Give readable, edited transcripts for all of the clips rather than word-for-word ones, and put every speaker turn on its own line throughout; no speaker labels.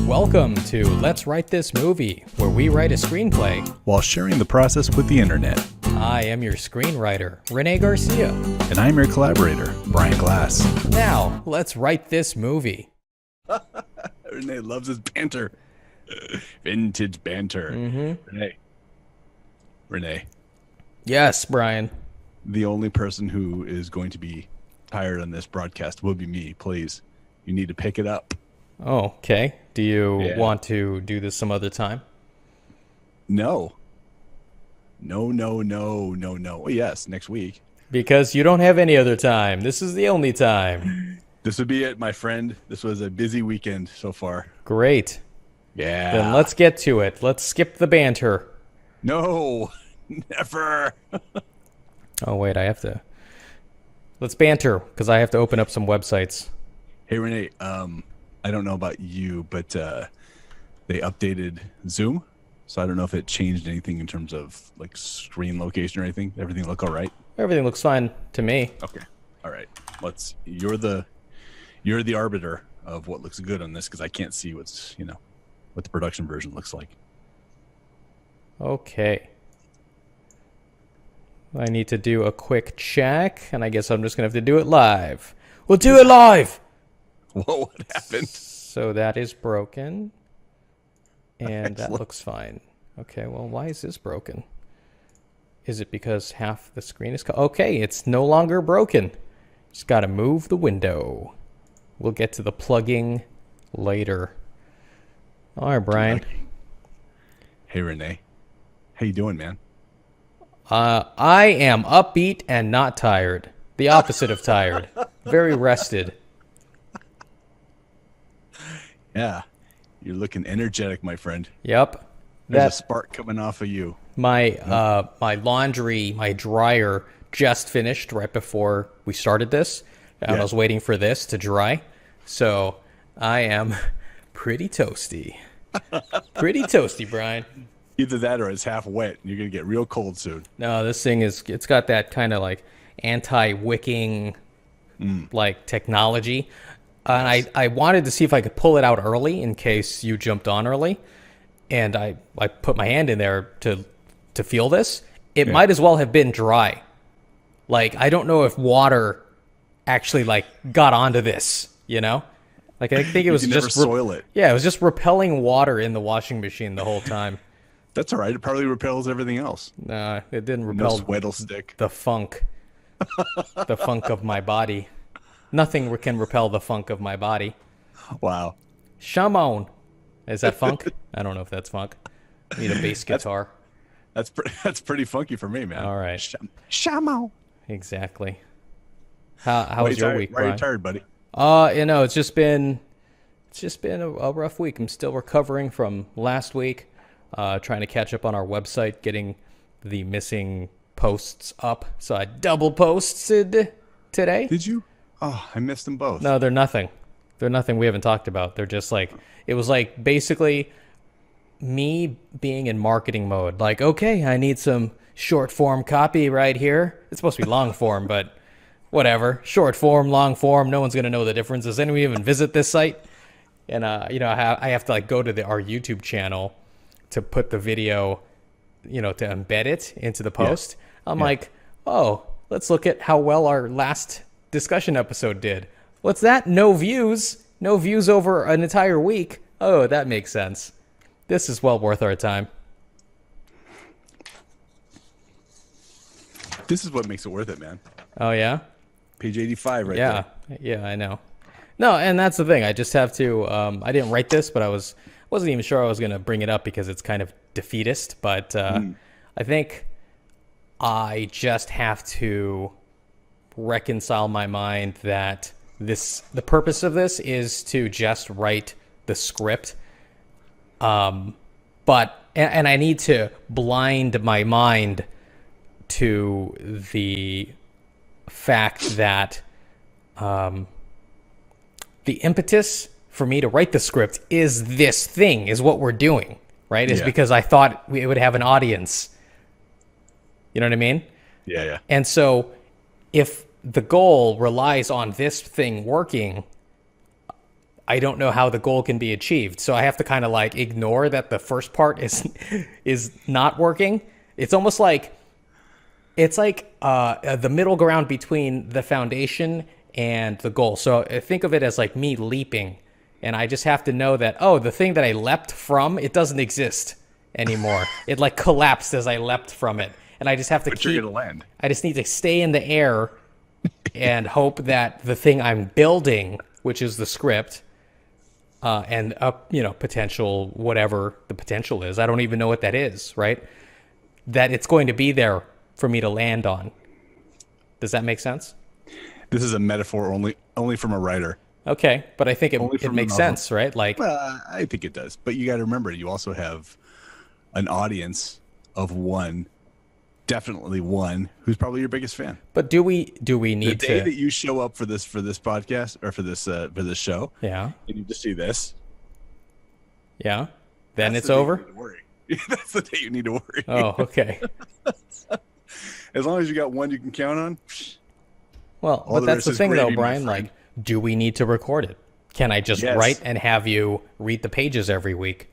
Welcome to Let's Write This Movie, where we write a screenplay
while sharing the process with the internet.
I am your screenwriter, René Garcia.
And I'm your collaborator, Brian Glass.
Now, let's write this movie.
René loves his banter. Vintage banter.
Mm-hmm.
René.
Yes, Brian.
The only person who is going to be tired on this broadcast will be me. Please, you need to pick it up.
Oh, okay. Do you want to do this some other time?
No. Well, yes, next week.
Because you don't have any other time. This is the only time.
This would be it, my friend. This was a busy weekend so far.
Great.
Yeah.
Then let's get to it. Let's skip the banter.
No, never.
Oh, wait, I have to. Let's banter, because I have to open up some websites.
Hey, René, I don't know about you, but they updated Zoom, so I don't know if it changed anything in terms of like screen location or anything. Everything look all right?
Everything looks fine to me.
Okay, all right. You're the arbiter of what looks good on this, because I can't see what the production version looks like.
Okay. I need to do a quick check, and I guess I'm just going to have to do it live. We'll do it live!
Whoa, what happened?
So that is broken. And that
Excellent.
looks fine. Okay, well, why is this broken? Is it because half the screen is... Okay, it's no longer broken. Just got to move the window. We'll get to the plugging later. All right, Brian.
Hey, René. How you doing, man?
I am upbeat and not tired. The opposite of tired. Very rested.
Yeah, you're looking energetic, my friend.
Yep.
There's a spark coming off of you.
My laundry, my dryer just finished right before we started this. And I was waiting for this to dry. So I am pretty toasty. Pretty toasty, Brian.
Either that or it's half wet and you're going to get real cold soon.
No, this thing it's got that kind of like anti-wicking like technology. And I wanted to see if I could pull it out early in case you jumped on early. And I put my hand in there to feel this. It might as well have been dry. Like, I don't know if water actually like got onto this, you know? Like, I think it was just
soil it.
Yeah, it was just repelling water in the washing machine the whole time.
That's all right. It probably repels everything else.
Nah, it didn't repel
No sweat'll stick.
the funk. The funk of my body. Nothing can repel the funk of my body.
Wow.
Shamon. Is that funk? I don't know if that's funk. I need a bass guitar.
That's pretty funky for me, man.
All right.
Shamo.
Exactly. How was your week,
Why are
Brian?
you tired, buddy?
It's just been a rough week. I'm still recovering from last week, trying to catch up on our website, getting the missing posts up. So I double posted today.
Did you? Oh, I missed them both.
No, they're nothing. They're nothing we haven't talked about. They're just like, it was like basically me being in marketing mode. Like, okay, I need some short form copy right here. It's supposed to be long form, but whatever. Short form, long form. No one's going to know the difference. Does anyone even visit this site? And, I have to like go to our YouTube channel to put the video, to embed it into the post. Yeah. I'm like, oh, let's look at how well our last discussion episode did. What's that? No views over an entire week. Oh, that makes sense. This is well worth our time.
This is what makes it worth it, man.
Oh yeah?
Page 85 right there.
Yeah, I know. No, and that's the thing. I just have to I didn't write this, but I wasn't even sure I was going to bring it up because it's kind of defeatist, but I think I just have to reconcile my mind that the purpose of this is to just write the script, but I need to blind my mind to the fact that the impetus for me to write the script is what we're doing, right? Is because I thought we would have an audience. You know what I mean?
Yeah.
And so if the goal relies on this thing working, I don't know how the goal can be achieved. So I have to kind of like ignore that the first part is not working. It's almost like the middle ground between the foundation and the goal. So think of it as like me leaping, and I just have to know that, oh, the thing that I leapt from, it doesn't exist anymore. It like collapsed as I leapt from it, and I just have to
But you're gonna land.
I just need to stay in the air and hope that the thing I'm building, which is the script, and potential, whatever the potential is, I don't even know what that is, right? That it's going to be there for me to land on. Does that make sense?
This is a metaphor only from a writer.
Okay, but I think it makes sense, right? Like,
Well, I think it does. But you got to remember, you also have an audience of one, definitely one, who's probably your biggest fan.
but do we
The
need
day
to?
that you show up for this podcast or for this show,
Yeah,
and you just see this,
yeah. Then
that's
it's
the day
over.
you need to worry. That's the day you need to worry.
Oh, okay.
As long as you got one you can count on.
Well,
All
but
the
that's
rest
the
is
thing, though,
gravy, my
Brian.
friend.
Like, do we need to record it? Can I just
Yes.
write and have you read the pages every week?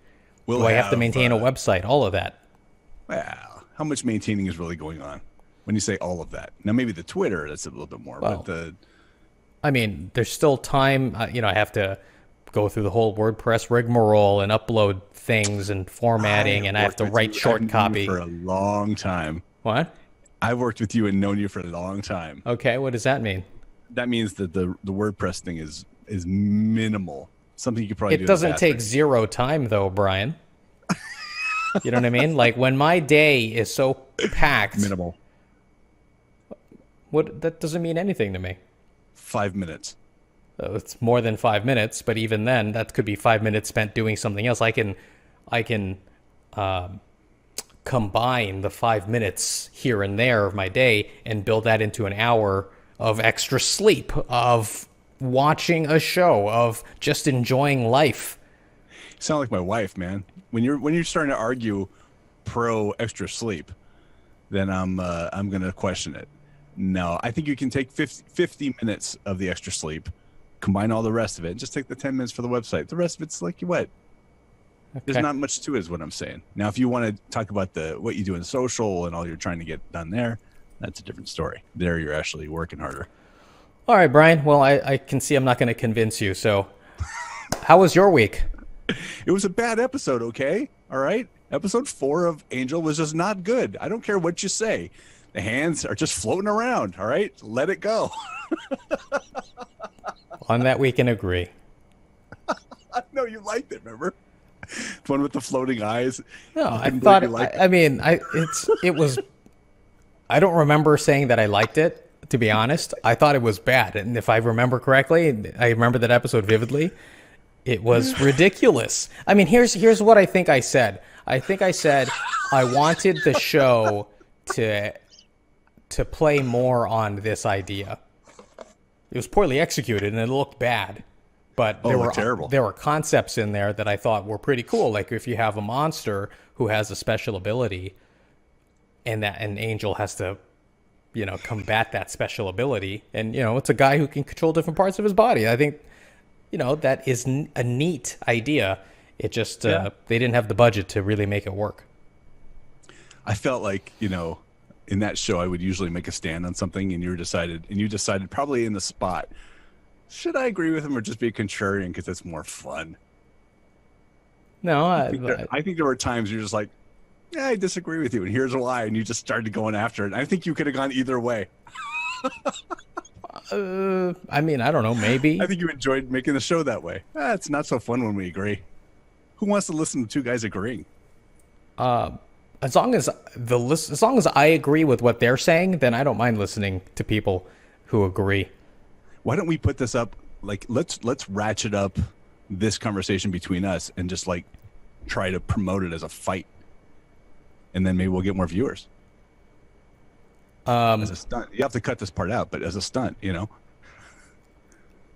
We'll
Do I have to maintain a website? All of that.
Well, how much maintaining is really going on when you say all of that? Now, maybe the Twitter, that's a little bit more,
Well,
but
I mean, there's still time. I have to go through the whole WordPress rigmarole and upload things and formatting, and I have to write short copy.
for a long time.
What?
I've worked with you and known you for a long time.
Okay, what does that mean?
That means that the WordPress thing is minimal. Something you could probably do.
It doesn't take zero time, though, Brian. You know what I mean? Like, when my day is so packed,
minimal.
that doesn't mean anything to me.
5 minutes.
It's more than 5 minutes, but even then, that could be 5 minutes spent doing something else. I can combine the 5 minutes here and there of my day and build that into an hour of extra sleep, of watching a show, of just enjoying life.
You sound like my wife, man. When you're starting to argue pro extra sleep, then I'm gonna question it. No, I think you can take 50 minutes of the extra sleep, combine all the rest of it, and just take the 10 minutes for the website. The rest of it's like what? There's
Okay.
not much to it, is what I'm saying. Now, if you want to talk about what you do in social and all you're trying to get done there, that's a different story. There, you're actually working harder.
All right, Brian. Well, I can see I'm not going to convince you. So, how was your week?
It was a bad episode, okay? All right? Episode 4 of Angel was just not good. I don't care what you say. The hands are just floating around, all right? Let it go.
On that, we can agree.
No, you liked it, remember? The one with the floating eyes.
No, I
couldn't
thought.
believe you liked
I mean, it was. I don't remember saying that I liked it. To be honest, I thought it was bad, and if I remember correctly, I remember that episode vividly. It was ridiculous. I mean, here's what I think I said. I think I said I wanted the show to play more on this idea. It was poorly executed and it looked bad, but
it looked terrible.
There were concepts in there that I thought were pretty cool. Like if you have a monster who has a special ability, and that an angel has to, combat that special ability, and it's a guy who can control different parts of his body. I think, that is a neat idea. It just they didn't have the budget to really make it work.
I felt like, in that show, I would usually make a stand on something, and you decided probably in the spot, should I agree with him or just be a contrarian because it's more fun?
No,
I think there were times you're just like, yeah, I disagree with you, and here's why, and you just started going after it. And I think you could have gone either way.
I mean, I don't know, maybe.
I think you enjoyed making the show that way. It's not so fun when we agree. Who wants to listen to two guys agreeing?
As long as I agree with what they're saying, then I don't mind listening to people who agree.
Why don't we put this up? Like, let's ratchet up this conversation between us and just like try to promote it as a fight, and then maybe we'll get more viewers. As a stunt, you have to cut this part out, but as a stunt, I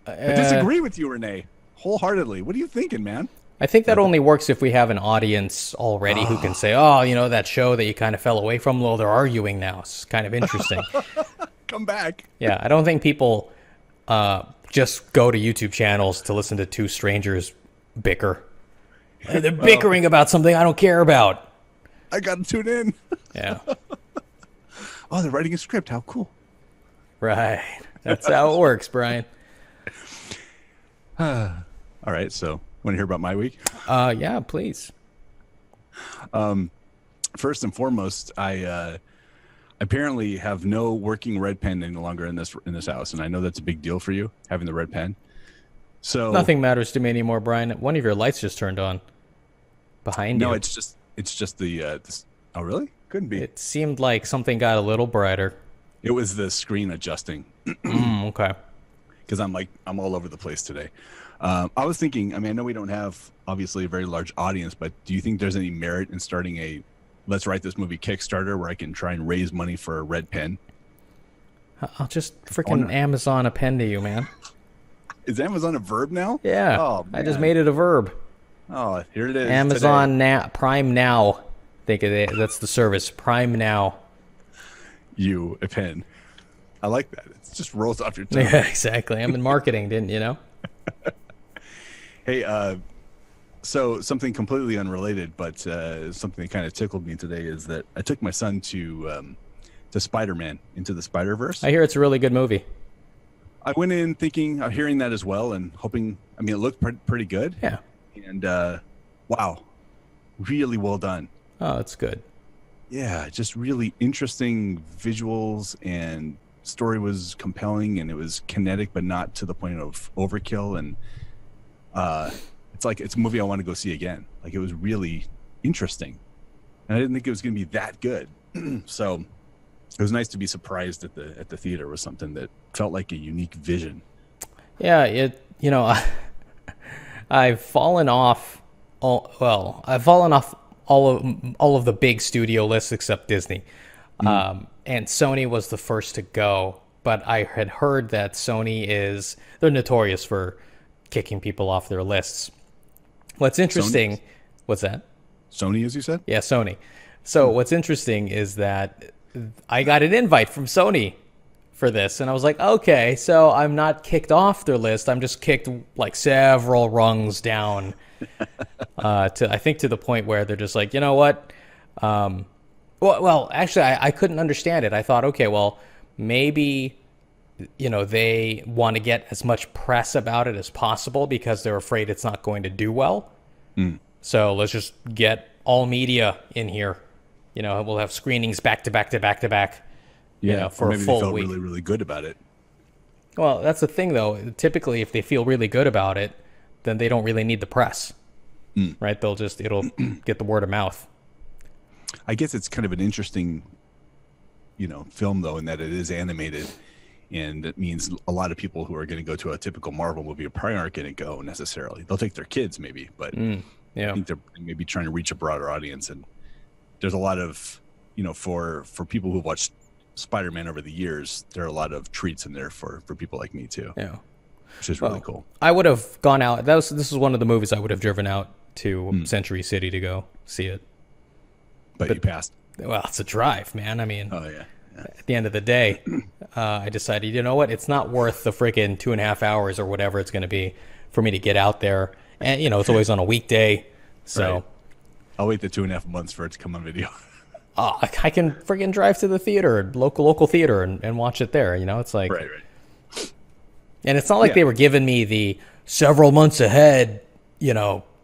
disagree with you, Renee, wholeheartedly. What are you thinking, man?
I think that only works if we have an audience already who can say, oh, that show that you kind of fell away from, well, they're arguing now. It's kind of interesting.
Come back.
Yeah, I don't think people just go to YouTube channels to listen to two strangers bicker. And they're bickering about something I don't care about.
I got to tune in.
Yeah.
Oh, they're writing a script. How cool.
Right. That's how it works, Brian.
All right. So, want to hear about my week?
Yeah, please.
First and foremost, I apparently have no working red pen any longer in this house, and I know that's a big deal for you having the red pen. So
nothing matters to me anymore, Brian. One of your lights just turned on behind you.
No, it's just the. Oh, really? Couldn't be.
It seemed like something got a little brighter.
It was the screen adjusting.
Okay.
Because I'm all over the place today. I was thinking. I mean, I know we don't have obviously a very large audience, but do you think there's any merit in starting a Let's Write This Movie Kickstarter where I can try and raise money for a red pen?
I'll just freaking Amazon a pen to you, man.
Is Amazon a verb now?
Yeah.
Oh,
I just made it a verb.
Oh, here it is.
Amazon now, Prime Now. Think of it. That's the service. Prime Now.
You a pen. I like that. It just rolls off your tongue.
Yeah, exactly. I'm in marketing, didn't you know?
Hey, so something completely unrelated, but something that kind of tickled me today is that I took my son to Spider-Man Into the Spider-Verse.
I hear it's a really good movie.
I went in thinking, hearing that as well, and hoping. I mean, it looked pretty good.
Yeah.
And wow, really well done.
Oh, that's good.
Yeah, just really interesting visuals, and story was compelling, and it was kinetic, but not to the point of overkill. And it's a movie I want to go see again. Like, it was really interesting, and I didn't think it was going to be that good. So it was nice to be surprised at the theater with something that felt like a unique vision.
Yeah, I've fallen off. I've fallen off all of the big studio lists except Disney, and Sony was the first to go. But I had heard that they're notorious for kicking people off their lists. What's interesting?
Sony?
What's that?
Sony, as you said?
Yeah, Sony. So what's interesting is that I got an invite from Sony for this, and I was like, okay, so I'm not kicked off their list. I'm just kicked like several rungs down I think to the point where they're just like, you know what? Well, actually, I couldn't understand it. I thought, okay, well, maybe they want to get as much press about it as possible because they're afraid it's not going to do well. So let's just get all media in here. We'll have screenings back to back to back to back.
Yeah,
for
or maybe
a full
they felt
week.
really, really good about it.
Well, that's the thing, though. Typically, if they feel really good about it, then they don't really need the press, right? It'll get the word of mouth.
I guess it's kind of an interesting, film though, in that it is animated, and it means a lot of people who are going to go to a typical Marvel movie probably aren't going to go necessarily. They'll take their kids maybe, but I think they're maybe trying to reach a broader audience. And there's a lot of, for people who've watched Spider-Man over the years, there are a lot of treats in there for people like me too.
Yeah,
which is really cool.
I would have gone out. This is one of the movies I would have driven out to Century City to go see it.
But you passed.
Well, it's a drive, man. I mean,
oh yeah.
At the end of the day, I decided, you know what? It's not worth the freaking 2.5 hours or whatever it's going to be for me to get out there. And it's always on a weekday, so
right. I'll wait the 2.5 months for it to come on video.
I can friggin' drive to the theater, local theater, and watch it there. It's like,
right.
And it's not like they were giving me the several months ahead,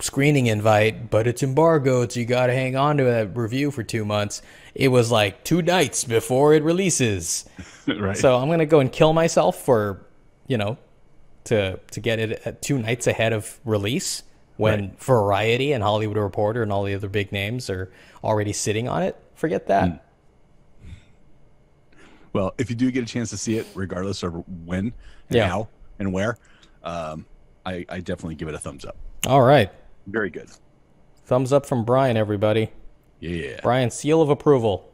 screening invite, but it's embargoed, so you got to hang on to that review for 2 months. It was like 2 nights before it releases.
Right.
So I'm gonna go and kill myself for, to get it at 2 nights ahead of release when Variety and Hollywood Reporter and all the other big names are already sitting on it. Forget that.
Well, if you do get a chance to see it, regardless of when and how and where, I definitely give it a thumbs up.
All right.
Very good.
Thumbs up from Brian, everybody.
Yeah.
Brian, seal of approval.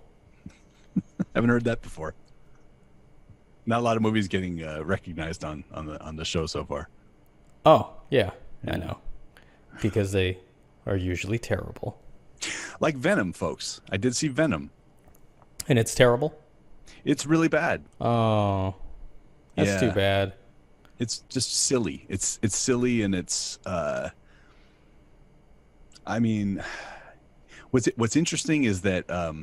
Haven't heard that before. Not a lot of movies getting recognized on the show so far.
Oh, yeah. I know. Because they are usually terrible.
Like Venom, folks. I did see Venom.
And it's terrible?
It's really bad.
Oh. That's too bad.
it's just silly. It's silly, and it's I mean, what's interesting is that a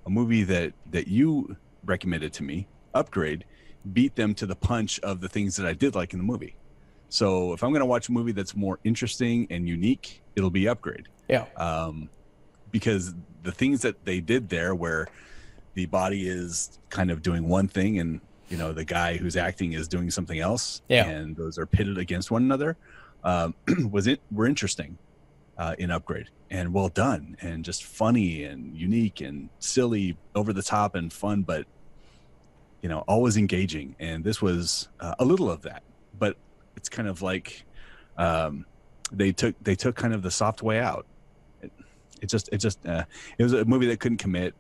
movie that you recommended to me, Upgrade, beat them to the punch of the things that I did like in the movie. So if I'm going to watch a movie that's more interesting and unique, it'll be Upgrade.
Yeah.
Because the things that they did there, where the body is kind of doing one thing and, you know, the guy who's acting is doing something else, and those are pitted against one another, were interesting in Upgrade, and well done, and just funny and unique and silly, over the top and fun, but, you know, always engaging. And this was a little of that, but it's kind of like they took kind of the soft way out. It was a movie that couldn't commit,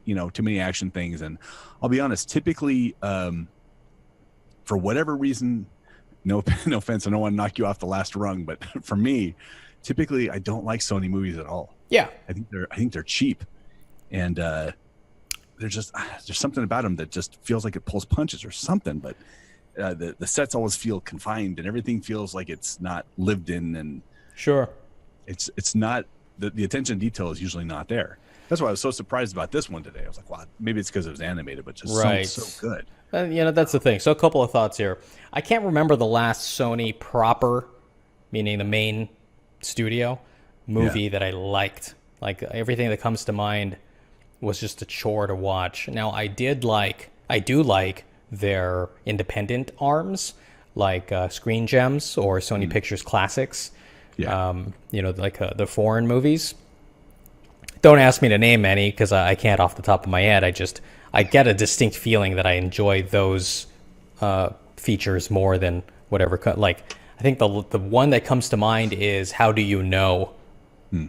you know, too many action things. And I'll be honest, typically, for whatever reason, no offense, I don't want to knock you off the last rung, but for me, typically I don't like Sony movies at all.
Yeah.
I think they're cheap, and there's something about them that just feels like it pulls punches or something. But the sets always feel confined, and everything feels like it's not lived in, and
sure,
it's not, the attention to detail is usually not there. That's why I was so surprised about this one today. I was like, wow, maybe it's because it was animated, but just so good.
You know, that's the thing. So a couple of thoughts here. I can't remember the last Sony proper, meaning the main studio, movie that I liked. Like, everything that comes to mind was just a chore to watch. Now, I do like their independent arms, like Screen Gems or Sony Pictures Classics. Yeah. You know, like the foreign movies. Don't ask me to name any, because I can't off the top of my head. I get a distinct feeling that I enjoy those features more than whatever. Like, I think the one that comes to mind is How Do You Know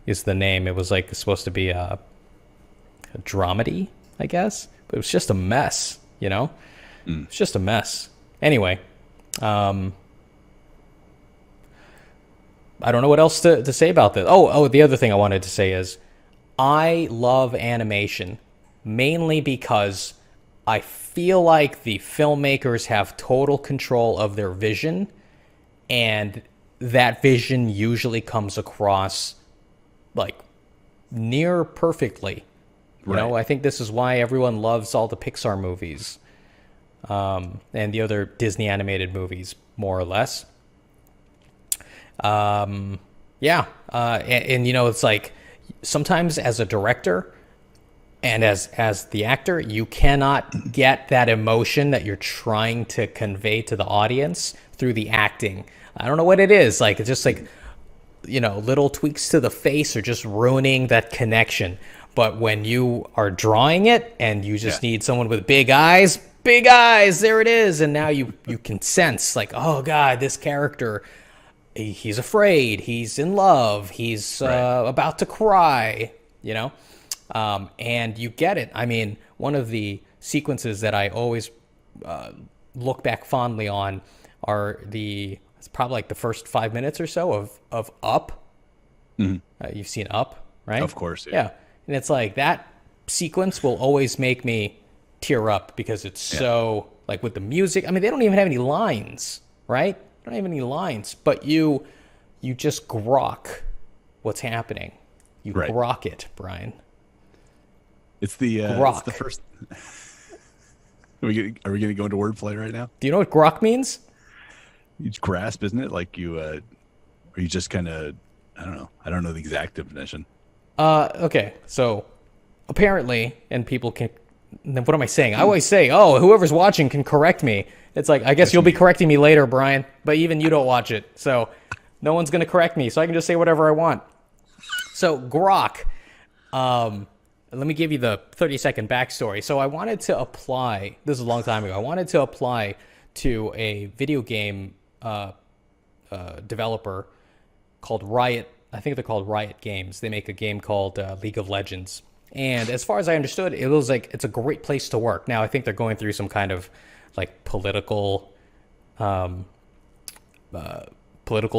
is the name. It was like supposed to be a dramedy, I guess, but it was just a mess, you know? It's just a mess. Anyway, I don't know what else to say about this. Oh, the other thing I wanted to say is I love animation, mainly because I feel like the filmmakers have total control of their vision, and that vision usually comes across like near perfectly. You know, I think this is why everyone loves all the Pixar movies, and the other Disney animated movies, more or less. And you know, it's like sometimes as a director and as the actor, you cannot get that emotion that you're trying to convey to the audience through the acting. I don't know what it is. Like, it's just like, you know, little tweaks to the face are just ruining that connection. But when you are drawing it and you just need someone with big eyes, there it is. And now you can sense, like, oh God, this character, he's afraid, he's in love, he's about to cry, you know? And you get it. I mean, one of the sequences that I always look back fondly on are it's probably like the first 5 minutes or so of Up. You've seen Up, right?
Of course.
Yeah. And it's like that sequence will always make me tear up, because it's so, like, with the music. I mean, they don't even have any lines, right? They don't have any lines, but you just grok what's happening. You grok it, Brian.
It's the first. Are we going to go into wordplay right now?
Do you know what grok means?
You grasp, isn't it? Like you, or you just kind of, I don't know. I don't know the exact definition.
Okay. So apparently, and people can, what am I saying? I always say, oh, whoever's watching can correct me. It's like, I guess you'll be correcting me later, Brian, but even you don't watch it. So no one's going to correct me. So I can just say whatever I want. So grok, let me give you the 30-second backstory. So I wanted to apply, this is a long time ago, I wanted to apply to a video game developer called Riot. I think they're called Riot Games. They make a game called League of Legends. And as far as I understood, it was like, it's a great place to work. Now, I think they're going through some kind of like political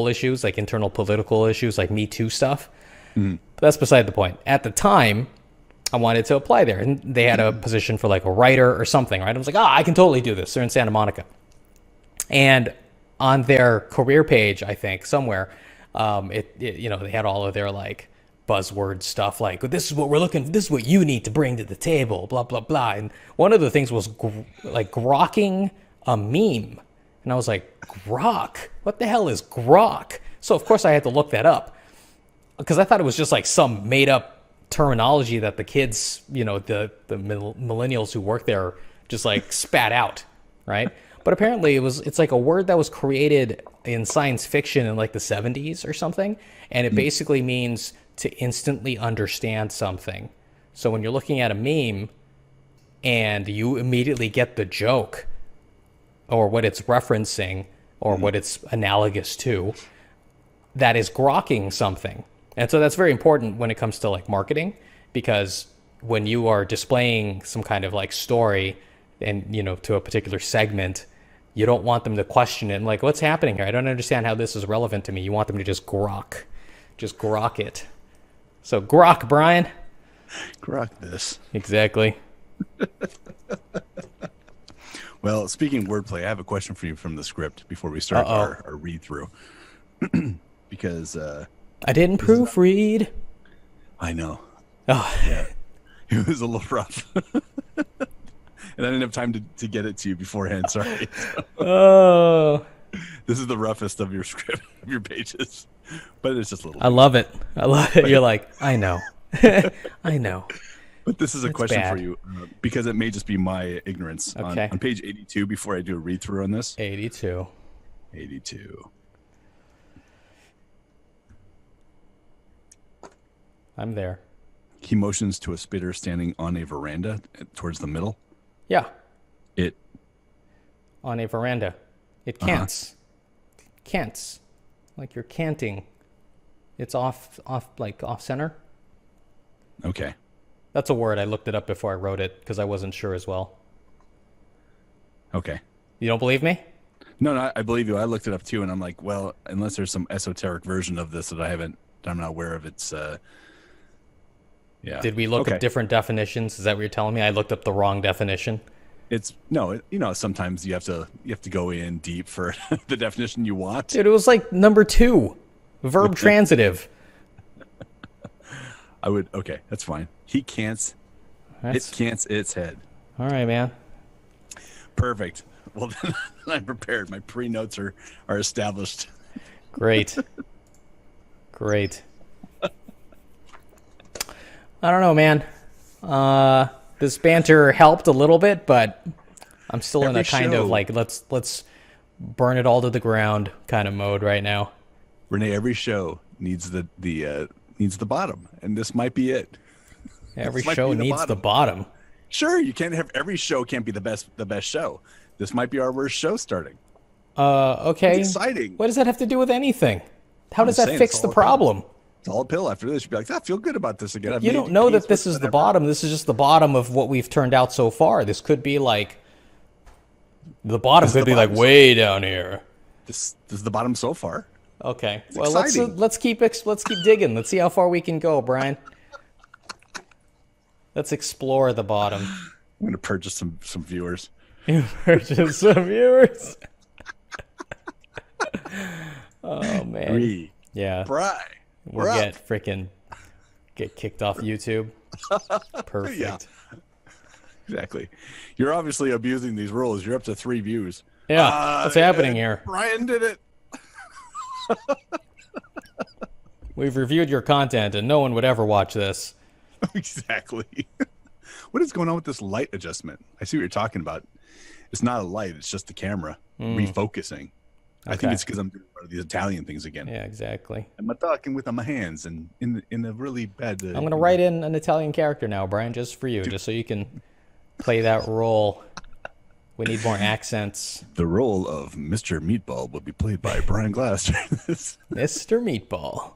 issues, like internal political issues, like Me Too stuff. But that's beside the point. At the time, I wanted to apply there, and they had a position for like a writer or something, right? I was like, I can totally do this. They're in Santa Monica. And on their career page, I think somewhere, they had all of their like buzzword stuff like, this is what we're looking, this is what you need to bring to the table, blah blah blah. And one of the things was grokking a meme, and I was like, grok? What the hell is grok? So of course I had to look that up because I thought it was just like some made up terminology that the kids, the millennials who work there just like spat out, right? But apparently it's like a word that was created in science fiction in like the 70s or something, and it basically means to instantly understand something. So when you're looking at a meme and you immediately get the joke or what it's referencing or what it's analogous to, that is grokking something. And so that's very important when it comes to like marketing, because when you are displaying some kind of like story and, to a particular segment, you don't want them to question it and like, what's happening here? I don't understand how this is relevant to me. You want them to just grok it. So grok, Brian.
Grok this.
Exactly.
Well, speaking of wordplay, I have a question for you from the script before we start our read through. Because
I didn't proofread.
I know.
Oh
yeah, it was a little rough. And I didn't have time to get it to you beforehand. Sorry.
Oh.
This is the roughest of your script, of your pages. But it's just a little.
I love it. You're like, I know. I know.
But this is a question
bad.
for you because it may just be my ignorance.
Okay.
On page 82, before I do a read through on this.
82.
82.
I'm there.
He motions to a spitter standing on a veranda towards the middle.
Yeah.
It.
On a veranda. It cants. Cants. Like you're canting. It's off center.
Okay.
That's a word. I looked it up before I wrote it because I wasn't sure as well.
Okay.
You don't believe me?
No, I believe you. I looked it up too, and I'm like, well, unless there's some esoteric version of this that I'm not aware of, it's, yeah.
Did we look at different definitions? Is that what you're telling me? I looked up the wrong definition.
Sometimes you have to go in deep for the definition you want.
Dude, it was like number 2, verb transitive.
Okay, that's fine. He cants. It cants its head.
All right, man.
Perfect. Well, then I'm prepared. My pre-notes are established.
Great. I don't know, man. This banter helped a little bit, but I'm still in a kind of like let's burn it all to the ground kind of mode right now.
René, every show needs the bottom, and this might be it.
Every show needs the bottom.
Sure, you can't have every show can't be the best show. This might be our worst show starting.
Okay.
It's exciting.
What does that have to do with anything? How does that fix the problem?
It's all uphill after this. You'd be like, I feel good about this again.
You don't know that this is the bottom. This is just the bottom of what we've turned out so far. This could be like the bottom could be like way down here.
This is the bottom so far.
Okay.
It's
well,
exciting.
let's keep digging. Let's see how far we can go, Brian. Let's explore the bottom.
I'm going to purchase some viewers.
You purchase some viewers. Oh man. Yeah. We'll get kicked off YouTube. Perfect.
Yeah. Exactly. You're obviously abusing these rules. You're up to 3 views.
Yeah. What's happening here?
Brian did it.
We've reviewed your content and no one would ever watch this.
Exactly. What is going on with this light adjustment? I see what you're talking about. It's not a light. It's just the camera refocusing. Okay. I think it's because I'm doing one of these Italian things again.
Yeah, exactly.
I'm talking with my hands and in a really bad.
I'm going to write in an Italian character now, Brian, just for you, just so you can play that role. We need more accents.
The role of Mr. Meatball will be played by Brian Glass.
Mr. Meatball.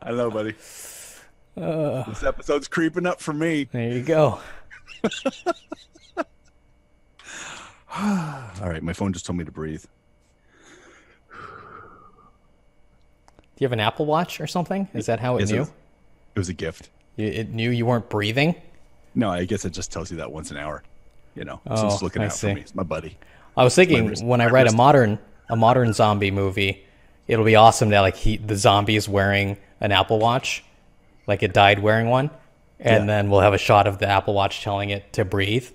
I know, buddy. This episode's creeping up for me.
There you go.
All right, my phone just told me to breathe.
Do you have an Apple Watch or something? Is that how it knew?
It was a gift.
It knew you weren't breathing?
No, I guess it just tells you that once an hour. So it's looking out for me. It's my buddy.
I was thinking when I write a modern zombie movie, it'll be awesome that like the zombie is wearing an Apple Watch, like it died wearing one, and then we'll have a shot of the Apple Watch telling it to breathe,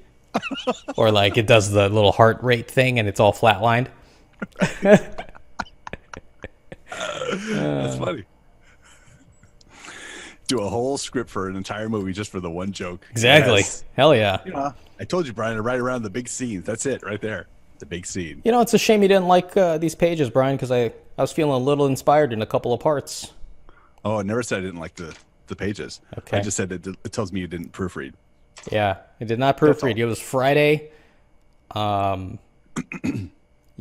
or like it does the little heart rate thing and it's all flatlined.
That's funny. Do a whole script for an entire movie just for the one joke.
Exactly.
Yes.
Hell yeah.
You know, I told you, Brian, to write around the big scenes. That's it right there. The big scene.
You know, it's a shame you didn't like these pages, Brian, because I was feeling a little inspired in a couple of parts.
Oh, I never said I didn't like the pages.
Okay.
I just said it tells me you didn't proofread.
Yeah, I did not proofread. It was Friday. You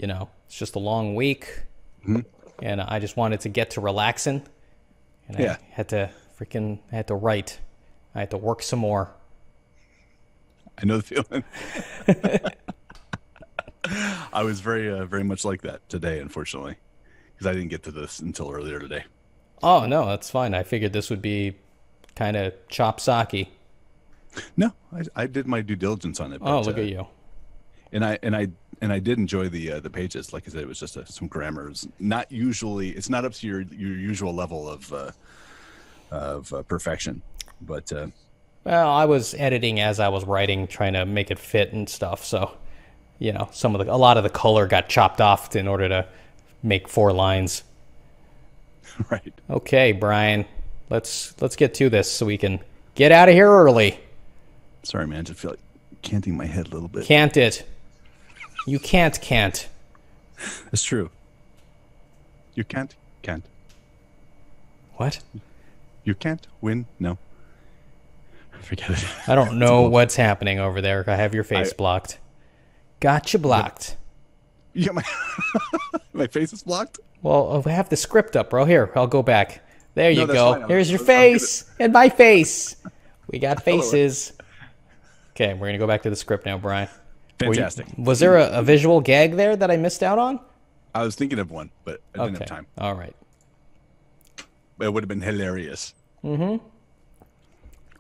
know, it's just a long week.
Mm-hmm.
And I just wanted to get to relaxing. And I had to write. I had to work some more.
I know the feeling. I was very much like that today, unfortunately, because I didn't get to this until earlier today.
Oh, no, that's fine. I figured this would be kind of chop-socky.
No, I did my due diligence on it. But,
oh, look at you.
And I did enjoy the pages. Like I said, it was just some grammar. It's not up to your usual level of perfection. But
well, I was editing as I was writing, trying to make it fit and stuff. So, you know, a lot of the color got chopped off in order to make 4 lines.
Right.
Okay, Brian, let's get to this so we can get out of here early.
Sorry, man. I just feel like canting my head a little bit.
Can't it? You can't.
It's true. You can't.
What?
You can't win. No. Forget it.
I don't know what's happening over there. I have your face blocked. Gotcha blocked.
You got my face is blocked?
Well, I have the script up, bro. Here, I'll go back. There you go. Here's your
I'm
face and my face. We got faces. Okay, we're going to go back to the script now, Brian.
Fantastic.
Was there a visual gag there that I missed out on?
I was thinking of one, but I didn't have time.
All right.
It would have been hilarious. Mm-hmm.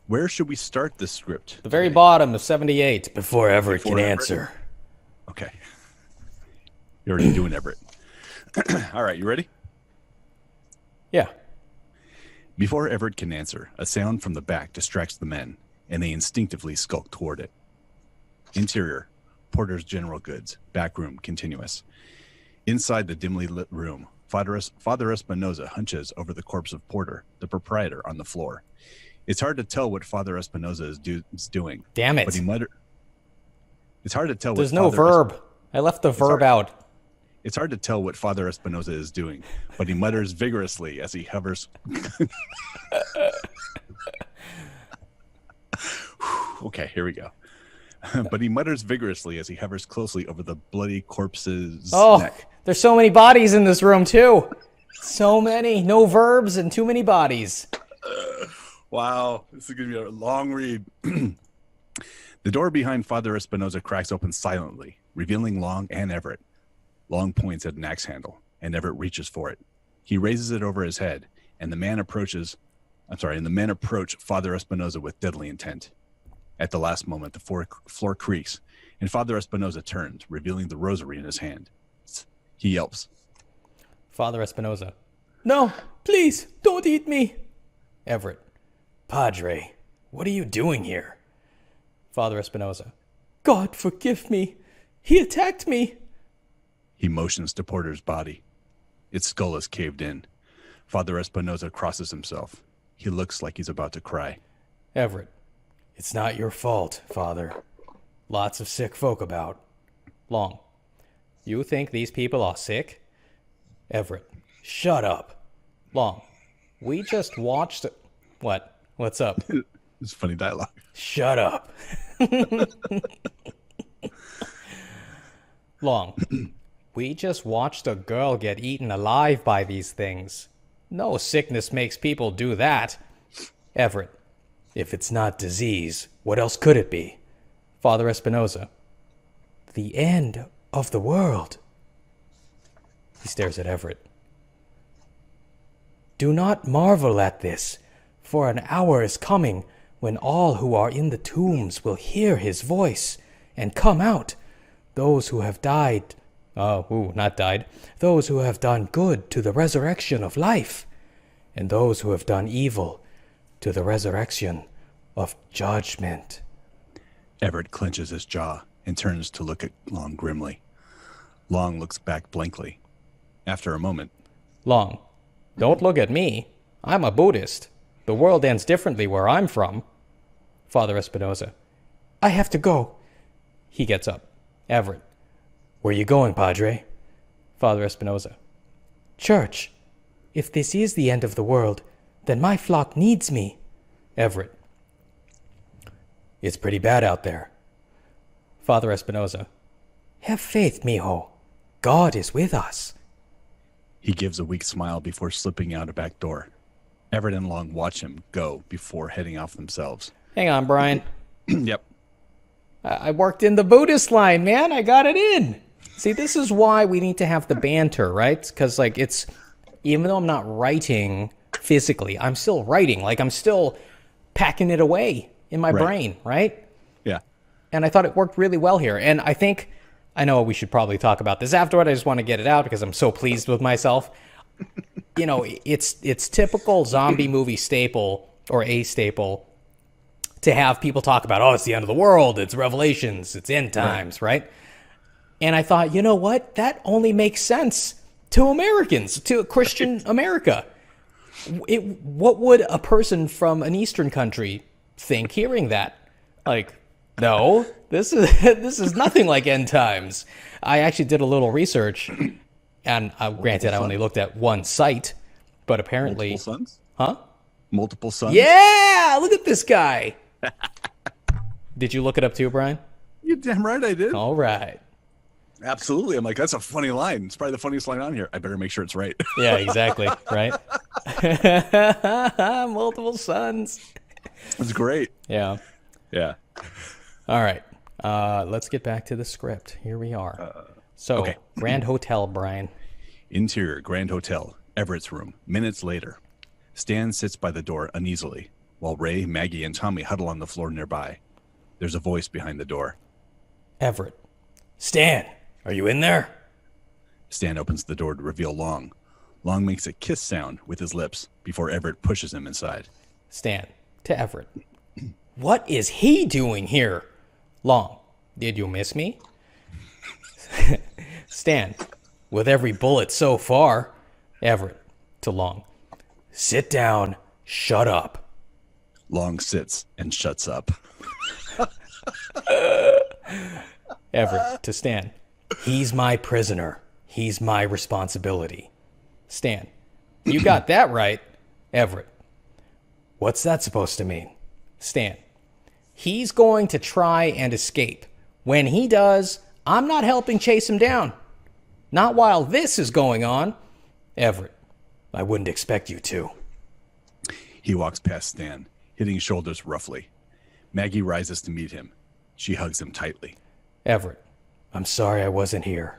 Where should we start this script?
The very bottom of 78. Before Everett can answer.
Okay. You're already doing Everett. All right, you ready?
Yeah.
Before Everett can answer, a sound from the back distracts the men, and they instinctively skulk toward it. Interior, Porter's General Goods, back room, continuous. Inside the dimly lit room, Father Espinoza hunches over the corpse of Porter, the proprietor, on the floor. It's hard to tell what Father Espinoza is doing.
Damn it.
But he muttered. It's hard to tell.
There's no verb. I left the verb out.
It's hard to tell what Father Espinoza is doing, but he mutters vigorously as he hovers. Okay, here we go. But he mutters vigorously as he hovers closely over the bloody corpse's neck.
There's so many bodies in this room, too. So many. No verbs and too many bodies.
Wow, this is going to be a long read. The door behind Father Espinoza cracks open silently, revealing Long and Everett. Long points at an axe handle, and Everett reaches for it. He raises it over his head, and the men approach Father Espinoza with deadly intent. At the last moment, the floor creaks, and Father Espinoza turns, revealing the rosary in his hand. He yelps.
Father Espinoza. No, please, don't eat me. Everett. Padre, what are you doing here? Father Espinoza. God forgive me. He attacked me.
He motions to Porter's body. Its skull is caved in. Father Espinoza crosses himself. He looks like he's about to cry.
Everett. It's not your fault, Father. Lots of sick folk about. Long. You think these people are sick? Everett. Shut up. Long. We just watched... What? What's up?
It's funny dialogue.
Shut up. Long. We just watched a girl get eaten alive by these things. No sickness makes people do that. Everett. If it's not disease, what else could it be? Father Espinoza. The end of the world. He stares at Everett. Do not marvel at this, for an hour is coming when all who are in the tombs will hear his voice and come out, those who have died, not died, those who have done good to the resurrection of life, and those who have done evil to the resurrection of judgment.
Everett clenches his jaw and turns to look at Long grimly. Long looks back blankly. After a moment,
Long, don't look at me. I'm a Buddhist. The world ends differently where I'm from. Father Espinosa, I have to go. He gets up. Everett, where you going, Padre? Father Espinosa, church. If this is the end of the world, then my flock needs me. Everett, it's pretty bad out there. Father Espinosa, have faith, mijo. God is with us.
he gives a weak smile before slipping out a back door. Everett and Long watch him go before heading off themselves.
Hang on, Brian.
Yep.
I worked in the Buddhist line, man. I got it in. See, this is why we need to have the banter, right? Because, like, it's, even though I'm not writing physically, I'm still writing. Like, I'm still packing it away in my brain, right?
Yeah.
And I thought it worked really well here. And I think, I know we should probably talk about this afterward. I just want to get it out because I'm so pleased with myself. You know, it's typical zombie movie staple, or a staple, to have people talk about, oh, it's the end of the world, it's Revelations, it's end times, right? And I thought, you know what? That only makes sense to Americans, to Christian America. What would a person from an Eastern country think hearing that? Like, no, this is nothing like end times. I actually did a little research, and granted, I only looked at one site, but apparently...
Multiple sons?
Huh?
Multiple sons?
Yeah! Look at this guy! Did you look it up too, Brian?
You're damn right I did.
All right.
Absolutely. I'm like, that's a funny line. It's probably the funniest line on here. I better make sure it's right.
Yeah, exactly. Right? Multiple sons.
It's great.
Yeah.
Yeah.
All right. Let's get back to the script. Here we are.
Okay.
Grand Hotel, Brian.
Interior, Grand Hotel, Everett's room. Minutes later, Stan sits by the door uneasily, while Ray, Maggie, and Tommy huddle on the floor nearby. There's a voice behind the door.
Everett. Stan, are you in there?
Stan opens the door to reveal Long. Long makes a kiss sound with his lips before Everett pushes him inside.
Stan, to Everett. What is he doing here? Long, did you miss me? Stan, with every bullet so far. Everett, to Long. Sit down, shut up.
Long sits and shuts up.
Everett, to Stan. He's my prisoner. He's my responsibility. Stan, you got that right. Everett, what's that supposed to mean? Stan, he's going to try and escape. When he does, I'm not helping chase him down. Not while this is going on. Everett, I wouldn't expect you to.
He walks past Stan, hitting shoulders roughly. Maggie rises to meet him. She hugs him tightly.
Everett, I'm sorry I wasn't here.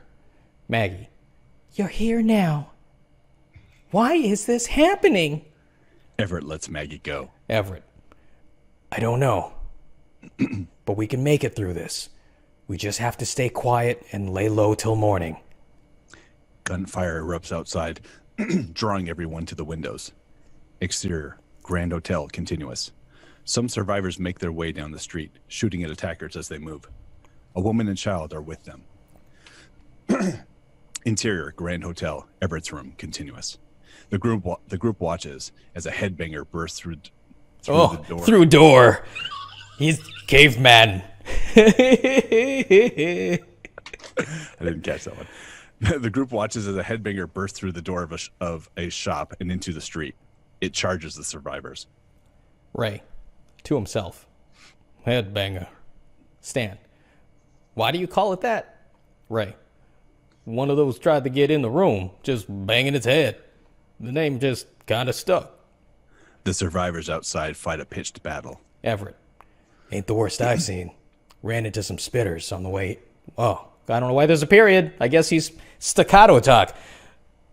Maggie, you're here now. Why is this happening?
Everett lets Maggie go.
Everett, I don't know. But we can make it through this. We just have to stay quiet and lay low till morning.
Gunfire erupts outside, drawing everyone to the windows. Exterior, Grand Hotel, continuous. Some survivors make their way down the street, shooting at attackers as they move. A woman and child are with them. Interior, Grand Hotel, Everett's room, continuous. The group watches as a headbanger bursts through the door.
Through door. He's caveman.
I didn't catch that one. The group watches as a headbanger bursts through the door of a shop and into the street. It charges the survivors.
Ray, to himself. Headbanger. Stan, why do you call it that? Ray, one of those tried to get in the room, just banging its head. The name just kind of stuck.
The survivors outside fight a pitched battle.
Everett, ain't the worst I've seen. Ran into some spitters on the way. Oh, I don't know why there's a period. I guess he's staccato talk.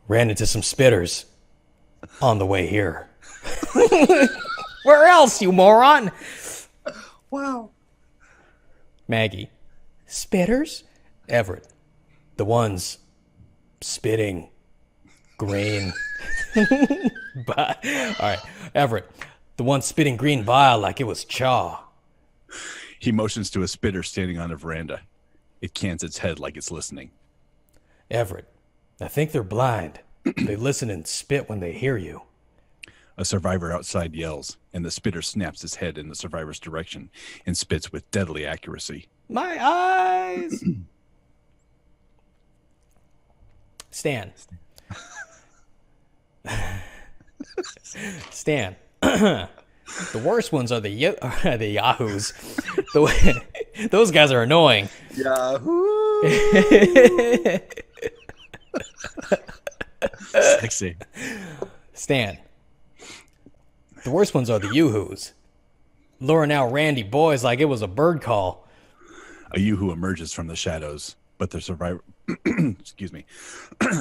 Ran into some spitters on the way here. Where else, you moron?
Wow.
Maggie, spitters? Everett. The ones spitting green. All right, Everett. The one spitting green bile like it was chaw.
He motions to a spitter standing on a veranda. It cans its head like it's listening.
Everett. I think they're blind. They listen and spit when they hear you.
A survivor outside yells, and the spitter snaps his head in the survivor's direction and spits with deadly accuracy.
My eyes! Stan. Stan. The worst ones are the yahoos. Those guys are annoying.
Yahoo! Sexy.
Stan. The worst ones are the yoo-hoos. Luring out randy boys like it was a bird call.
A yoo-hoo emerges from the shadows, but the survivor... Excuse me.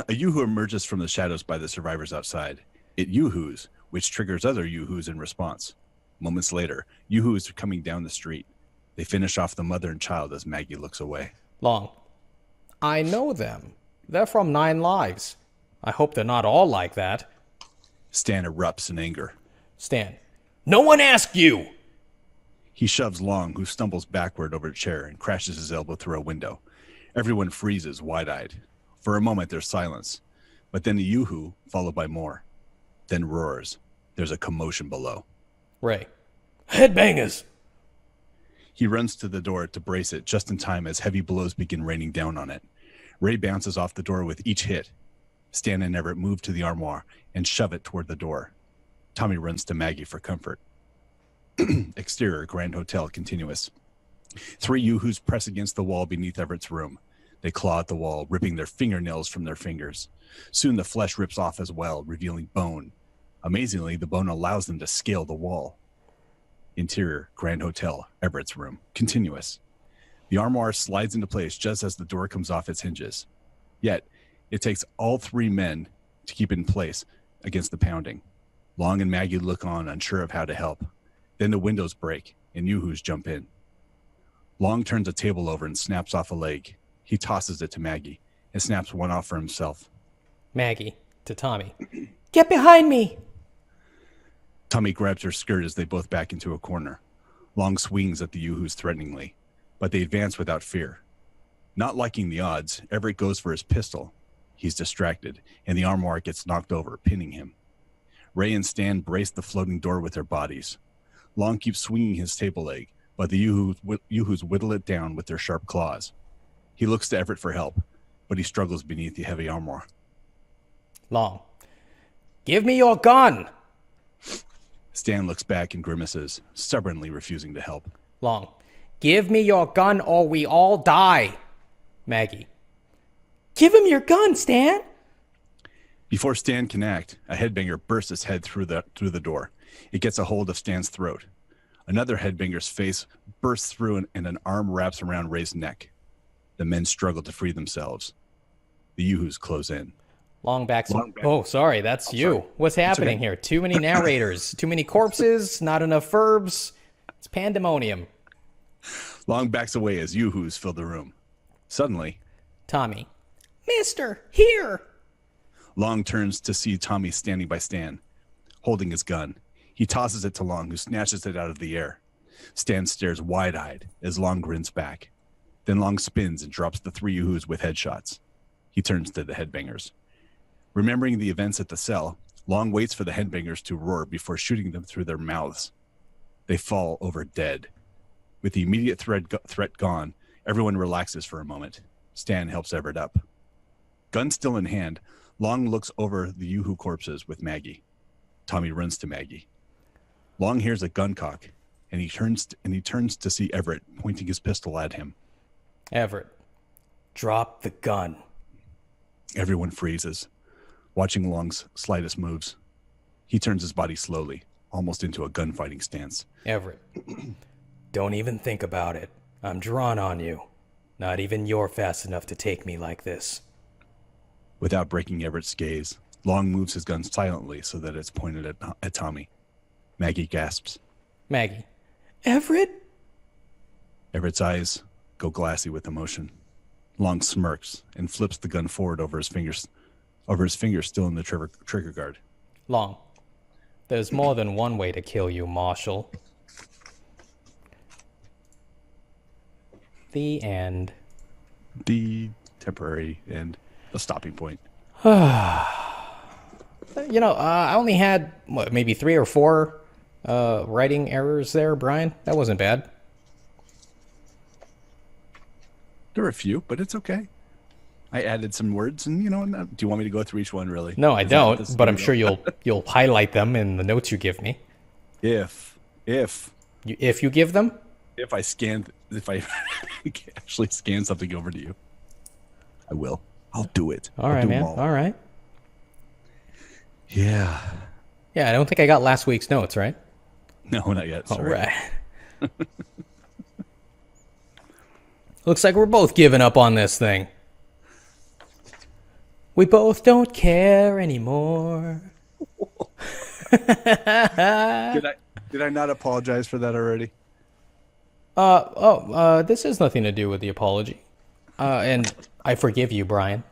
A yoo-hoo emerges from the shadows by the survivors outside. It yoo-hoos, which triggers other yoo-hoos in response. Moments later, yoo-hoos are coming down the street. They finish off the mother and child as Maggie looks away.
Long. I know them. They're from 9 Lives. I hope they're not all like that.
Stan erupts in anger.
Stan. No one asked you!
He shoves Long, who stumbles backward over a chair and crashes his elbow through a window. Everyone freezes, wide-eyed. For a moment, there's silence. But then a yoo-hoo, followed by more. Then roars. There's a commotion below.
Ray. Headbangers!
He runs to the door to brace it just in time as heavy blows begin raining down on it. Ray bounces off the door with each hit. Stan and Everett move to the armoire and shove it toward the door. Tommy runs to Maggie for comfort. Exterior, Grand Hotel, continuous. 3 yoo-hoos press against the wall beneath Everett's room. They claw at the wall, ripping their fingernails from their fingers. Soon the flesh rips off as well, revealing bone. Amazingly, the bone allows them to scale the wall. Interior, Grand Hotel, Everett's room, continuous. The armoire slides into place just as the door comes off its hinges. Yet, it takes all 3 men to keep it in place against the pounding. Long and Maggie look on, unsure of how to help. Then the windows break, and yoo-hoos jump in. Long turns a table over and snaps off a leg. He tosses it to Maggie and snaps one off for himself.
Maggie to Tommy. Get behind me!
Tommy grabs her skirt as they both back into a corner. Long swings at the yoo-hoos threateningly, but they advance without fear. Not liking the odds, Everett goes for his pistol. He's distracted, and the armoire gets knocked over, pinning him. Ray and Stan brace the floating door with their bodies. Long keeps swinging his table leg, but the yoo-hoos whittle it down with their sharp claws. He looks to Everett for help, but he struggles beneath the heavy armor.
Long. Give me your gun!
Stan looks back and grimaces, stubbornly refusing to help.
Long. Give me your gun or we all die. Maggie. Give him your gun, Stan!
Before Stan can act, a headbanger bursts his head through the door. It gets a hold of Stan's throat. Another headbanger's face bursts through and an arm wraps around Ray's neck. The men struggle to free themselves. The yoo-hoos close in.
Long back. Oh, sorry, that's you. Sorry. What's happening here? Too many narrators, too many corpses, not enough verbs. It's pandemonium.
Long backs away as yoo-hoos fill the room. Suddenly,
Tommy. Mister, here!
Long turns to see Tommy standing by Stan, holding his gun. He tosses it to Long, who snatches it out of the air. Stan stares wide-eyed as Long grins back. Then Long spins and drops the 3 yoo-hoos with headshots. He turns to the headbangers. Remembering the events at the cell, Long waits for the headbangers to roar before shooting them through their mouths. They fall over dead. With the immediate threat gone, everyone relaxes for a moment. Stan helps Everett up. Gun still in hand, Long looks over the yoo-hoo corpses with Maggie. Tommy runs to Maggie. Long hears a gun cock, and he turns to see Everett pointing his pistol at him.
Everett, drop the gun.
Everyone freezes, watching Long's slightest moves. He turns his body slowly, almost into a gunfighting stance.
Everett, don't even think about it. I'm drawn on you. Not even you're fast enough to take me like this.
Without breaking Everett's gaze, Long moves his gun silently so that it's pointed at Tommy. Maggie gasps.
Maggie. Everett?
Everett's eyes go glassy with emotion. Long smirks and flips the gun forward over his fingers still in the trigger guard.
Long, there's more than one way to kill you, Marshal. The end.
The temporary end. The stopping point.
You know, I only had, what, maybe 3 or 4 writing errors there, Brian. That wasn't bad.
There were a few, but it's okay. I added some words, and do you want me to go through each one, really?
No, I don't, but I'm sure you'll highlight them in the notes you give me.
If
you give them?
If I actually scan something over to you, I will. I'll do it.
All right, man. All right.
Yeah.
Yeah, I don't think I got last week's notes, right?
No, not yet.
All right. Looks like we're both giving up on this thing. We both don't care anymore.
Did I not apologize for that already?
This has nothing to do with the apology. And I forgive you, Brian.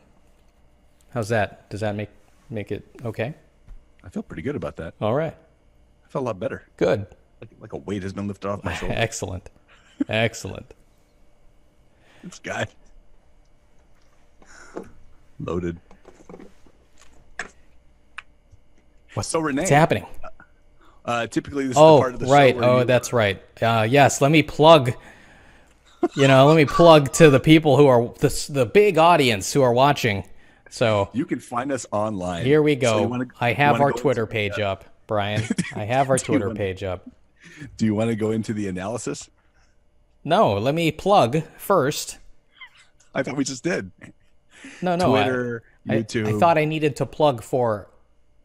How's that? Does that make it okay?
I feel pretty good about that.
All right.
I felt a lot better.
Good.
Like a weight has been lifted off my shoulder.
Excellent. Excellent.
This guy. Loaded. What's
happening?
Typically, this is the part of the
right.
show. Right.
That's right. Yes, let me plug. Let me plug to the people who are the big audience who are watching. So
you can find us online.
Here we go. So I have our Twitter page up, Brian. I have our Twitter page up.
Do you want to go into the analysis?
No, let me plug first.
I thought we just did.
No.
Twitter, YouTube.
I thought I needed to plug for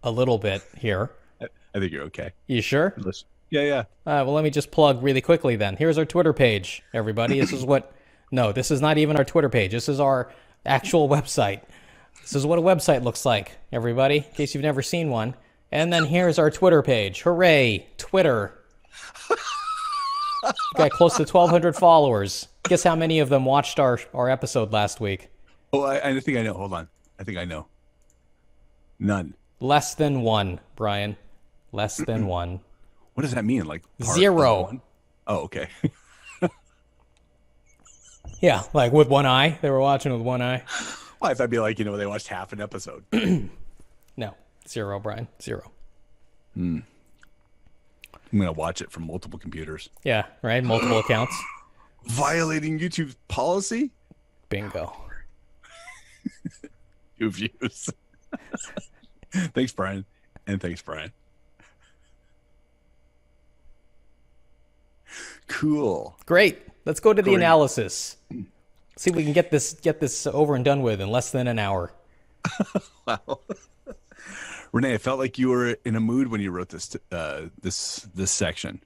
a little bit here.
I think you're okay.
You sure?
Yeah.
Well, let me just plug really quickly then. Here's our Twitter page, everybody. This is what... No, this is not even our Twitter page. This is our actual website. This is what a website looks like, everybody, in case you've never seen one. And then here's our Twitter page. Hooray, Twitter. Got close to 1,200 followers. Guess how many of them watched our episode last week?
Oh, I think I know. Hold on. I think I know. None.
Less than 1, Brian. Less than 1.
What does that mean? Like
0.
Oh, okay.
Yeah, like with one eye. They were watching with one eye.
Well, I thought it'd be like, they watched half an episode.
No. 0, Brian. 0.
I'm going to watch it from multiple computers.
Yeah, right? Multiple accounts.
Violating YouTube's policy?
Bingo.
2 views. Thanks, Brian. And thanks, Brian. Cool.
Great. Let's go to the analysis. See if we can get this over and done with in less than an hour.
Wow. René, I felt like you were in a mood when you wrote this section.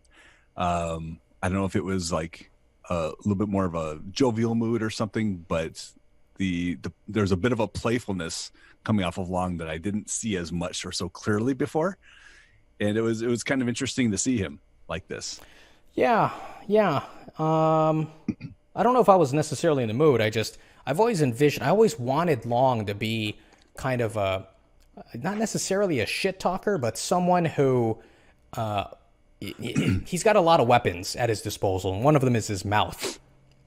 I don't know if it was like a little bit more of a jovial mood or something, but there's a bit of a playfulness coming off of Long that I didn't see as much or so clearly before, and it was kind of interesting to see him like this.
Yeah. I don't know if I was necessarily in the mood. I've always envisioned. I always wanted Long to be kind of not necessarily a shit talker, but someone who he's got a lot of weapons at his disposal, and one of them is his mouth.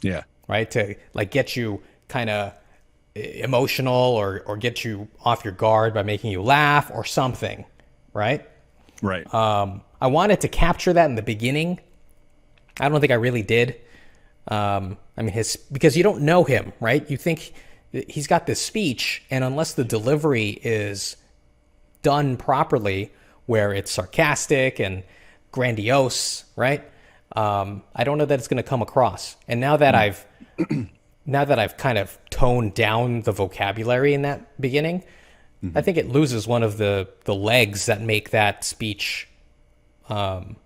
Yeah.
Right? To like get you kind of emotional or get you off your guard by making you laugh or something. Right?
Right.
I wanted to capture that in the beginning. I don't think I really did. Because you don't know him, right? You think he's got this speech, and unless the delivery is done properly, where it's sarcastic and grandiose, right? I don't know that it's going to come across. And now that I've kind of toned down the vocabulary in that beginning, I think it loses one of the legs that make that speech come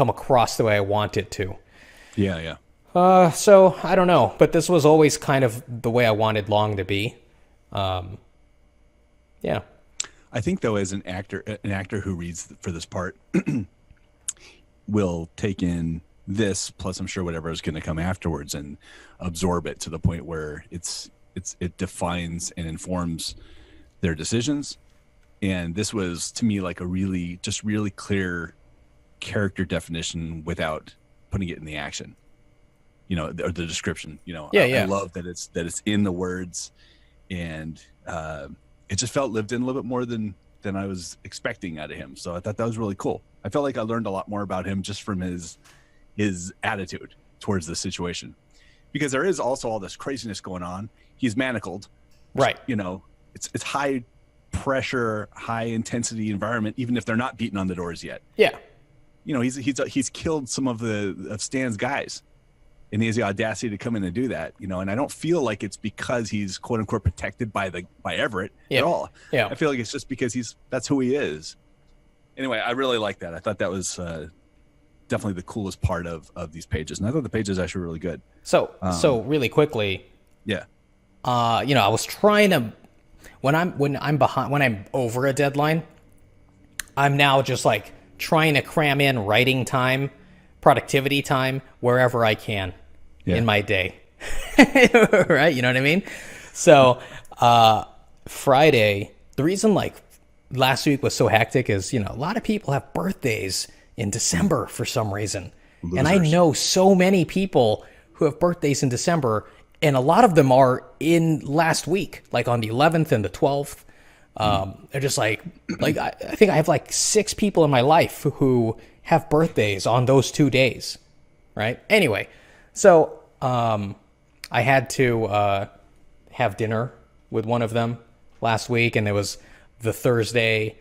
across the way I want it to.
Yeah.
So I don't know, but this was always kind of the way I wanted Long to be. Yeah.
I think though, as an actor who reads for this part will take in this, plus I'm sure whatever is going to come afterwards, and absorb it to the point where it defines and informs their decisions. And this was, to me, like a really clear character definition without putting it in the action, or the description. I love that it's in the words, and it just felt lived in a little bit more than I was expecting out of him. So I thought that was really cool. I felt like I learned a lot more about him just from his attitude towards the situation, because there is also all this craziness going on. He's manacled,
right?
It's high pressure, high intensity environment, even if they're not beating on the doors yet.
Yeah.
He's killed some of Stan's guys, and he has the audacity to come in and do that. And I don't feel like it's because he's quote unquote protected by Everett at all.
Yeah.
I feel like it's just because that's who he is. Anyway, I really like that. I thought that was definitely the coolest part of these pages, and I thought the pages actually were really good.
So really quickly,
yeah.
I was trying to, when I'm over a deadline, I'm now just like trying to cram in writing time, productivity time wherever I can in my day. Right? You know what I mean? So Friday, the reason like last week was so hectic is, a lot of people have birthdays in December for some reason.
Losers.
And I know so many people who have birthdays in December, and a lot of them are in last week, like on the 11th and the 12th. They're just like I think I have like 6 people in my life who have birthdays on those 2 days, right? Anyway, so I had to have dinner with one of them last week, and it was the Thursday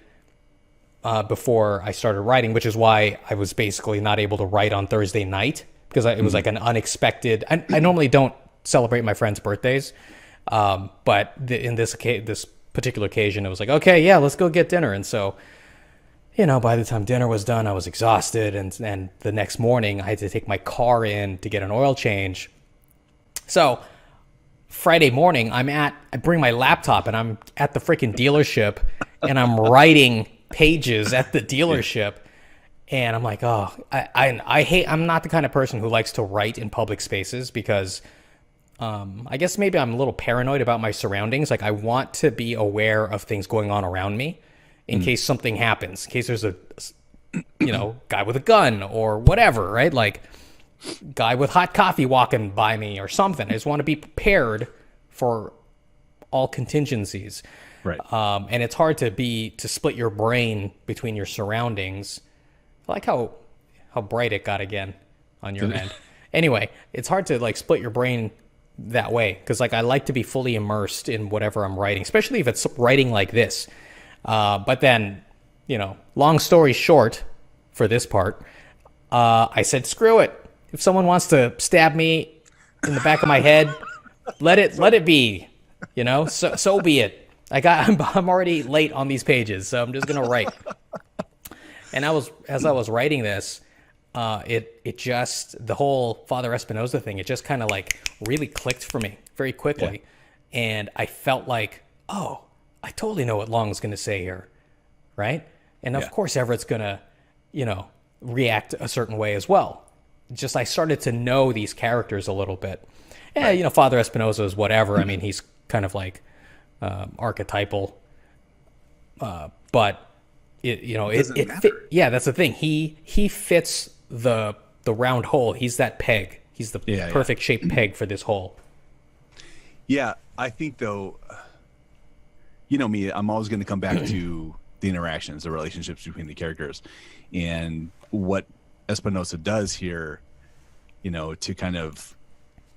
before I started writing, which is why I was basically not able to write on Thursday night, because it was like an unexpected. I normally don't celebrate my friends' birthdays, but in this particular occasion, it was like, okay, yeah, let's go get dinner. And so, by the time dinner was done, I was exhausted, and the next morning I had to take my car in to get an oil change. So Friday morning, I bring my laptop, and I'm at the freaking dealership, and I'm writing pages at the dealership. And I'm like, oh, I'm not the kind of person who likes to write in public spaces, because I guess maybe I'm a little paranoid about my surroundings. Like, I want to be aware of things going on around me in case something happens, in case there's a, guy with a gun or whatever, right? Like, guy with hot coffee walking by me or something. I just want to be prepared for all contingencies.
Right.
And it's hard to split your brain between your surroundings. I like how bright it got again on your end. Anyway, it's hard to like split your brain that way, because like I like to be fully immersed in whatever I'm writing, especially if it's writing like this. But then, long story short, for this part, I said, screw it. If someone wants to stab me in the back of my head, let it be. So be it. I'm already late on these pages, so I'm just gonna write. And as I was writing this, it just, the whole Father Espinosa thing, it just kind of like really clicked for me very quickly. Yeah. And I felt like, oh, I totally know what Long's going to say here, right? And of course Everett's going to, react a certain way as well. Just I started to know these characters a little bit. Yeah, Father Espinosa is whatever. I mean, he's kind of like archetypal, but yeah, that's the thing. He fits the round hole. He's that peg. He's the perfect shaped peg for this hole.
Yeah, I think though, me, I'm always going to come back to the interactions, the relationships between the characters, and what Espinosa does here, to kind of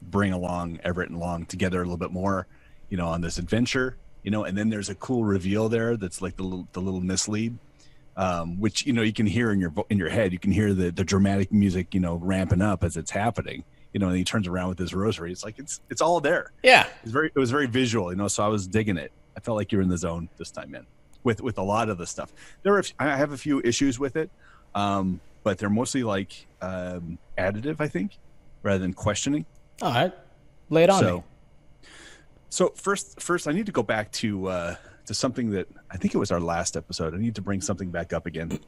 bring along Everett and Long together a little bit more, on this adventure, and then there's a cool reveal there that's like the little mislead. Which you can hear in your head. You can hear the dramatic music ramping up as it's happening. And he turns around with his rosary. It's like it's all there.
Yeah,
it was very visual. So I was digging it. I felt like you're in the zone this time, man. With a lot of the stuff, I have a few issues with it, but they're mostly like additive, I think, rather than questioning.
All right, lay it on me.
So first, I need to go back to something that I think it was our last episode. I need to bring something back up again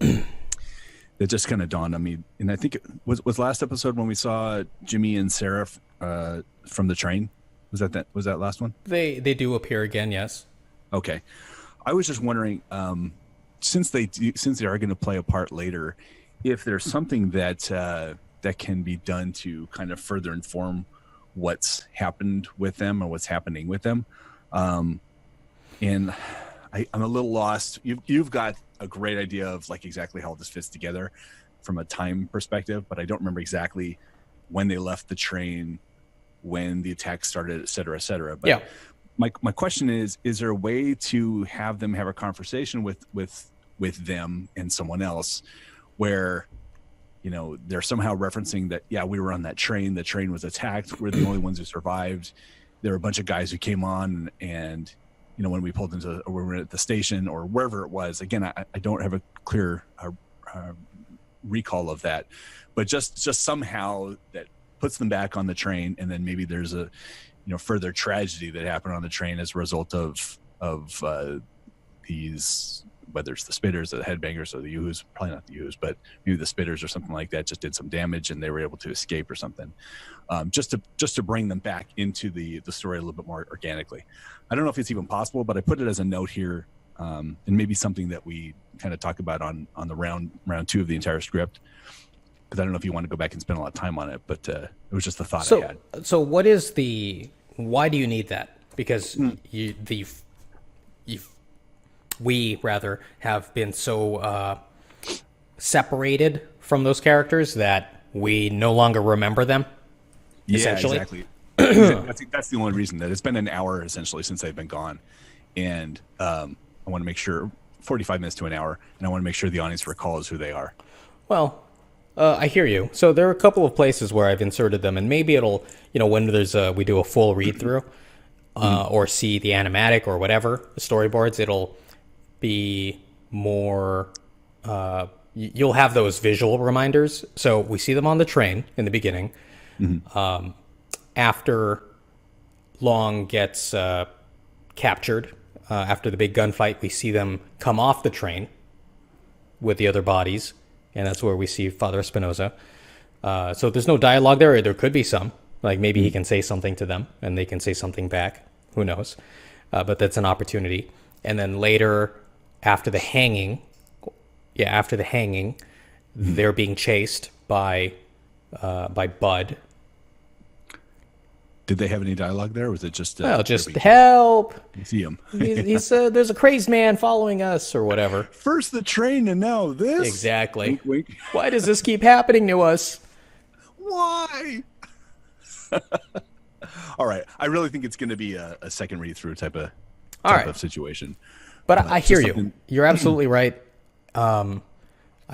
that just kind of dawned on me. And I think it was last episode when we saw Jimmy and Sarah from the train. Was that last one?
They do appear again, yes.
Okay. I was just wondering, since they are going to play a part later, if there's something that can be done to kind of further inform what's happened with them or what's happening with them. And I'm a little lost. You've got a great idea of like exactly how this fits together from a time perspective, but I don't remember exactly when they left the train, when the attack started, et cetera, et cetera. But
yeah.
My question is there a way to have them have a conversation with them and someone else where, you know, they're somehow referencing that, yeah, we were on that train. The train was attacked. We're the only ones who survived. There were a bunch of guys who came on and, you know, when we pulled into, or we were at the station or wherever it was, again, I don't have a clear recall of that, but just somehow that puts them back on the train. And then maybe there's a, you know, further tragedy that happened on the train as a result of these, whether it's the spitters or the headbangers or the Yoo-hoos, probably not the Yoo-hoos, but maybe the spitters or something like that just did some damage and they were able to escape or something. Just to bring them back into the story a little bit more organically. I don't know if it's even possible, but I put it as a note here, and maybe something that we kind of talk about on the round 2 of the entire script. Because I don't know if you want to go back and spend a lot of time on it, but it was just the thought I had.
So why do you need that? Because we rather have been so separated from those characters that we no longer remember them.
Yeah,
essentially.
Exactly. That's the only reason, that it's been an hour essentially since they've been gone, and I want to make sure 45 minutes to an hour, and I want to make sure the audience recalls who they are.
Well, I hear you. So there are a couple of places where I've inserted them, and maybe it'll, you know, when we do a full read through, or see the animatic or whatever, the storyboards, it'll be more, you'll have those visual reminders. So we see them on the train in the beginning. Mm-hmm. After Long gets captured, after the big gunfight, we see them come off the train with the other bodies. And that's where we see Father Espinosa. So there's no dialogue there, or there could be some. Like maybe he can say something to them, and they can say something back. Who knows? But that's an opportunity. And then later, after the hanging, they're being chased by Bud.
Did they have any dialogue there, or was it just...
just help!
You see him.
He's there's a crazed man following us, or whatever.
First the train, and now this?
Exactly.
Wink, wink.
Why does this keep happening to us?
Why? All right. I really think it's going to be a second read-through type of situation.
But I hear you. You're absolutely right. I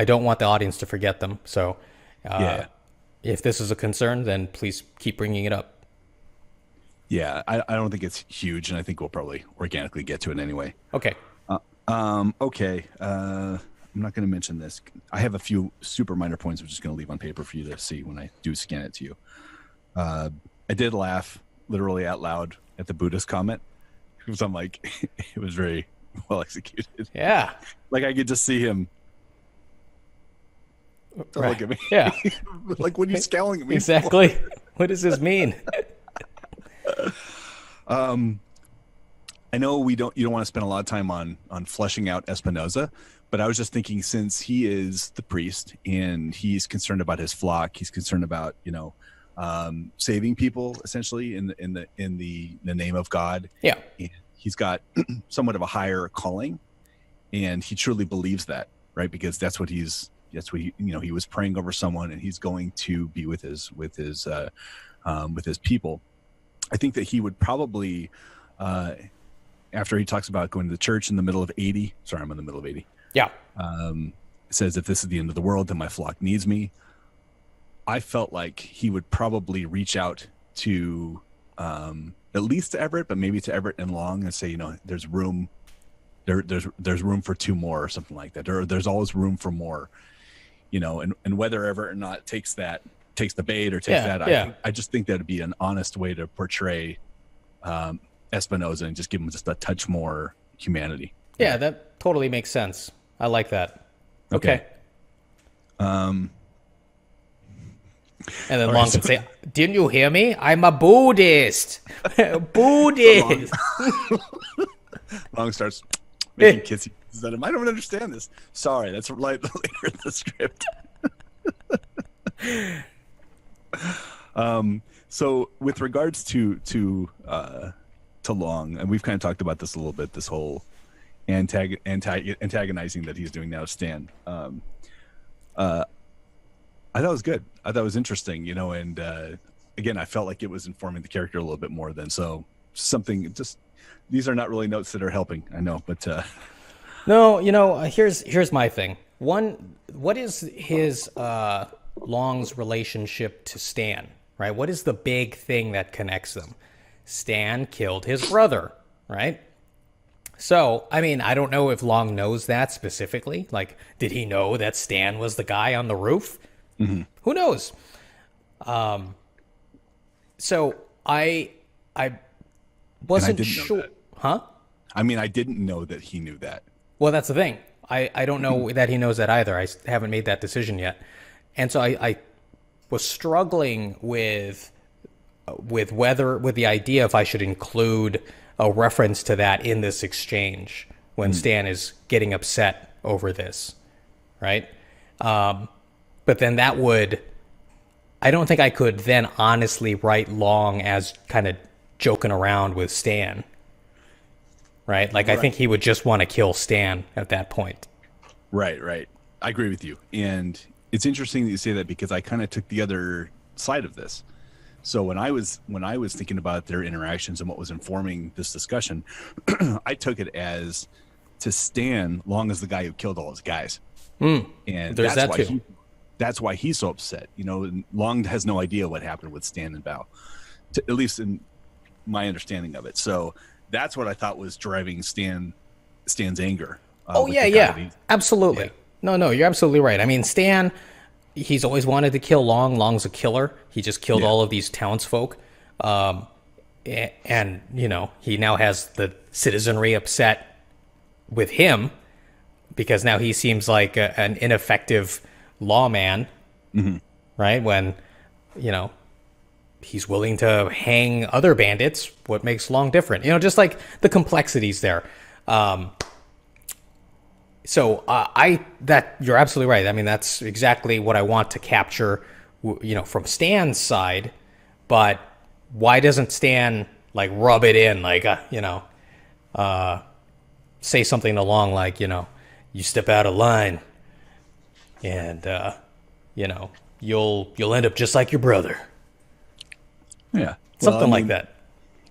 don't want the audience to forget them. So if this is a concern, then please keep bringing it up.
Yeah, I don't think it's huge, and I think we'll probably organically get to it anyway.
Okay.
Okay. I'm not going to mention this. I have a few super minor points I'm just going to leave on paper for you to see when I do scan it to you. I did laugh literally out loud at the Buddhist comment, because I'm like, it was very well executed.
Yeah.
Like I could just see him.
Right.
Look at me.
Yeah.
Like, what are you scowling at me
exactly.
for?
What does this mean?
I know you don't want to spend a lot of time on fleshing out Espinosa, but I was just thinking, since he is the priest and he's concerned about his flock, he's concerned about, you know, saving people essentially in the name of God.
Yeah.
And he's got somewhat of a higher calling, and he truly believes that, right? Because that's what he was praying over someone, and he's going to be with his people. I think that he would probably, after he talks about going to the church in the middle of 80, sorry, I'm in the middle of 80.
Yeah.
Says, if this is the end of the world, then my flock needs me. I felt like he would probably reach out to, at least to Everett, but maybe to Everett and Long, and say, you know, there's room, there's room for 2 more or something like that. There's always room for more, you know, and whether Everett or not takes the bait or takes that. I just think that'd be an honest way to portray Espinosa and just give him just a touch more humanity.
Yeah, that totally makes sense. I like that. Okay.
Um,
And then
all
Long
right,
could
so
say, "Didn't you hear me? I'm a Buddhist." Buddhist.
Long starts making kissy kisses at him. I don't understand this. Sorry, that's like later in the script. So with regards to Long, and we've kind of talked about this a little bit, this whole antagonizing that he's doing now to Stan. I thought it was good. I thought it was interesting, you know, and again, I felt like it was informing the character a little bit more than so something. Just these are not really notes that are helping, I know, but
No, you know, here's my thing. One, what is his Long's relationship to Stan? Right? What is the big thing that connects them? Stan killed his brother, right? So, I mean, I don't know if Long knows that specifically. Like, did he know that Stan was the guy on the roof?
mm-hmm.
Who knows? So I wasn't
didn't know
sure,
that.
huh?
I mean, I didn't know that he knew that.
Well, that's the thing. I don't know that he knows that either. I haven't made that decision yet, and so I was struggling with the idea if I should include a reference to that in this exchange when Stan is getting upset over this, right? But then that would, I don't think I could then honestly write Long as kind of joking around with Stan, right? Like, I think he would just want to kill Stan at that point.
Right. I agree with you. And it's interesting that you say that because I kind of took the other side of this. So when I was thinking about their interactions and what was informing this discussion, I took it as to Stan, Long as the guy who killed all his guys. And
There's that too.
That's why he's so upset. You know, Long has no idea what happened with Stan and Bao, at least in my understanding of it. So that's what I thought was driving Stan's anger.
Yeah, absolutely. Yeah. No, you're absolutely right. I mean, Stan, he's always wanted to kill Long. Long's a killer. He just killed all of these townsfolk. And, you know, he now has the citizenry upset with him because now he seems like an ineffective lawman, right? When, you know, he's willing to hang other bandits. What makes Long different? You know, just like the complexities there. So you're absolutely right. I mean, that's exactly what I want to capture, you know, from Stan's side. But why doesn't Stan like rub it in, like you know, say something along like, you know, you step out of line, and you know, you'll end up just like your brother.
Yeah,
Something like that.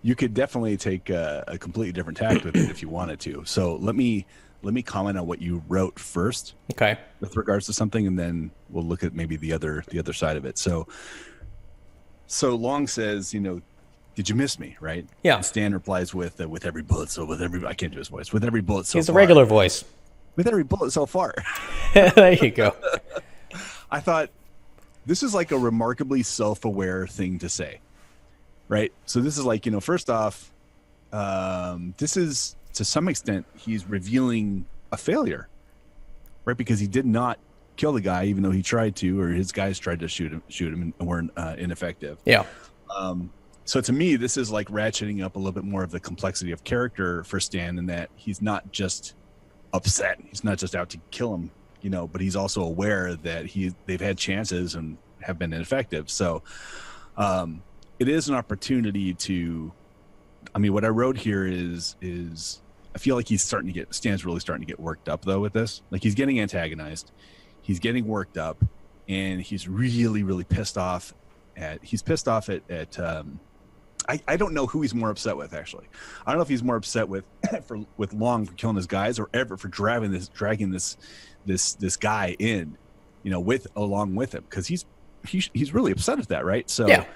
You could definitely take a completely different tact with it if you wanted to. So let me comment on what you wrote first.
Okay.
With regards to something, and then we'll look at maybe the other side of it. So Long says, you know, did you miss me? Right.
Yeah.
And Stan replies with every bullet. So with every, I can't do his voice. With every bullet so
He's
far.
a regular voice.
With every bullet so far.
There you go.
I thought this is like a remarkably self-aware thing to say. Right. So this is like, you know, first off, this is to some extent, he's revealing a failure, right? Because he did not kill the guy, even though he tried to, or his guys tried to shoot him and were ineffective.
Yeah.
So to me, this is like ratcheting up a little bit more of the complexity of character for Stan, in that he's not just upset. He's not just out to kill him, you know, but he's also aware that they've had chances and have been ineffective. So it is an opportunity to, I mean, what I wrote here is I feel like Stan's really starting to get worked up though with this. Like, he's getting antagonized, he's getting worked up, and he's really, really pissed off at I don't know who he's more upset with, actually. I don't know if he's more upset with Long for killing his guys, or ever for dragging this guy in, you know, along with him, because he's really upset at that, right? So yeah.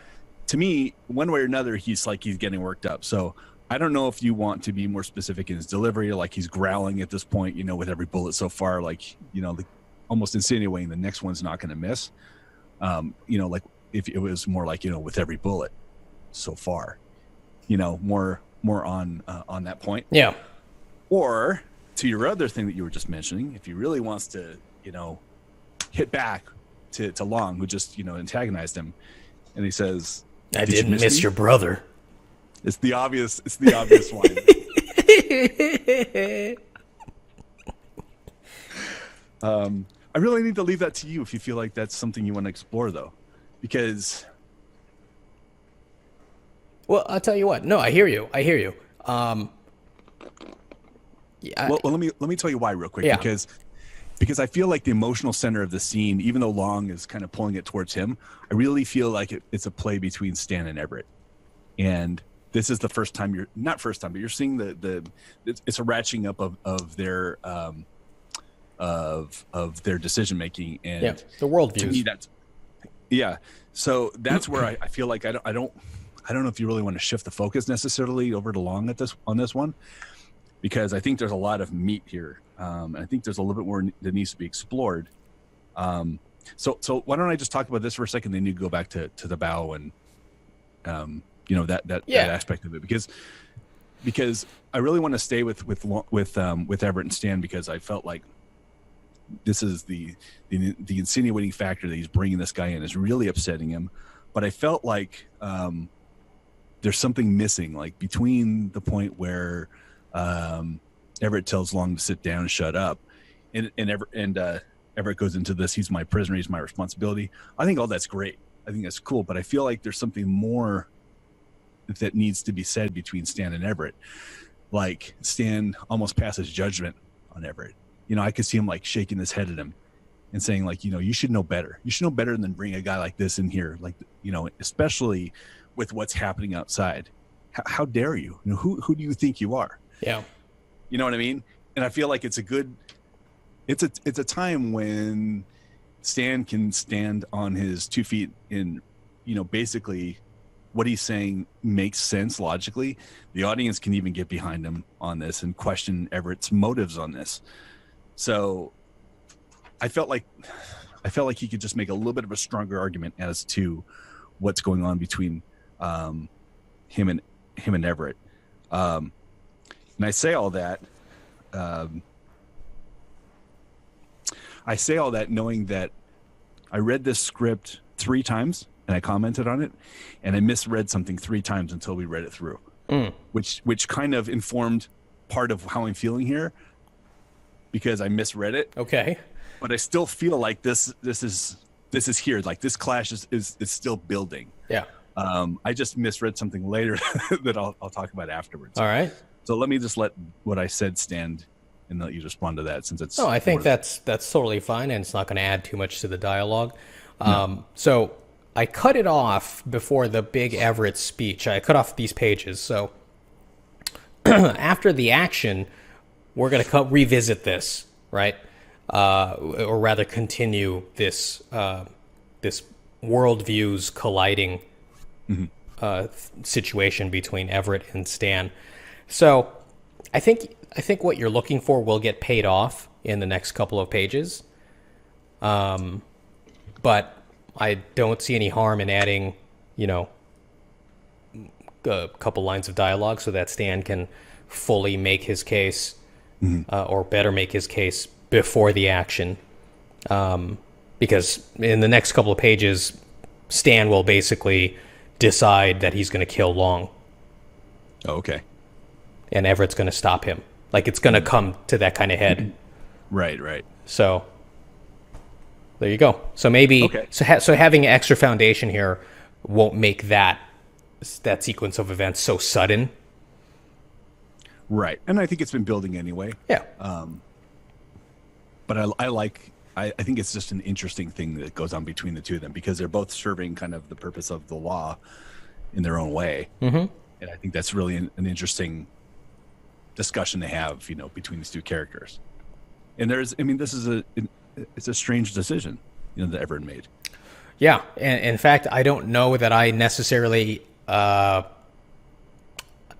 To me, one way or another, he's getting worked up. So I don't know if you want to be more specific in his delivery, like he's growling at this point, you know, with every bullet so far, like, you know, almost insinuating the next one's not going to miss. You know, like if it was more like, you know, with every bullet so far, you know, more on that point.
Yeah.
Or to your other thing that you were just mentioning, if he really wants to, you know, hit back to Long, who just antagonized him, and he says,
I
"Did you
didn't miss
me?"
your brother.
It's the obvious line. I really need to leave that to you if you feel like that's something you want to explore, though, because.
Well, I'll tell you what. No, I hear you. Yeah.
Well, let me tell you why real quick.
Yeah.
Because I feel like the emotional center of the scene, even though Long is kind of pulling it towards him, I really feel like it's a play between Stan and Everett. And this is the first time but you're seeing it's a ratcheting up of their decision making, and
the worldviews.
To me, so that's where I feel like I don't know if you really want to shift the focus necessarily over to Long on this one, because I think there's a lot of meat here, and I think there's a little bit more that needs to be explored. So why don't I just talk about this for a second, then you go back to the bow and that aspect of it, because I really want to stay with Everett and Stan, because I felt like this is the insinuating factor that he's bringing this guy in is really upsetting him, but I felt like there's something missing, like between the point where Everett tells Long to sit down and shut up, and Everett goes into this, he's my prisoner, he's my responsibility. I think all that's great. I think that's cool, but I feel like there's something more that needs to be said between Stan and Everett. Like Stan almost passes judgment on Everett. I could see him like shaking his head at him and saying like, you should know better. You should know better than bring a guy like this in here. Like, especially with what's happening outside. How dare you? Who do you think you are?
Yeah.
You know what I mean? And I feel like it's a time when Stan can stand on his 2 feet and, basically what he's saying makes sense logically. The audience can even get behind him on this and question Everett's motives on this. So I felt like he could just make a little bit of a stronger argument as to what's going on between him and Everett. And I say all that. Knowing that I read this script 3 times and I commented on it, and I misread something 3 times until we read it through, which kind of informed part of how I'm feeling here, because I misread it.
Okay.
But I still feel like this is here. Like this clash is still building.
Yeah.
I just misread something later that I'll talk about afterwards.
All right.
So let me just let what I said stand and let you respond to that, since it's.
No, I think that's totally fine, and it's not going to add too much to the dialogue.
No.
So I cut it off before the big Everett speech. I cut off these pages. So after the action, we're going to revisit this, right? Or rather, continue this this worldviews colliding situation between Everett and Stan. So I think what you're looking for will get paid off in the next couple of pages. But I don't see any harm in adding, a couple lines of dialogue so that Stan can fully make his case, or better make his case before the action. Because in the next couple of pages, Stan will basically decide that he's going to kill Long.
Oh, okay.
And Everett's going to stop him. Like, it's going to come to that kind of head.
Right.
So there you go. So maybe so having an extra foundation here won't make that sequence of events so sudden.
Right. And I think it's been building anyway.
Yeah.
But I think it's just an interesting thing that goes on between the two of them, because they're both serving kind of the purpose of the law in their own way. Mm-hmm. And I think that's really an interesting discussion to have, between these two characters. And this is it's a strange decision, that Everett made.
Yeah. And in fact, I don't know that I necessarily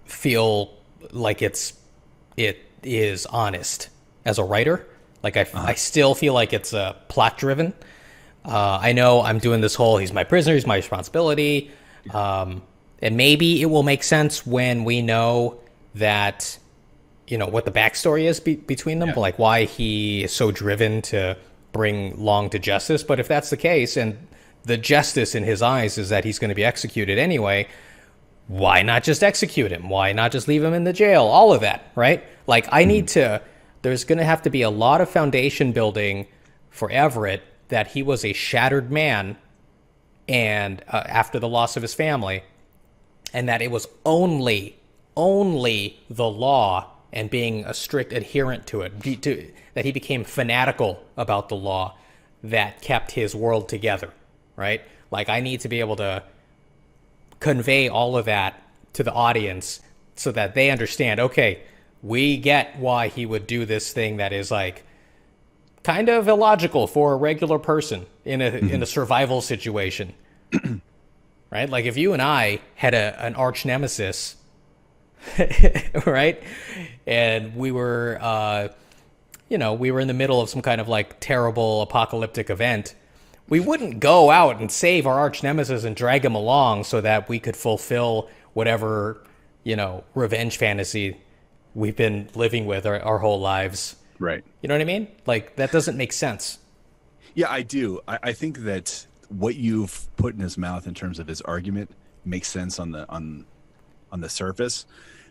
feel like it is honest as a writer. Like I still feel like it's plot driven. I know I'm doing this whole, he's my prisoner, he's my responsibility. And maybe it will make sense when we know that, what the backstory is between them, like why he is so driven to bring Long to justice. But if that's the case, and the justice in his eyes is that he's going to be executed anyway, why not just execute him? Why not just leave him in the jail? All of that, right? Like, I need to, there's going to have to be a lot of foundation building for Everett that he was a shattered man and after the loss of his family, and that it was only the law and being a strict adherent to it, that he became fanatical about the law that kept his world together, right? Like, I need to be able to convey all of that to the audience so that they understand, okay, we get why he would do this thing that is like kind of illogical for a regular person in a survival situation. Right? Like, if you and I had an arch nemesis, right? And we were we were in the middle of some kind of like terrible apocalyptic event, we wouldn't go out and save our arch nemesis and drag him along so that we could fulfill whatever, revenge fantasy we've been living with our whole lives.
Right.
You know what I mean? Like, that doesn't make sense.
Yeah, I do. I think that what you've put in his mouth in terms of his argument makes sense on the surface,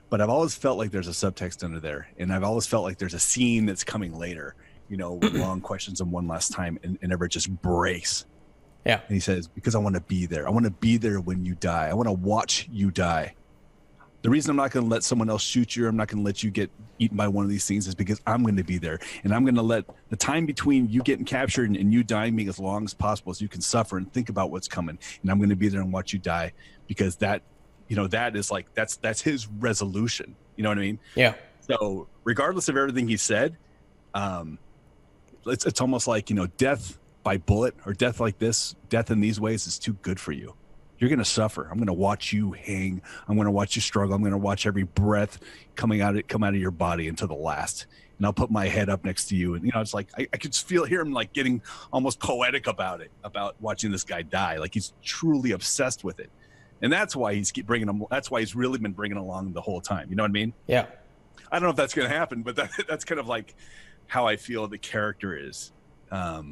but I've always felt like there's a subtext under there, and I've always felt like there's a scene that's coming later, Long questions him one last time, and Everett just breaks.
Yeah.
And he says, because I want to be there. I want to be there when you die. I want to watch you die. The reason I'm not going to let someone else shoot you, or I'm not going to let you get eaten by one of these things, is because I'm going to be there. And I'm going to let the time between you getting captured and you dying be as long as possible so you can suffer and think about what's coming. And I'm going to be there and watch you die, because that is like, that's his resolution. You know what I mean?
Yeah.
So regardless of everything he said, it's almost like, death by bullet, or death like this, death in these ways is too good for you. You're going to suffer. I'm going to watch you hang. I'm going to watch you struggle. I'm going to watch every breath come out of your body until the last. And I'll put my head up next to you. And, it's like, I could hear him like getting almost poetic about it, about watching this guy die. Like, he's truly obsessed with it. And that's why that's why he's really been bringing along the whole time. You know what I mean?
Yeah.
I don't know if that's going to happen, but that's kind of like how I feel the character is. At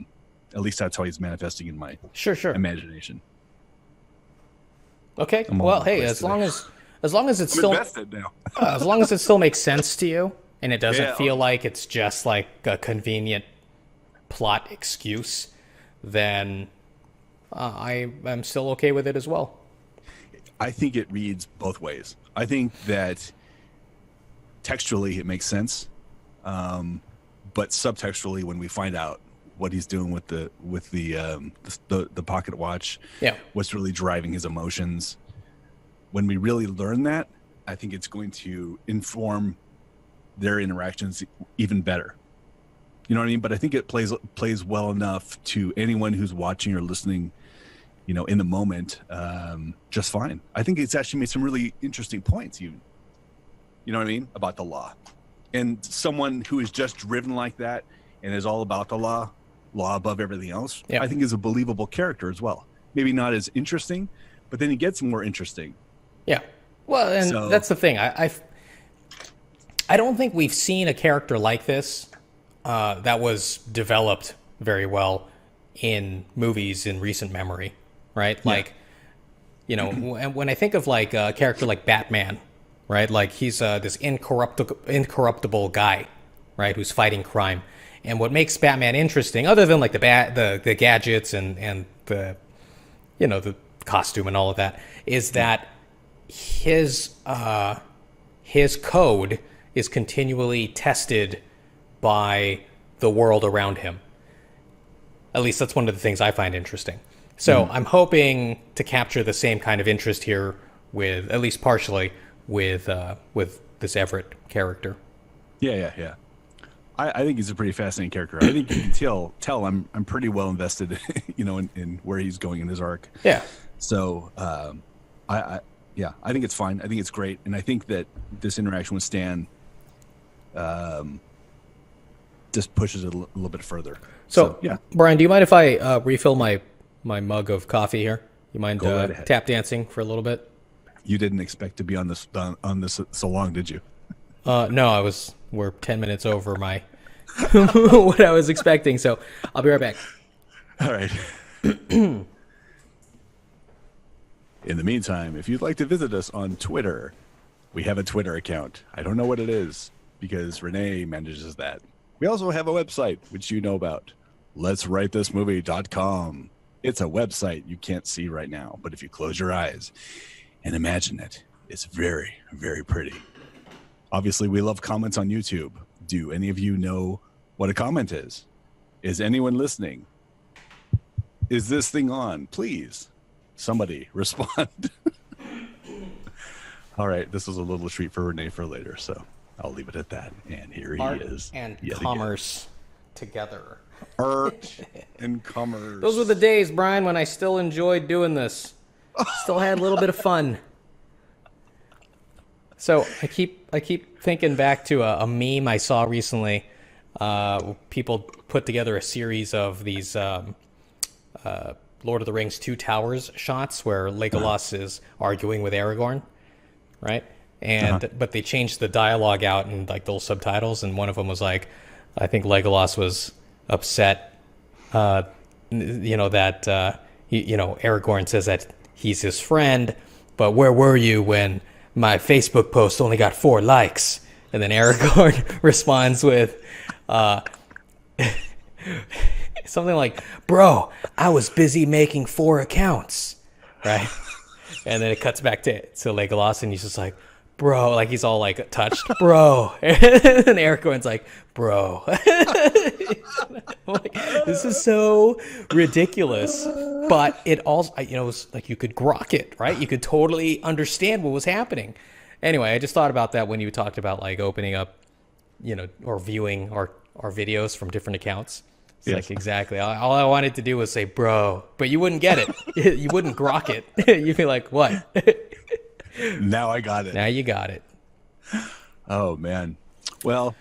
least that's how he's manifesting in my imagination.
Okay. Well, hey, as long as it's still
invested now.
as long as it still makes sense to you, and it doesn't feel like it's just like a convenient plot excuse, then I'm still okay with it as well.
I think it reads both ways. I think that textually it makes sense, but subtextually, when we find out what he's doing with the pocket watch, what's really driving his emotions, when we really learn that, I think it's going to inform their interactions even better. You know what I mean? But I think it plays well enough to anyone who's watching or listening, in the moment, just fine. I think it's actually made some really interesting points, you know what I mean, about the law. And someone who is just driven like that and is all about the law above everything else, I think is a believable character as well. Maybe not as interesting, but then he gets more interesting.
Yeah. Well, and that's the thing. I don't think we've seen a character like this that was developed very well in movies in recent memory, right? Yeah. Like, when I think of like a character like Batman, right? Like, he's this incorruptible guy, right? Who's fighting crime. And what makes Batman interesting, other than like the gadgets and the the costume and all of that, is that his code is continually tested by the world around him. At least that's one of the things I find interesting. So I'm hoping to capture the same kind of interest here with, at least partially, with this Everett character.
Yeah. I think he's a pretty fascinating character. I think you can tell I'm pretty well invested, in where he's going in his arc.
Yeah.
So, I think it's fine. I think it's great, and I think that this interaction with Stan, just pushes it a little bit further.
So yeah, Brian, do you mind if I refill my mug of coffee here? You mind tap dancing for a little bit?
You didn't expect to be on this so long, did you?
No, we're 10 minutes over my what I was expecting. So I'll be right back.
All right. In the meantime, if you'd like to visit us on Twitter, we have a Twitter account. I don't know what it is because Renee manages that. We also have a website, which you know about, letswritethismovie.com. It's a website you can't see right now, but if you close your eyes and imagine it, it's very, very pretty. Obviously, we love comments on YouTube. Do any of you know what a comment is? Is anyone listening? Is this thing on? Please, somebody respond. All right, this was a little treat for Renee for later, so I'll leave it at that. And here he
Art
is.
and commerce together.
Art and commerce.
Those were the days, Brian, when I still enjoyed doing this. Still had a little bit of fun. So I keep thinking back to a meme I saw recently. People put together a series of these Lord of the Rings Two Towers shots where Legolas is arguing with Aragorn, right? And but they changed the dialogue out and like those subtitles, and one of them was like, I think Legolas was upset, that Aragorn says that he's his friend, but where were you when my Facebook post only got 4 likes? And then Aragorn responds with something like, bro, I was busy making 4 accounts, right? And then it cuts back to Legolas, and he's just like, bro, like he's all like touched, bro. And Aragorn's like, bro. Like, this is so ridiculous. But it also, it was like you could grok it, right? You could totally understand what was happening. Anyway, I just thought about that when you talked about like opening up, or viewing our videos from different accounts. It's like exactly. All I wanted to do was say, bro, but you wouldn't get it. You wouldn't grok it. You'd be like, what?
Now I got it.
Now you got it.
Oh, man. Well,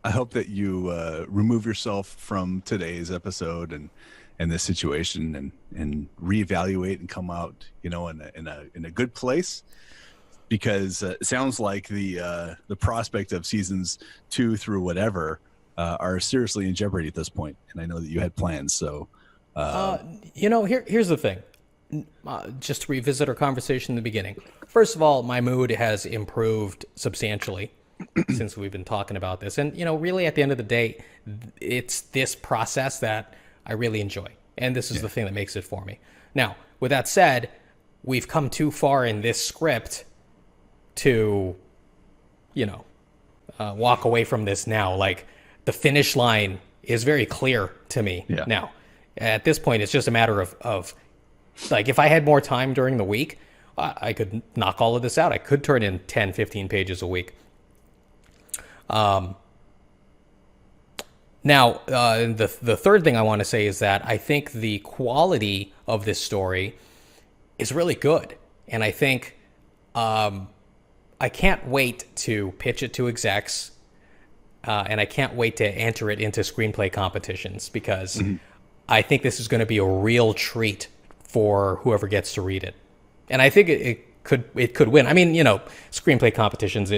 I hope that you remove yourself from today's episode and this situation and reevaluate and come out, in a good place, because it sounds like the prospect of seasons 2 through whatever are seriously in jeopardy at this point. And I know that you had plans. So,
here's the thing. Just to revisit our conversation in the beginning. First of all, my mood has improved substantially since we've been talking about this. And, really at the end of the day, it's this process that I really enjoy. And this is the thing that makes it for me. Now, with that said, we've come too far in this script to, walk away from this now. Like, the finish line is very clear to me now. At this point, it's just a matter of like, if I had more time during the week, I could knock all of this out. I could turn in 10, 15 pages a week. Now, the third thing I want to say is that I think the quality of this story is really good. And I think I can't wait to pitch it to execs, and I can't wait to enter it into screenplay competitions, because I think this is going to be a real treat for whoever gets to read it. And I think it could win. I mean, screenplay competitions,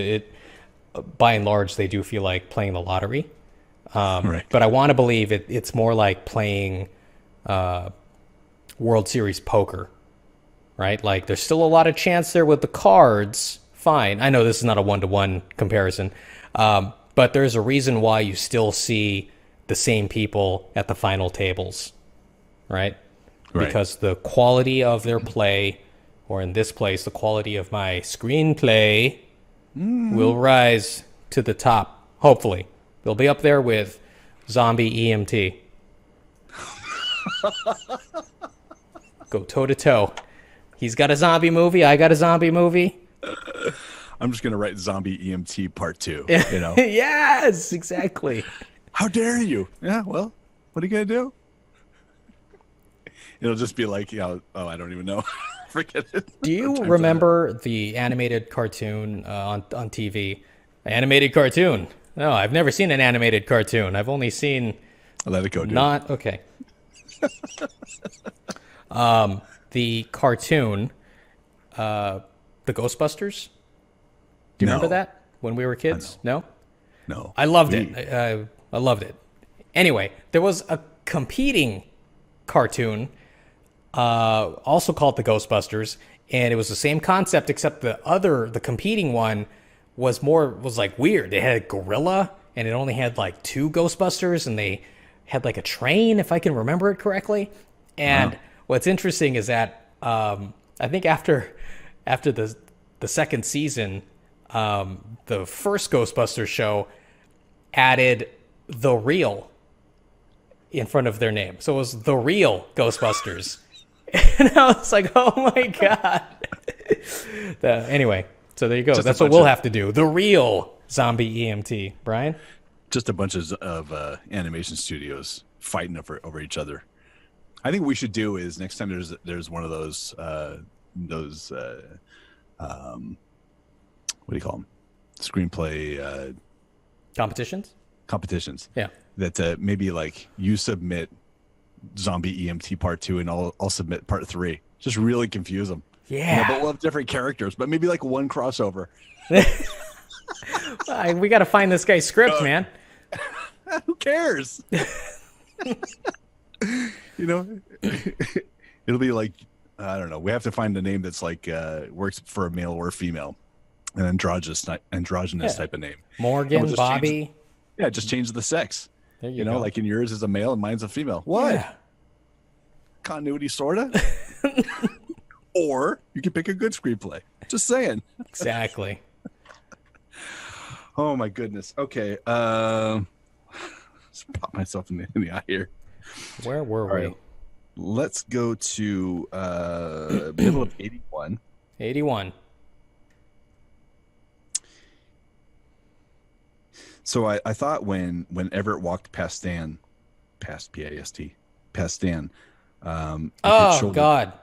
by and large, they do feel like playing the lottery.
Right.
But I want to believe it's more like playing World Series poker, right? Like, there's still a lot of chance there with the cards. Fine. I know this is not a one-to-one comparison, but there's a reason why you still see the same people at the final tables, right? Because the quality of their play, or in this place, the quality of my screenplay, will rise to the top. Hopefully. They'll be up there with Zombie EMT. Go toe-to-toe. He's got a zombie movie. I got a zombie movie.
I'm just going to write Zombie EMT Part 2,
Yes, exactly.
How dare you? Yeah, well, what are you going to do? It'll just be like, I don't even know. Forget it.
Do you remember the animated cartoon on TV? Animated cartoon. No, I've never seen an animated cartoon. I've only seen...
Let it go, dude.
Okay. The cartoon, the Ghostbusters. Do you remember that when we were kids? No?
No.
I loved it. I loved it. Anyway, there was a competing cartoon, also called the Ghostbusters, and it was the same concept, except the competing one was like weird. They had a gorilla, and it only had like 2 Ghostbusters, and they had like a train, if I can remember it correctly. And what's interesting is that I think after the second season, the first Ghostbusters show added the real in front of their name. So it was the real Ghostbusters. And I was like, oh my God. Anyway, so there you go. That's what we'll have to do. The real zombie EMT. Brian?
Just a bunch of animation studios fighting over each other. I think what we should do is next time there's one of those what do you call them? Screenplay competitions. Yeah. That maybe like you submit Zombie EMT Part 2 and I'll submit Part 3. Just really confuse them.
Yeah.
But we'll have different characters, but maybe like one crossover.
We got to find this guy's script, man.
Who cares? It'll be like, I don't know. We have to find a name that's like works for a male or a female, an androgynous type of name.
Morgan, Bobby.
Just change the sex.
There you go.
Like in yours is a male and mine's a female. What? Yeah. Continuity, sorta. Or you can pick a good screenplay. Just saying.
Exactly.
Oh my goodness. Okay. Just pop myself in the eye here.
Where were we?
Right. Let's go to middle of 81.
81.
So I thought when Everett walked past Stan, past Stan.
Oh God!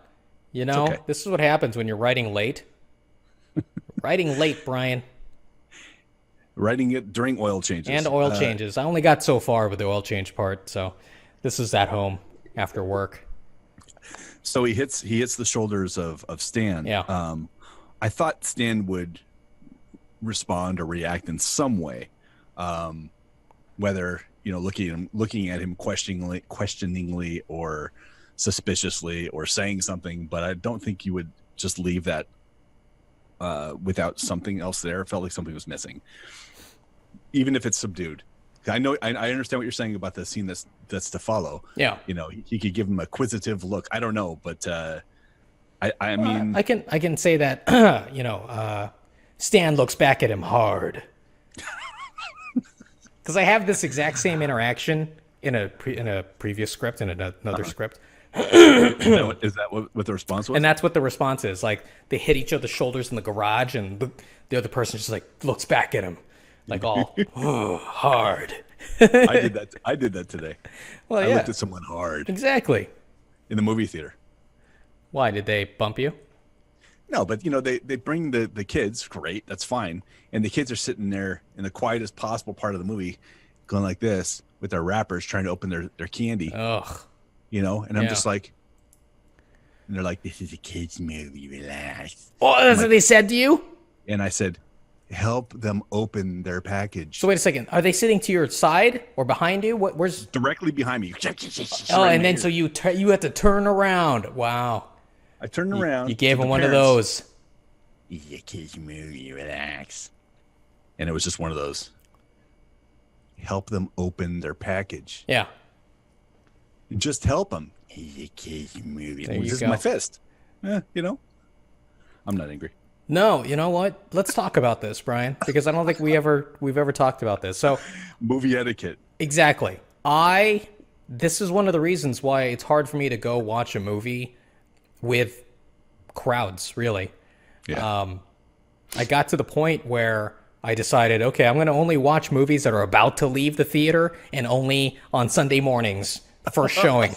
This is what happens when you're writing late. Writing late, Brian.
Writing it during oil changes.
And oil changes. I only got so far with the oil change part, so this is at home after work.
So he hits the shoulders of Stan.
Yeah.
I thought Stan would respond or react in some way. Whether looking at him questioningly or suspiciously or saying something, but I don't think you would just leave that without something else there. It felt like something was missing, even if it's subdued. I know I understand what you're saying about the scene that's to follow.
Yeah,
he could give him a quizzitive look. I don't know, but I mean,
I can say that Stan looks back at him hard. Because I have this exact same interaction in a previous script, in another script.
Is that what the response was?
And that's what the response is. Like, they hit each other's shoulders in the garage, and the other person just like looks back at him, like all hard.
I did that today.
Well,
I looked at someone hard.
Exactly.
In the movie theater.
Why did they bump you?
No, but they bring the kids, great, that's fine. And the kids are sitting there in the quietest possible part of the movie, going like this with their wrappers, trying to open their candy.
Ugh.
And I'm just like, and they're like, this is a kid's movie, relax.
Oh, that's what they said to you?
And I said, help them open their package.
So wait a second, are they sitting to your side or behind you? Where's
directly behind me?
Oh, and then so you had to turn around. Wow.
I turned around.
You gave him one of those.
This is a kid's movie, relax. And it was just one of those. Help them open their package.
Yeah.
Just help them. It's a kid's movie. This is
go.
my fist. I'm not angry.
No, you know what? Let's talk about this, Brian, because I don't think we've ever talked about this. So,
movie etiquette.
Exactly. This is one of the reasons why it's hard for me to go watch a movie with crowds, really.
Yeah.
I got to the point where I decided, okay, I'm going to only watch movies that are about to leave the theater and only on Sunday mornings, first showing.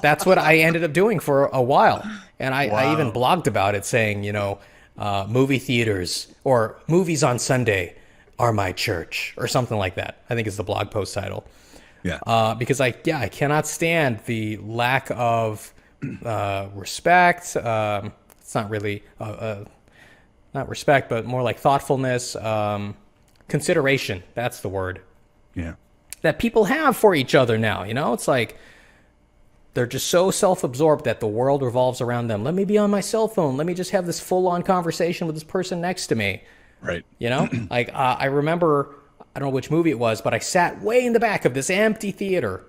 That's what I ended up doing for a while. And I even blogged about it saying, movie theaters or movies on Sunday are my church or something like that. I think is the blog post title.
Yeah.
Because I cannot stand the lack of respect. It's not really not respect, but more like thoughtfulness. consideration. That's the word.
Yeah.
That people have for each other now. You know, it's like they're just so self-absorbed that the world revolves around them. Let me be on my cell phone. Let me just have this full-on conversation with this person next to me.
Right.
You know, like I remember, I don't know which movie it was, but I sat way in the back of this empty theater,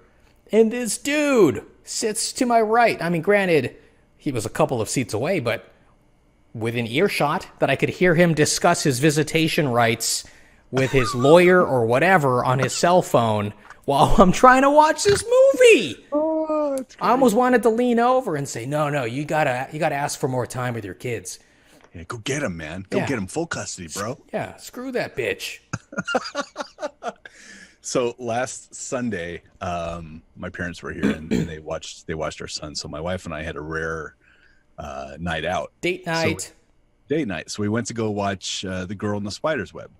and this dude sits to my right. I mean, granted, he was a couple of seats away, but within earshot that I could hear him discuss his visitation rights with his lawyer or whatever on his cell phone while I'm trying to watch this movie.
Oh, that's great.
I almost wanted to lean over and say, no, you gotta ask for more time with your kids.
Yeah, go get him, man. Go get him full custody, bro.
Yeah, screw that bitch.
So last Sunday, my parents were here and they watched our son. So my wife and I had a rare night out.
Date night.
Date night. So we went to go watch The Girl in the Spider's Web.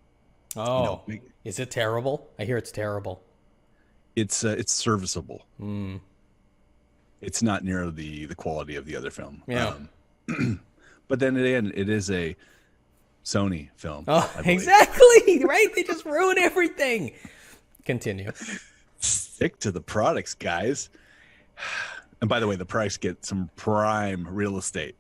Oh, is it terrible? I hear it's terrible.
It's serviceable. It's not near the quality of the other film.
Yeah.
But then again, it is a Sony film.
Oh, exactly. Right? They just ruin everything. Continue.
Stick to the products, guys. And by the way, the products get some prime real estate.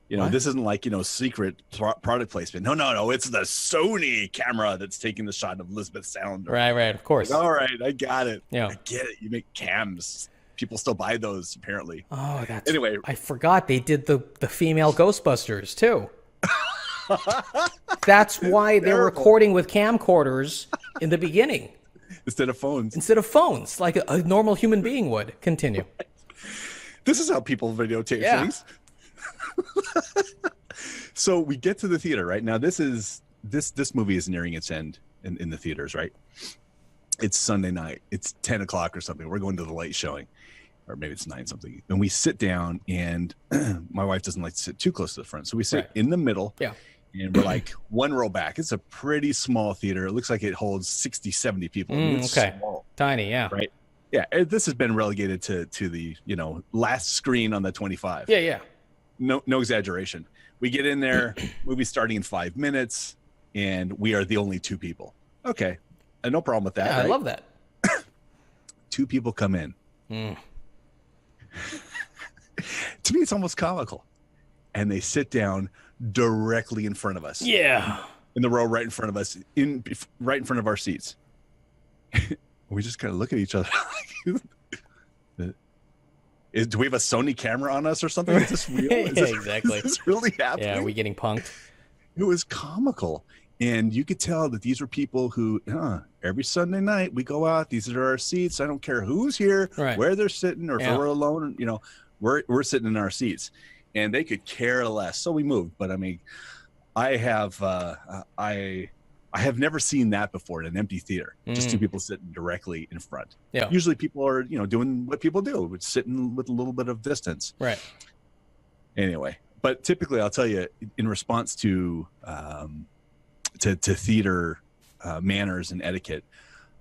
You know, This isn't like, secret product placement. No. It's the Sony camera that's taking the shot of Elizabeth Sound.
Right. Of course.
Like, all right. I got it.
Yeah.
I get it. You make cams. People still buy those, apparently.
Oh, that's...
Anyway.
I forgot they did the female Ghostbusters, too. That's why they're recording with camcorders in the beginning.
Instead of phones. Like a normal human being would. Continue. This is how people videotape things. So we get to the theater, right? Now this movie is nearing its end in the theaters, right? It's Sunday night. It's 10 o'clock or something. We're going to the late showing, or maybe it's 9 something. And we sit down, and my wife doesn't like to sit too close to the front. So we sit in the middle. Yeah. And we're like one row back. It's a pretty small theater. It looks like it holds 60, 70 people. It's small.
Tiny, yeah.
Right. Yeah. This has been relegated to the, last screen on the 25.
Yeah.
No exaggeration. We get in there, movie starting in 5 minutes, and we are the only 2 people. Okay. No problem with that.
Yeah,
right?
I love that.
2 people come in. To me, it's almost comical. And they sit down directly in front of us.
Yeah.
In the row right in front of us, right in front of our seats. We just kind of look at each other. Do we have a Sony camera on us or something? Is this real?
Exactly.
Is this really happening?
Yeah, are we getting punked?
It was comical. And you could tell that these were people who, every Sunday night we go out. These are our seats. I don't care who's here, where they're sitting, or if we're alone. We're sitting in our seats, and they could care less. So we moved. But I mean, I have never seen that before in an empty theater. Just 2 people sitting directly in front. Yeah. Usually people are, doing what people do, sitting with a little bit of distance.
Right.
Anyway, but typically I'll tell you, in response to theater manners and etiquette,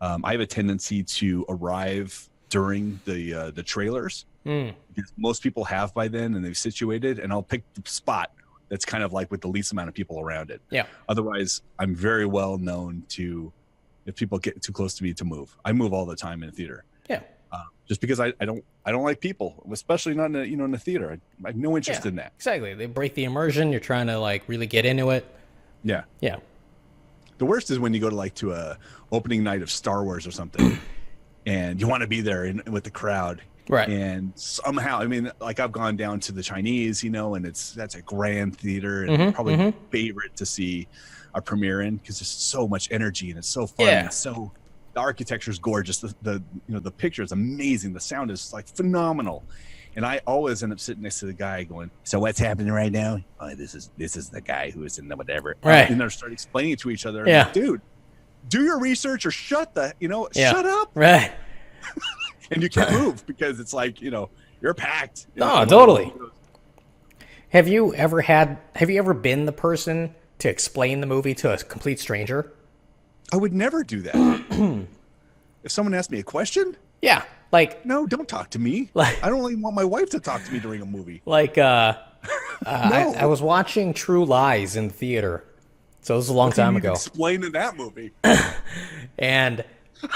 I have a tendency to arrive during the trailers, because most people have by then, and they've situated, and I'll pick the spot that's kind of like with the least amount of people around it. Yeah. Otherwise, I'm very well known to, if people get too close to me, to move. I move all the time in a theater. Yeah. Just because I don't like people, especially not in a theater. I have no interest in that.
Exactly. They break the immersion. You're trying to like really get into it.
Yeah.
Yeah.
The worst is when you go to a opening night of Star Wars or something, and you want to be there with the crowd. Right. And somehow, I mean, like I've gone down to the Chinese, and that's a grand theater, and probably my favorite to see a premiere in, because there's so much energy and it's so fun. Yeah. And so the architecture is gorgeous. The picture is amazing. The sound is like phenomenal. And I always end up sitting next to the guy going, "So what's happening right now? Oh, this is the guy who is in the whatever." Right. And they start explaining it to each other. Yeah. Like, dude, do your research or shut up. Right. And you can't move because it's like, you're packed.
No, totally. Have you ever been the person to explain the movie to a complete stranger?
I would never do that. If someone asked me a question?
Yeah. Like,
no, don't talk to me. Like, I don't even want my wife to talk to me during a movie.
Like, I was watching True Lies in the theater, So this was a long time ago.
Explained in that movie.
And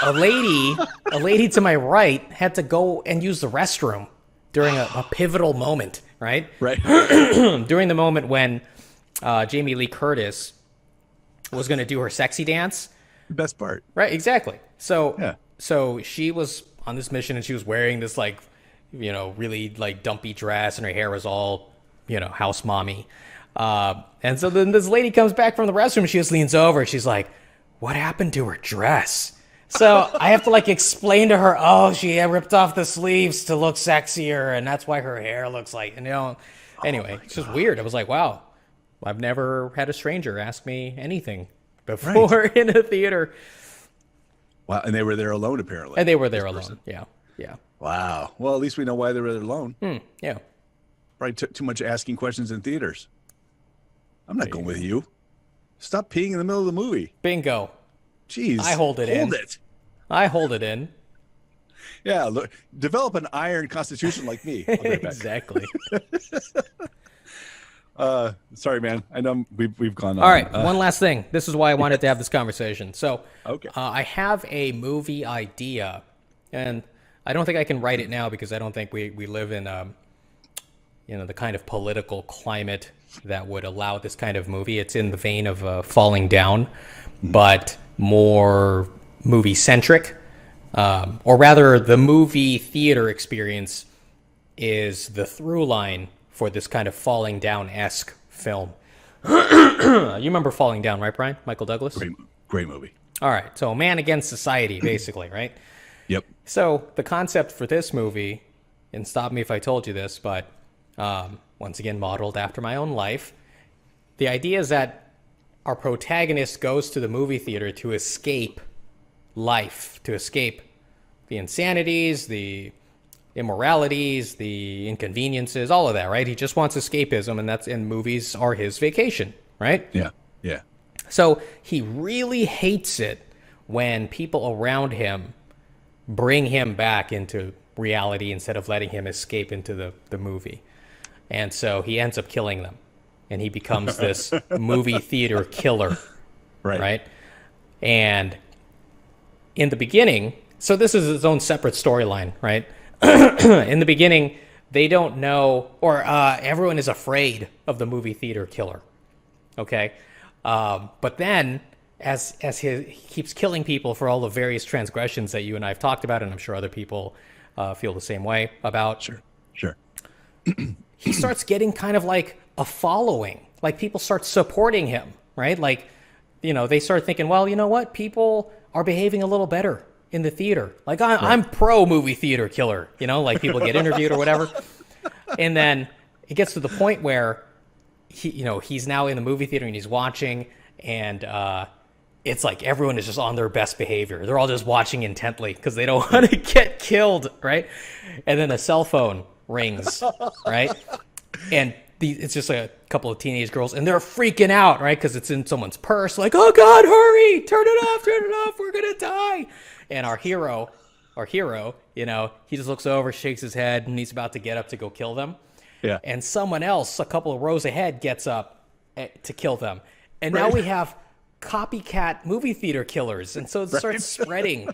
a lady to my right had to go and use the restroom during a pivotal moment, right?
Right.
During the moment when Jamie Lee Curtis was going to do her sexy dance.
The best part.
Right, exactly. So,
Yeah.
So she was on this mission, and she was wearing this, like, you know, really, like, dumpy dress, and her hair was all, you know, house mommy. And so then this lady comes back from the restroom, she just leans over, and she's like, what happened to her dress? So I have to, like, explain to her, oh, she ripped off the sleeves to look sexier, and that's why her hair looks like, you know. Anyway, it's just weird. I was like, wow, I've never had a stranger ask me anything before in a theater.
Wow, and they were there alone, apparently.
And they were there alone. Yeah, yeah.
Wow. Well, at least we know why they were there alone.
Yeah.
Probably took too much asking questions in theaters. I'm not going with you. Stop peeing in the middle of the movie.
Bingo.
Jeez.
I hold it in. I hold it in.
Yeah, look, develop an iron constitution like me. I'll be right back.
Exactly.
Sorry, man. I know we've gone on.
All right, one last thing. This is why I wanted to have this conversation. So,
okay.
I have a movie idea, and I don't think I can write it now because I don't think we live in, you know, the kind of political climate that would allow this kind of movie. It's in the vein of Falling Down, but more movie-centric. Or rather, the movie theater experience is the through line for this kind of Falling Down-esque film. You remember Falling Down, right, Brian? Michael Douglas?
Great movie.
All right, so man against society, basically, right?
Yep.
So the concept for this movie, and stop me if I told you this, but once again, modeled after my own life, the idea is that our protagonist goes to the movie theater to escape life, to escape the insanities, the immoralities, the inconveniences, all of that, right? He just wants escapism, and movies are his vacation, right?
Yeah. Yeah.
So he really hates it when people around him bring him back into reality instead of letting him escape into the movie. And so he ends up killing them, and he becomes this movie theater killer, right? And in the beginning, so this is its own separate storyline, right? In the beginning, they don't know, or everyone is afraid of the movie theater killer, okay? But then, as he keeps killing people for all the various transgressions that you and I have talked about, and I'm sure other people feel the same way about.
Sure.
He starts getting kind of like a following. Like, people start supporting him, right? Like, you know, they start thinking, well, you know what? People are behaving a little better in the theater. Like, I'm pro movie theater killer, you know, like people get interviewed or whatever. And then it gets to the point where he's now in the movie theater and he's watching, and it's like everyone is just on their best behavior. They're all just watching intently because they don't want to get killed, right? And then a cell phone rings, right? And it's just a couple of teenage girls, and they're freaking out, right? Because it's in someone's purse, like, oh God, hurry, turn it off, we're gonna die. And our hero, you know, he just looks over, shakes his head, and he's about to get up to go kill them.
Yeah.
And someone else, a couple of rows ahead, gets up to kill them. And now we have copycat movie theater killers. And so it starts spreading,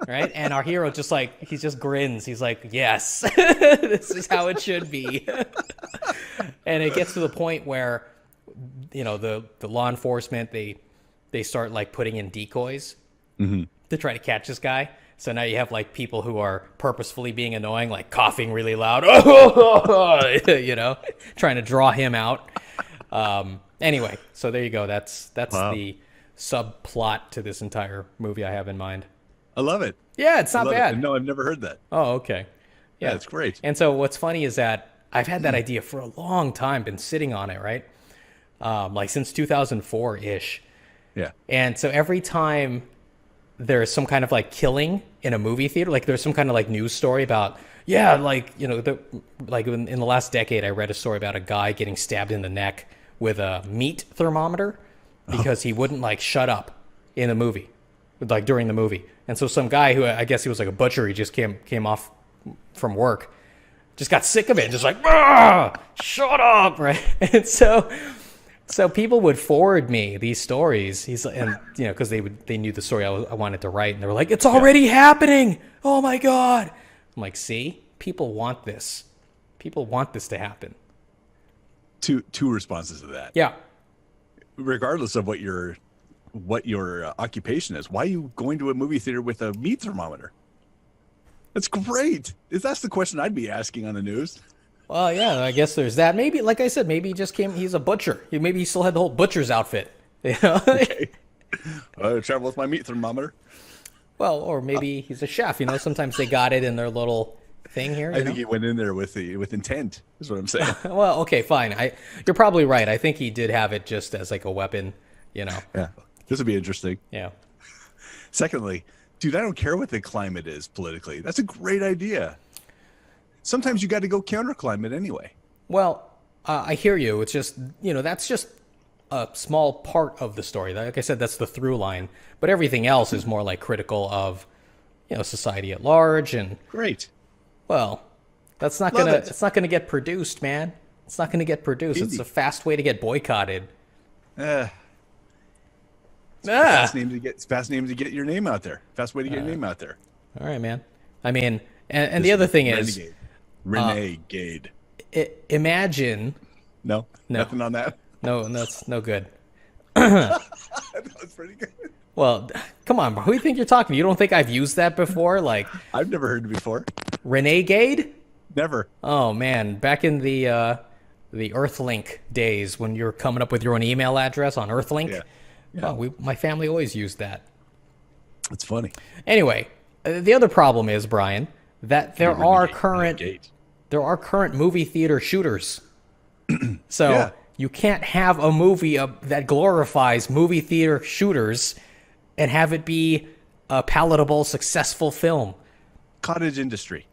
right? And our hero he just grins. He's like, yes, this is how it should be. And it gets to the point where, you know, the law enforcement, they start like putting in decoys to try to catch this guy. So now you have like people who are purposefully being annoying, like coughing really loud, you know, trying to draw him out. Anyway, so there you go. That's
Wow.
the subplot to this entire movie I have in mind.
I love it.
Yeah, it's not bad.
No, I've never heard that.
Oh, okay.
Yeah, it's great.
And so what's funny is that I've had that idea for a long time, been sitting on it, right? Like since 2004-ish.
Yeah.
And so every time there's some kind of like killing in a movie theater, like there's some kind of like news story about, yeah, like, you know, like in the last decade, I read a story about a guy getting stabbed in the neck with a meat thermometer because he wouldn't like shut up in the movie, like during the movie. And so some guy who, I guess he was like a butcher, he just came off from work, just got sick of it, just like, shut up, right? And so So people would forward me these stories. Because they knew the story I wanted to write, and they were like, "It's already happening! Oh my god!" I'm like, "See, people want this. People want this to happen."
Two responses to that.
Yeah.
Regardless of what your occupation is, why are you going to a movie theater with a meat thermometer? That's great. That's the question I'd be asking on the news.
Well, yeah, I guess there's that. Maybe, like I said, maybe he just came. He's a butcher. Maybe he still had the whole butcher's outfit. You know?
Okay. I travel with my meat thermometer.
Well, or maybe he's a chef. Sometimes they got it in their little thing here.
I think he went in there with intent. Is what I'm saying.
Well, okay, fine. You're probably right. I think he did have it just as like a weapon.
Yeah, this would be interesting.
Yeah.
Secondly, dude, I don't care what the climate is politically. That's a great idea. Sometimes you got to go counter climate anyway.
Well, I hear you. It's just, that's just a small part of the story. Like I said, that's the through line. But everything else is more like critical of, society at large. And
great.
Well, it's not gonna get produced, man. It's not gonna get produced. It's a fast way to get boycotted.
Fast name to get your name out there. Fast way to get your name out there.
All right, man. I mean, and the other thing is
René Gade.
Imagine.
No, nothing on that.
No, that's no good.
That's pretty good.
Well, come on, bro. Who do you think you're talking to? You don't think I've used that before? Like,
I've never heard it before.
René Gade?
Never.
Oh man, back in the Earthlink days when you were coming up with your own email address on Earthlink.
Yeah.
Oh, my family always used that.
It's funny.
Anyway, the other problem is, Brian, that there are current movie theater shooters. So you can't have a movie that glorifies movie theater shooters and have it be a palatable, successful film.
Cottage industry.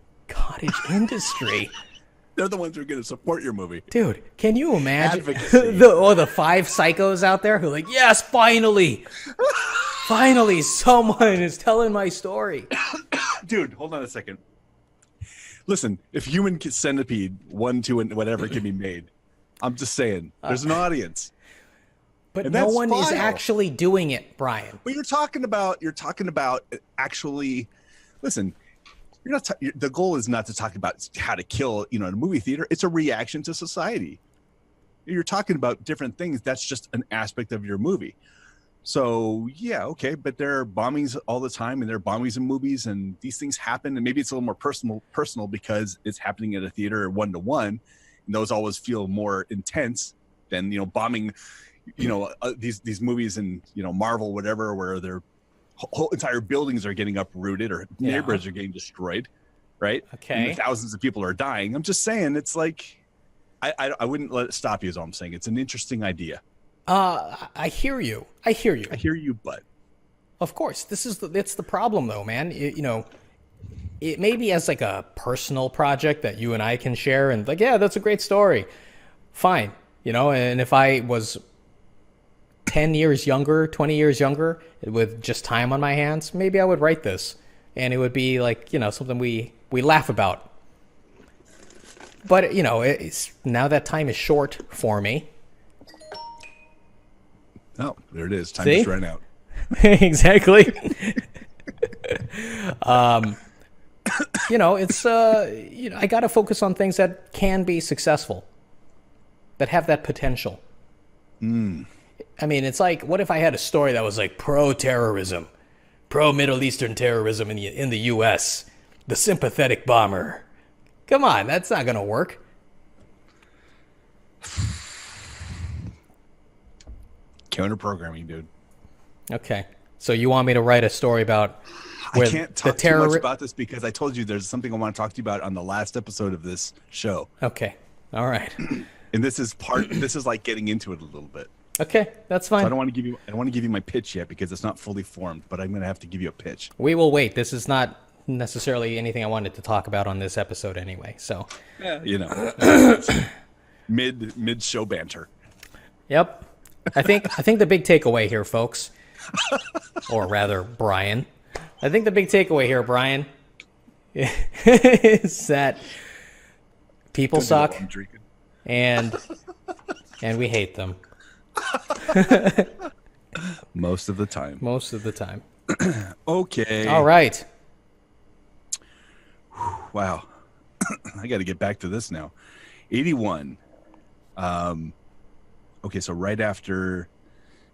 They're the ones who are going to support your movie.
Dude, can you imagine the five psychos out there who are like, yes, finally, someone is telling my story.
Dude, hold on a second. Listen, if Human Centipede 1, 2, and whatever can be made, I'm just saying, there's an audience.
But no one is actually doing it, Brian.
But you're talking about actually, listen, the goal is not to talk about how to kill, in a movie theater. It's a reaction to society. You're talking about different things. That's just an aspect of your movie. So yeah, okay, but there are bombings all the time, and there are bombings in movies, and these things happen. And maybe it's a little more personal because it's happening at a theater 1-to-1, and those always feel more intense than bombing, these movies and Marvel, whatever, where their whole entire buildings are getting uprooted or neighborhoods are getting destroyed, right?
Okay,
and thousands of people are dying. I'm just saying, it's like I wouldn't let it stop you. Is all I'm saying. It's an interesting idea.
I hear you,
but
of course, it's the problem though, man. It may be as like a personal project that you and I can share, and like, yeah, that's a great story. Fine, and if I was 10 years younger, 20 years younger, with just time on my hands, maybe I would write this, and it would be like, something we laugh about. But, it's, now that time is short for me.
Oh, there it is. Time just ran out.
Exactly. It's, I got to focus on things that can be successful, that have that potential. I mean, it's like, what if I had a story that was like pro-terrorism, pro-Middle Eastern terrorism in the U.S., the sympathetic bomber? Come on, that's not going to work.
Counter-programming, dude.
Okay. So you want me to write a story about where
I can't talk too much about this because I told you there's something I want to talk to you about on the last episode of this show.
Okay. All right.
And this is like getting into it a little bit.
Okay, that's fine.
So I don't want to give you my pitch yet because it's not fully formed, but I'm going to have to give you a pitch.
We will wait. This is not necessarily anything I wanted to talk about on this episode anyway. So,
mid show banter.
Yep. I think the big takeaway here, folks, or rather, Brian. I think the big takeaway here, Brian, is that people suck, and we hate them.
Most of the time.
Most of the time.
Okay.
All right.
Wow. I got to get back to this now. 81. Okay, so right after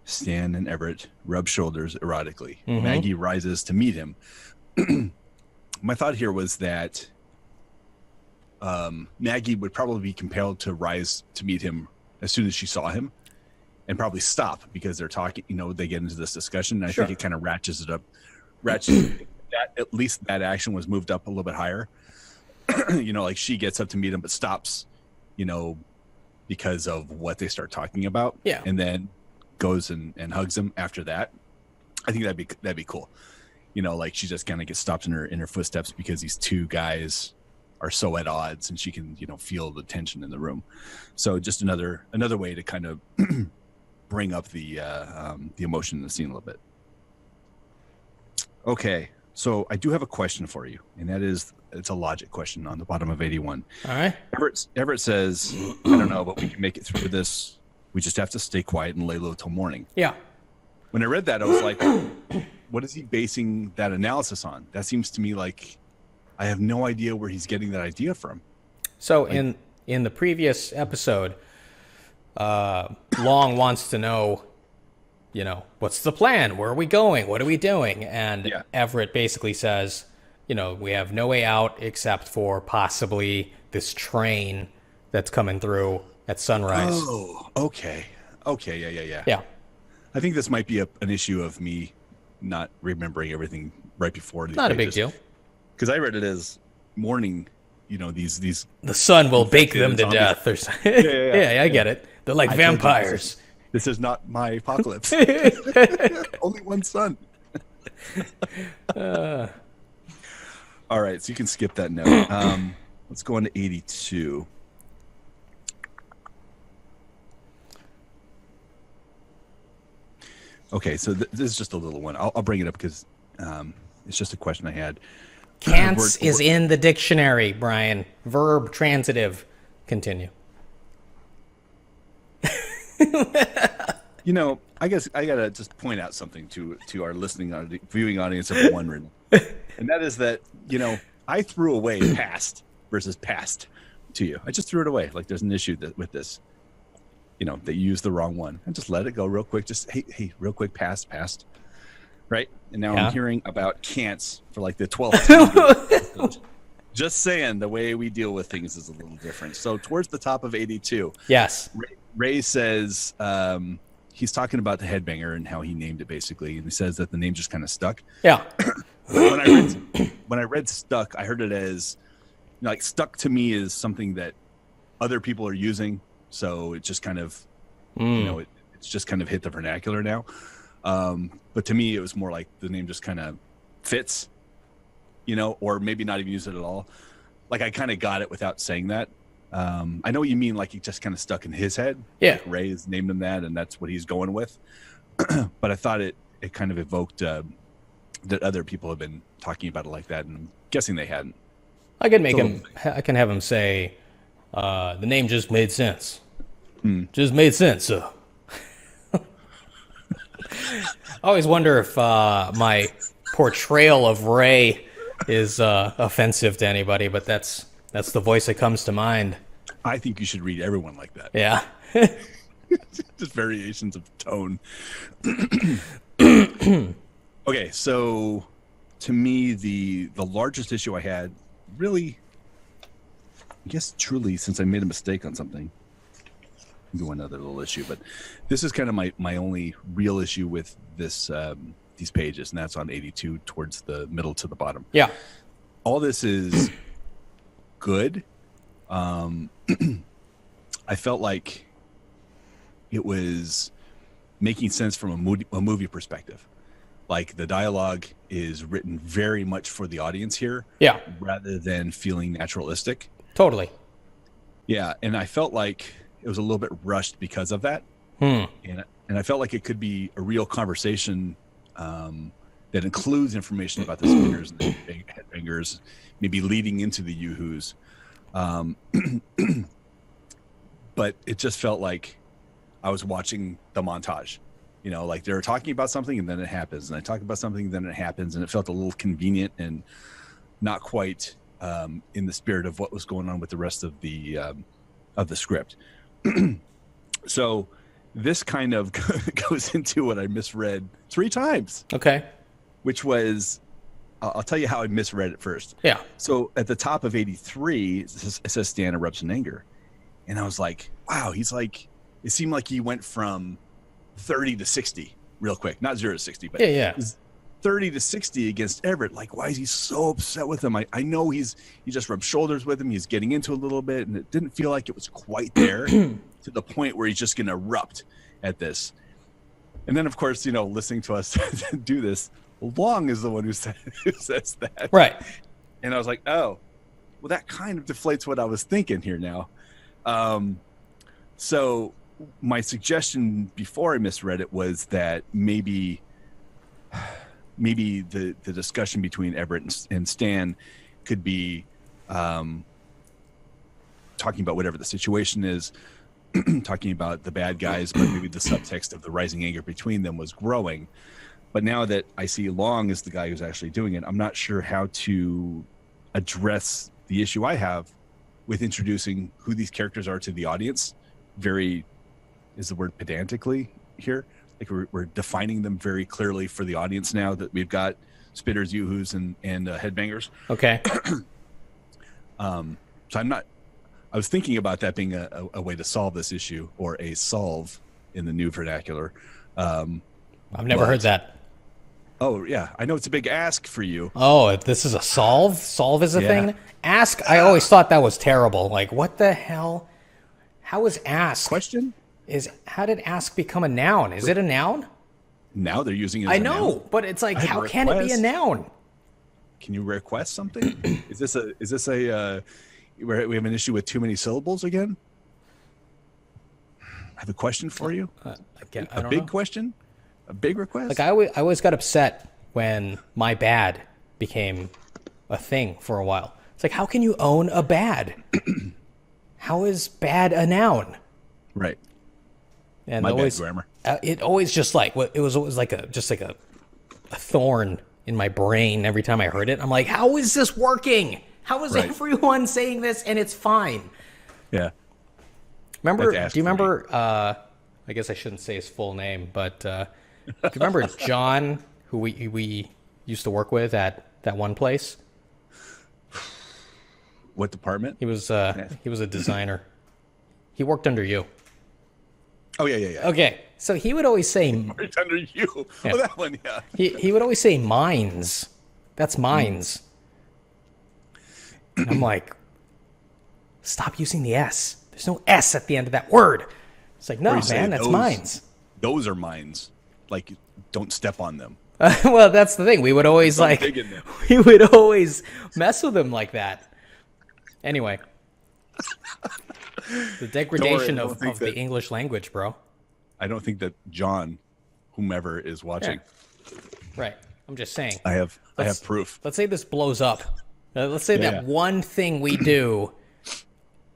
Stan and Everett rub shoulders erotically, Maggie rises to meet him. My thought here was that Maggie would probably be compelled to rise to meet him as soon as she saw him, and probably stop because they're talking. They get into this discussion. And I think it kind of ratchets it up. That at least that action was moved up a little bit higher. Like she gets up to meet him, but stops. Because of what they start talking about.
Yeah.
And then goes and hugs him after that. I think that'd be cool. Like she just kind of gets stopped in her footsteps because these two guys are so at odds, and she can feel the tension in the room. So just another way to kind of bring up the emotion in the scene a little bit. Okay, so I do have a question for you, and that is, it's a logic question on the bottom of 81.
All right.
Everett says, I don't know, but we can make it through this. We just have to stay quiet and lay low till morning.
Yeah.
When I read that, I was like, what is he basing that analysis on? That seems to me like I have no idea where he's getting that idea from.
So in the previous episode, Long wants to know, what's the plan? Where are we going? What are we doing? And Everett basically says, we have no way out except for possibly this train that's coming through at sunrise.
Oh, okay. Yeah.
Yeah.
I think this might be an issue of me not remembering everything right before.
Not a big deal.
Because I read it as morning, these.
The sun will bake them to death. Or something. Yeah, I get it. They're like vampires.
This is not my apocalypse. Only one sun. All right, so you can skip that note. Let's go on to 82. Okay, so this is just a little one. I'll bring it up because it's just a question I had.
Can'ts is in the dictionary, Brian. Verb transitive. Continue.
I guess I gotta just point out something to our viewing audience of one, and that is that I threw away past versus past to you. I just threw it away. Like there's an issue with this. That you used the wrong one. And just let it go real quick. Just hey, real quick, past. Right? And now I'm hearing about can'ts for like the 12th time. Just saying, the way we deal with things is a little different. So towards the top of 82,
yes,
Ray says he's talking about the headbanger and how he named it basically, and he says that the name just kind of stuck.
Yeah.
when I read stuck, I heard it as like stuck to me is something that other people are using, so it just kind of it's just kind of hit the vernacular now. But to me, it was more like the name just kind of fits, or maybe not even use it at all. Like I kind of got it without saying that. I know what you mean, like it just kind of stuck in his head.
Yeah.
Like Ray has named him that, and that's what he's going with. But I thought it kind of evoked that other people have been talking about it like that, and I'm guessing they hadn't.
I can have him say, the name just made sense. Just made sense. I always wonder if my portrayal of Ray is offensive to anybody, but that's the voice that comes to mind.
I think you should read everyone like that.
Yeah.
Just variations of tone. Okay, so to me, the largest issue I had, really, I guess truly, since I made a mistake on something, do another little issue, but this is kind of my only real issue with this these pages, and that's on 82 towards the middle to the bottom.
Yeah.
All this is good. I felt like it was making sense from a movie perspective. Like the dialogue is written very much for the audience here,
Yeah.
rather than feeling naturalistic.
Totally.
Yeah, and I felt like it was a little bit rushed because of that. And I felt like it could be a real conversation that includes information about the spinners and the headbangers, maybe leading into the yoo-hoos. But it just felt like I was watching the montage. You know, like they were talking about something and then it happens, and I talk about something and then it happens, and it felt a little convenient and not quite in the spirit of what was going on with the rest of the script. So this kind of goes into what I misread 3 times.
Okay.
Which was, I'll tell you how I misread it first.
Yeah.
So at the top of 83, it says Stan erupts in anger. And I was like, wow, he's like, it seemed like he went from 30 to 60 real quick. Not 0 to 60, but
yeah.
30 to 60 against Everett. Like, why is he so upset with him? I know he just rubbed shoulders with him. He's getting into a little bit, and it didn't feel like it was quite there to the point where he's just going to erupt at this. And then, of course, you know, listening to us do this, Long is the one who says that.
Right.
And I was like, oh, well, that kind of deflates what I was thinking here now. So my suggestion before I misread it was that maybe the discussion between Everett and Stan could be talking about whatever the situation is, talking about the bad guys, but maybe the subtext of the rising anger between them was growing. But now that I see Long as the guy who's actually doing it, I'm not sure how to address the issue I have with introducing who these characters are to the audience. Is the word pedantically here? Like we're defining them very clearly for the audience now that we've got spitters, yoo-hoos, and headbangers.
Okay.
So I was thinking about that being a way to solve this issue, or a solve in the new vernacular.
I've never heard that.
Oh, yeah. I know it's a big ask for you.
Oh, this is a solve? Solve is a thing? Ask, I always thought that was terrible. Like, what the hell? How is ask?
Question?
How did ask become a noun? Is it a noun?
Now they're using it as
I
a
know,
noun.
but it's like, how can it be a noun?
Can you request something? Is this a we have an issue with too many syllables again? I have a question for you.
I don't
big
know.
Question? A big request?
Like, I always got upset when my bad became a thing for a while. It's like, how can you own a bad? How is bad a noun?
Right.
And
my
always,
bad grammar.
It always just like, it was always like a thorn in my brain every time I heard it. I'm like, how is this working? How is everyone saying this and it's fine?
Yeah.
Do you remember, I guess I shouldn't say his full name, but do you remember John, who we used to work with at that one place?
What department?
He was a designer. He worked under you.
Oh, yeah.
Okay, so he would always say...
Worked under you.
Yeah.
Oh, that one, yeah.
He would always say mines. That's mines. And I'm like, stop using the S. There's no S at the end of that word. It's like, no, man, that's mines.
Those are mines. Like, don't step on them.
Well, that's the thing. We would always we would always mess with him like that. Anyway, the degradation of the English language, bro.
I don't think that John, whomever is watching.
Yeah. Right. I'm just saying.
I have proof.
Let's say this blows up. Let's say that one thing we do,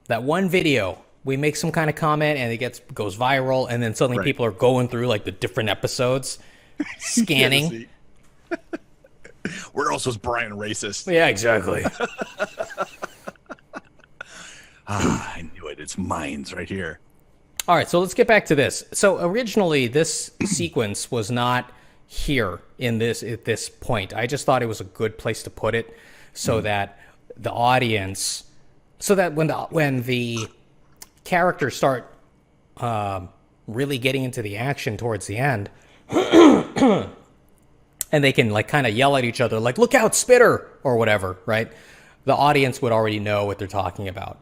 that one video, we make some kind of comment and it goes viral, and then suddenly people are going through like the different episodes, scanning.
Where else was Brian racist?
Yeah, exactly.
I knew it. It's mines right here.
All right, so let's get back to this. So originally, this sequence was not here at this point. I just thought it was a good place to put it, so that the audience, so that when the characters start really getting into the action towards the end, and they can like kind of yell at each other, like "Look out, Spitter!" or whatever, right? The audience would already know what they're talking about,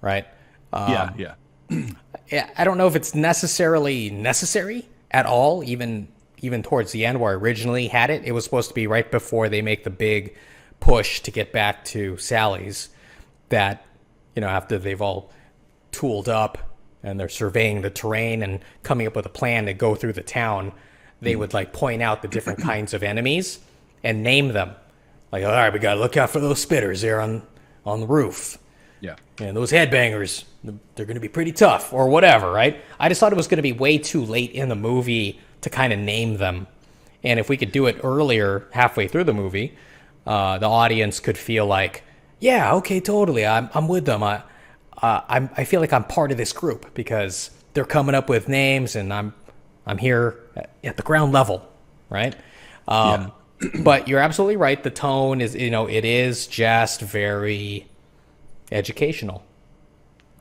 right?
Yeah.
I don't know if it's necessarily necessary at all, even towards the end where I originally had it. It was supposed to be right before they make the big push to get back to Sally's, that, you know, after they've all tooled up and they're surveying the terrain and coming up with a plan to go through the town, they would like point out the different kinds of enemies and name them. Like, all right, we got to look out for those spitters there on the roof.
Yeah.
And those headbangers, they're going to be pretty tough or whatever, right? I just thought it was going to be way too late in the movie to kind of name them. And if we could do it earlier, halfway through the movie, the audience could feel like, yeah, okay, totally, I'm with them. I feel like I'm part of this group because they're coming up with names, and I'm here at the ground level, right? But you're absolutely right. The tone is, it is just very educational.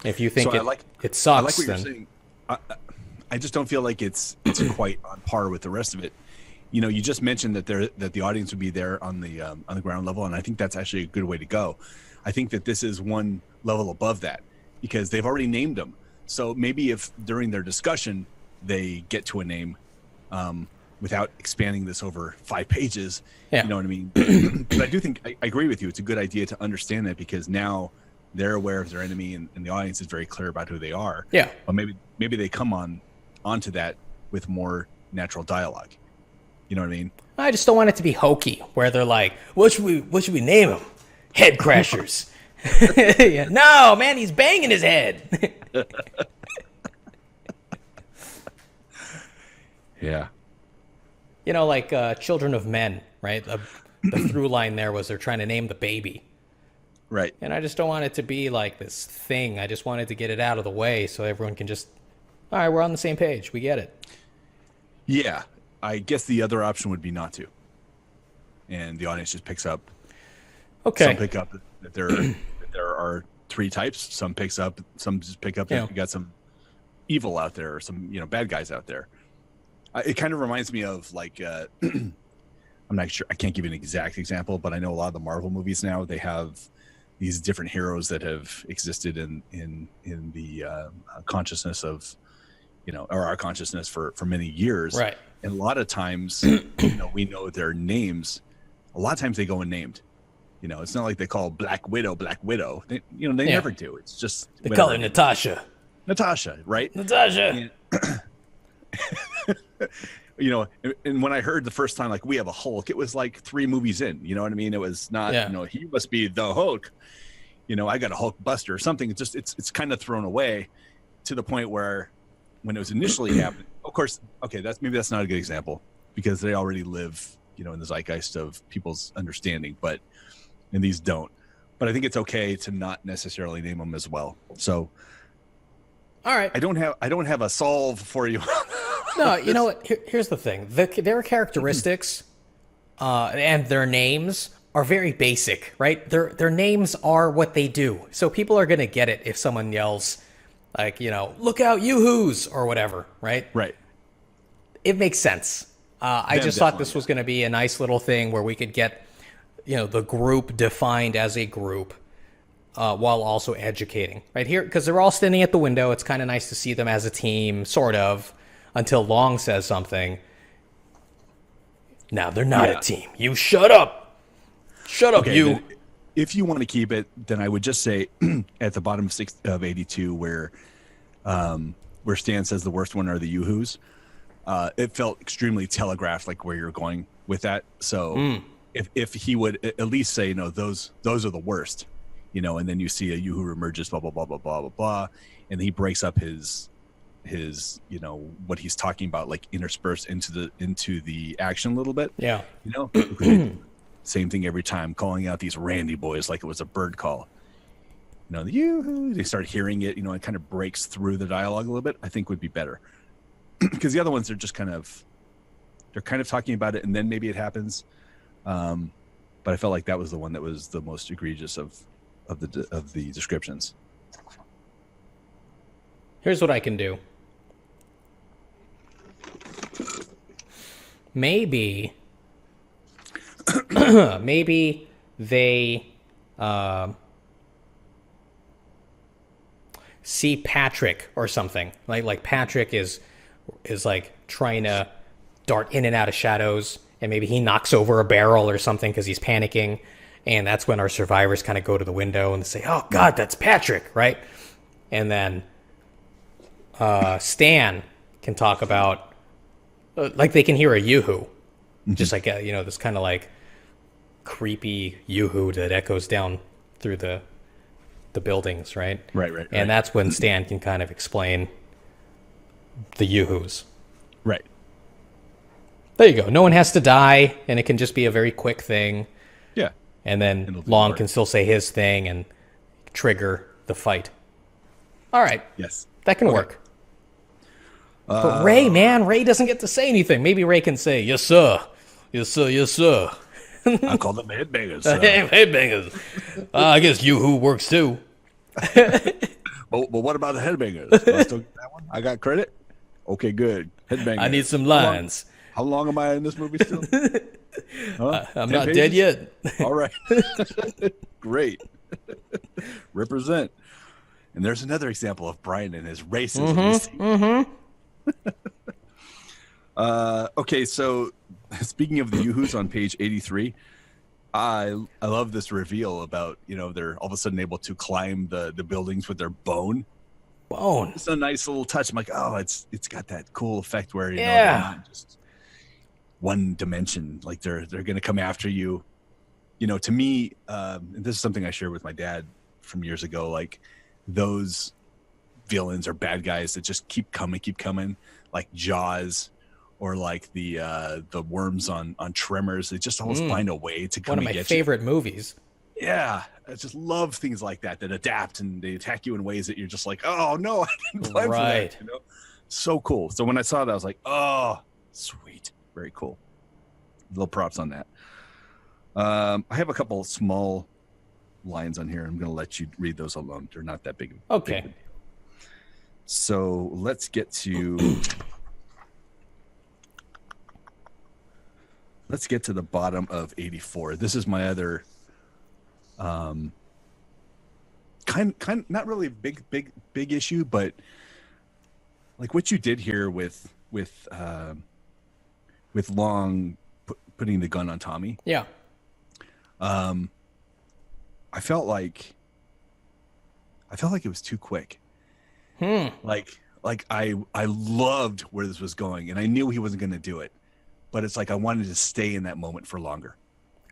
If you think it sucks,
I like what
then
you're saying. I just don't feel like it's quite on par with the rest of it. You just mentioned that the audience would be there on the ground level, and I think that's actually a good way to go. I think that this is one level above that because they've already named them. So maybe if during their discussion they get to a name without expanding this over 5 pages, you know what I mean? But I do think I agree with you. It's a good idea to understand that because now they're aware of their enemy, and the audience is very clear about who they are.
Yeah.
But maybe they come onto that with more natural dialogue. You know what I mean?
I just don't want it to be hokey, where they're like, "What should we name him? Head crashers." Yeah. No, man, he's banging his head.
Yeah.
Like Children of Men, right? The through line there was they're trying to name the baby.
Right.
And I just don't want it to be like this thing. I just wanted to get it out of the way so everyone can just, all right, we're on the same page. We get it.
Yeah. I guess the other option would be not to. And the audience just picks up.
Okay.
Some pick up that there are 3 types. Some just pick up that you got some evil out there or some, bad guys out there. It kind of reminds me of like, I'm not sure, I can't give you an exact example, but I know a lot of the Marvel movies now, they have these different heroes that have existed in the consciousness of, or our consciousness for many years.
Right.
And a lot of times, we know their names. A lot of times they go unnamed. It's not like they call Black Widow. They never do. It's just
they call her Natasha,
right?
Natasha.
And when I heard the first time, like, we have a Hulk, it was like 3 movies in. You know what I mean? It was not, he must be the Hulk. I got a Hulk Buster or something. It's kind of thrown away to the point where when it was initially happening, of course, okay, that's not a good example because they already live, in the zeitgeist of people's understanding, and these don't. But I think it's okay to not necessarily name them as well. So,
all right,
I don't have a solve for you.
No, you know what? Here's the thing: their characteristics and their names are very basic, right? Their names are what they do, so people are gonna get it if someone yells, like, "Look out, yoo-hoos," or whatever, right?
Right.
It makes sense. I just thought this was going to be a nice little thing where we could get, the group defined as a group while also educating, right here, because they're all standing at the window. It's kind of nice to see them as a team, sort of, until Long says something. Now they're not a team. You shut up. Shut up,
okay,
you.
If you want to keep it, then I would just say at the bottom of 82 where Stan says the worst one are the yoo-hoos. It felt extremely telegraphed, like where you're going with that. So if he would at least say, those are the worst, and then you see a yoo-hoo emerges, blah, blah, blah, blah, blah, blah, blah. And he breaks up his, what he's talking about, like interspersed into the action a little bit.
Yeah.
Same thing every time, calling out these Randy boys like it was a bird call. The yoo-hoo, they start hearing it, it kind of breaks through the dialogue a little bit, I think would be better. Because the other ones are just they're kind of talking about it and then maybe it happens. But I felt like that was the one that was the most egregious of the descriptions.
Here's what I can do. Maybe they see Patrick or something. Like Patrick is like trying to dart in and out of shadows, and maybe he knocks over a barrel or something because he's panicking, and that's when our survivors kind of go to the window and say, "Oh God, that's Patrick," right? And then Stan can talk about like they can hear a yoo-hoo, just like this kind of like creepy yoo-hoo that echoes down through the the buildings, right?
Right.
And that's when Stan can kind of explain the yoo-hoos.
Right.
There you go. No one has to die, and it can just be a very quick thing.
Yeah.
And then Long can still say his thing and trigger the fight. All right.
Yes.
That can work. But Ray, man, Ray doesn't get to say anything. Maybe Ray can say, yes, sir. Yes, sir. Yes, sir.
I call them headbangers.
Headbangers. I guess yoo-hoo works too.
But what about the headbangers? Do I still get that one? I got credit? Okay, good. Headbangers.
I need some lines.
How long am I in this movie still? Huh?
I'm not dead yet.
All right. Great. Represent. And there's another example of Brian and his racism. Okay, so speaking of the yoo-hoos on page 83, I love this reveal about, they're all of a sudden able to climb the buildings with their bone. It's a nice little touch. I'm like, oh, it's got that cool effect where they're not just one dimension. Like they're going to come after you. To me, and this is something I shared with my dad from years ago. Like those villains or bad guys that just keep coming, like Jaws, or like the worms on Tremors. They just always find a way to come and get you. One of my
favorite movies.
Yeah, I just love things like that adapt and they attack you in ways that you're just like, oh no, I didn't plan for that. So cool. So when I saw that, I was like, oh, sweet, very cool. Little props on that. I have a couple small lines on here. I'm going to let you read those alone. They're not that big.
Okay.
Big. So let's get to the bottom of 84. This is my other kind not really big issue, but like what you did here with Long putting the gun on Tommy.
Yeah.
I felt like it was too quick. Like I loved where this was going, and I knew he wasn't going to do it, but it's like I wanted to stay in that moment for longer.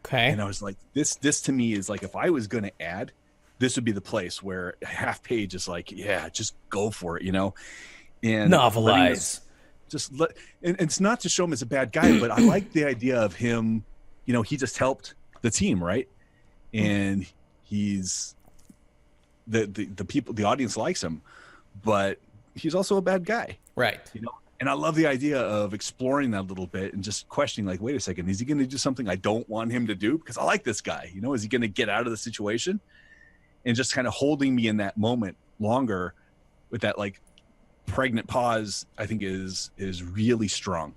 Okay.
And I was like, this to me is like, if I was going to add, this would be the place where a half page is like, yeah, just go for it, and
novelize.
And it's not to show him as a bad guy, but I like the idea of him. He just helped the team, right? And he's the people, the audience likes him, but he's also a bad guy,
right?
And I love the idea of exploring that a little bit and just questioning, like, wait a second, is he going to do something I don't want him to do? Because I like this guy, is he going to get out of the situation? And just kind of holding me in that moment longer with that like pregnant pause, I think is really strong.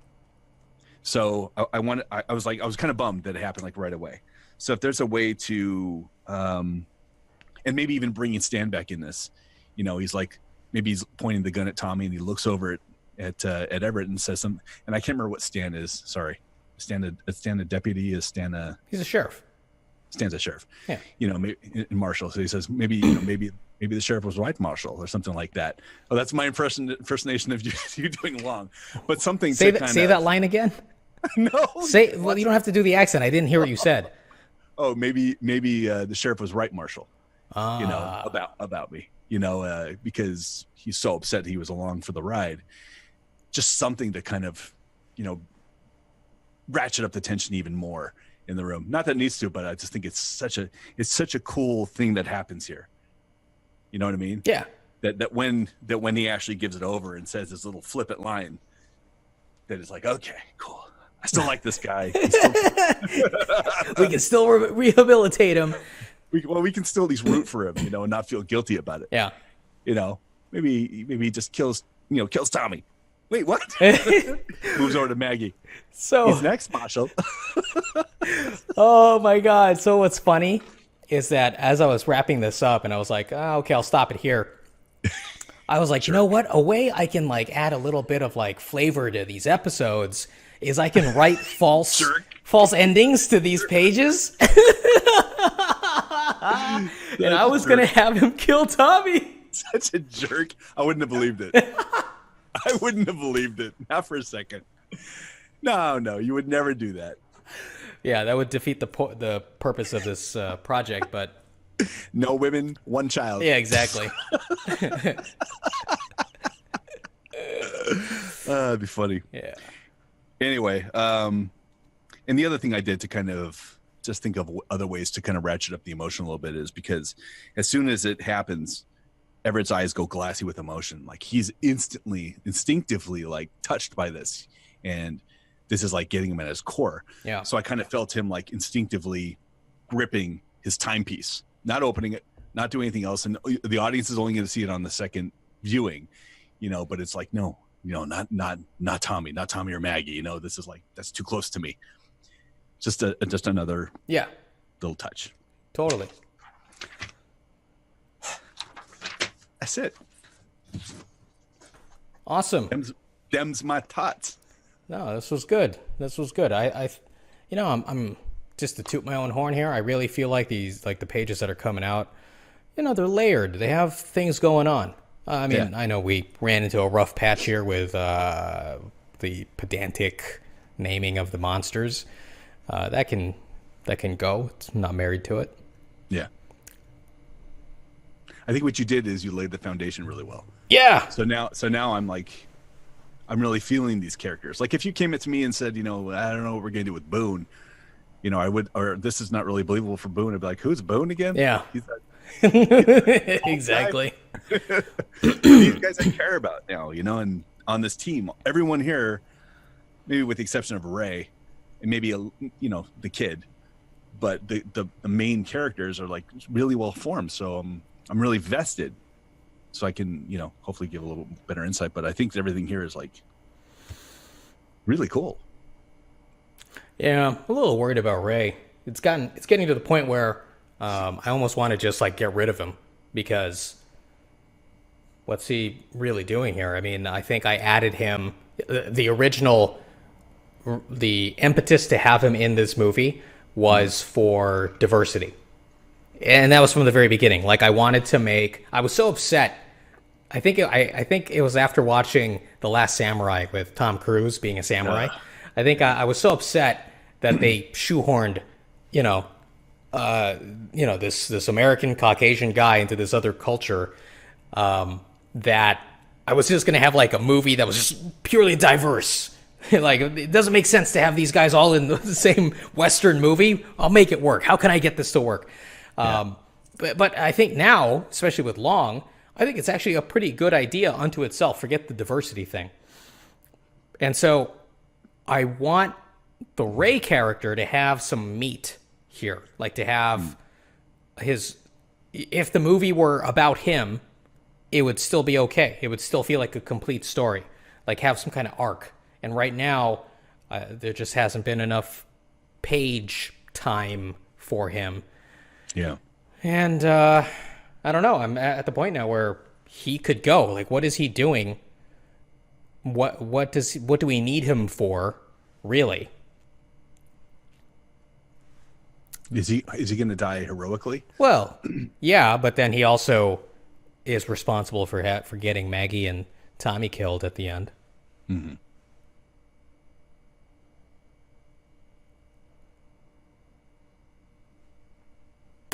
So I was kind of bummed that it happened like right away. So if there's a way to, and maybe even bringing Stan back in this, he's like, maybe he's pointing the gun at Tommy and he looks over at Everett and says something, and I can't remember what Stan is. Sorry, Stan a deputy? Is Stan a?
He's a sheriff.
Stan's a sheriff.
Yeah.
Maybe in Marshal. So he says maybe maybe the sheriff was right, Marshal, or something like that. Oh, that's my impersonation of you doing Long, but something.
Say that line again.
No.
Well, you don't have to do the accent. I didn't hear what you said.
Oh, maybe the sheriff was right, Marshal. About me. Because he's so upset he was along for the ride. Just something to kind of, ratchet up the tension even more in the room. Not that it needs to, but I just think it's such a cool thing that happens here. You know what I mean?
Yeah.
That when he actually gives it over and says this little flippant line, that is like, okay, cool. I still like this guy.
We can still rehabilitate him.
We can still at least root for him, and not feel guilty about it.
Yeah.
Maybe he just kills Tommy. Wait, what? Moves over to Maggie.
So
he's next, Marshal.
Oh my God. So what's funny is that as I was wrapping this up and I was like, oh, okay, I'll stop it here. I was like, sure. You know what? A way I can like add a little bit of like flavor to these episodes is I can write false endings to these pages. And I was going to have him kill Tommy.
Such a jerk. I wouldn't have believed it. I wouldn't have believed it. Not for a second. No, you would never do that.
Yeah, that would defeat the purpose of this project, but
No women, one child.
Yeah, exactly.
That'd be funny.
Yeah.
Anyway, and the other thing I did to kind of just think of other ways to kind of ratchet up the emotion a little bit is because as soon as it happens, Everett's eyes go glassy with emotion. Like he's instinctively like touched by this. And this is like getting him at his core.
Yeah.
So I kind of felt him like instinctively gripping his timepiece, not opening it, not doing anything else. And the audience is only going to see it on the second viewing, but it's like, no, not Tommy, not Tommy or Maggie. This is like, that's too close to me. Just another little touch.
Totally.
That's it.
Awesome.
Them's my tots.
No, this was good. I'm just to toot my own horn here. I really feel like the pages that are coming out, they're layered. They have things going on. I know we ran into a rough patch here with the pedantic naming of the monsters. That can go. I'm not married to it.
Yeah. I think what you did is you laid the foundation really well.
Yeah.
So now I'm like, I'm really feeling these characters. Like if you came up to me and said, I don't know what we're going to do with Boone, I would, or this is not really believable for Boone. I'd be like, who's Boone again?
Yeah.
He's
exactly.
These guys I care about now, and on this team, everyone here, maybe with the exception of Ray and maybe, the kid, but the main characters are like really well formed. So I'm really vested. So I can, hopefully give a little better insight. But I think everything here is like really cool.
Yeah, I'm a little worried about Ray. It's getting to the point where I almost want to just like get rid of him because what's he really doing here? I think I added him the impetus to have him in this movie was for diversity. And that was from the very beginning. Like I was so upset. I think it was after watching The Last Samurai with Tom Cruise being a samurai. I think I was so upset that they shoehorned, this American Caucasian guy into this other culture, that I was just going to have like a movie that was just purely diverse. Like it doesn't make sense to have these guys all in the same Western movie. I'll make it work. How can I get this to work? But I think now, especially with Long, I think it's actually a pretty good idea unto itself. Forget the diversity thing. And so I want the Ray character to have some meat here. Like to have if the movie were about him, it would still be okay. It would still feel like a complete story. Like have some kind of arc. And right now, there just hasn't been enough page time for him.
Yeah.
And I don't know. I'm at the point now where he could go. Like, what is he doing? What do we need him for, really?
Is he going to die heroically?
Well, yeah, but then he also is responsible for getting Maggie and Tommy killed at the end.
Mm-hmm.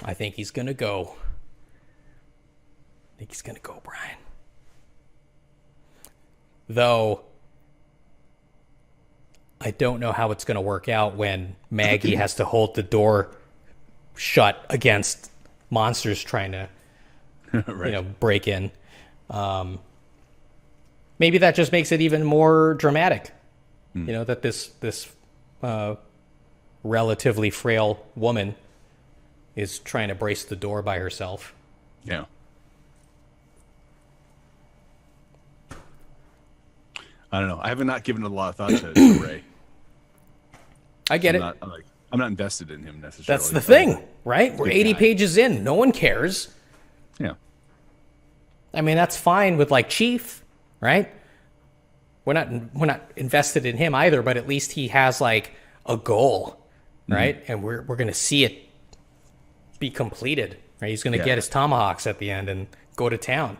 I think he's going to go. Brian. Though, I don't know how it's going to work out when Maggie has to hold the door shut against monsters trying to,
right.
break in. Maybe that just makes it even more dramatic. That this relatively frail woman is trying to brace the door by herself.
Yeah. I don't know. I have not given a lot of thought to Ray.
I get it.
I'm not invested in him necessarily.
That's the thing, right? We're 80 pages in. No one cares.
Yeah.
That's fine with like Chief, right? We're not invested in him either, but at least he has like a goal, right? Mm-hmm. And we're going to see it be completed, right? He's going to get his tomahawks at the end and go to town.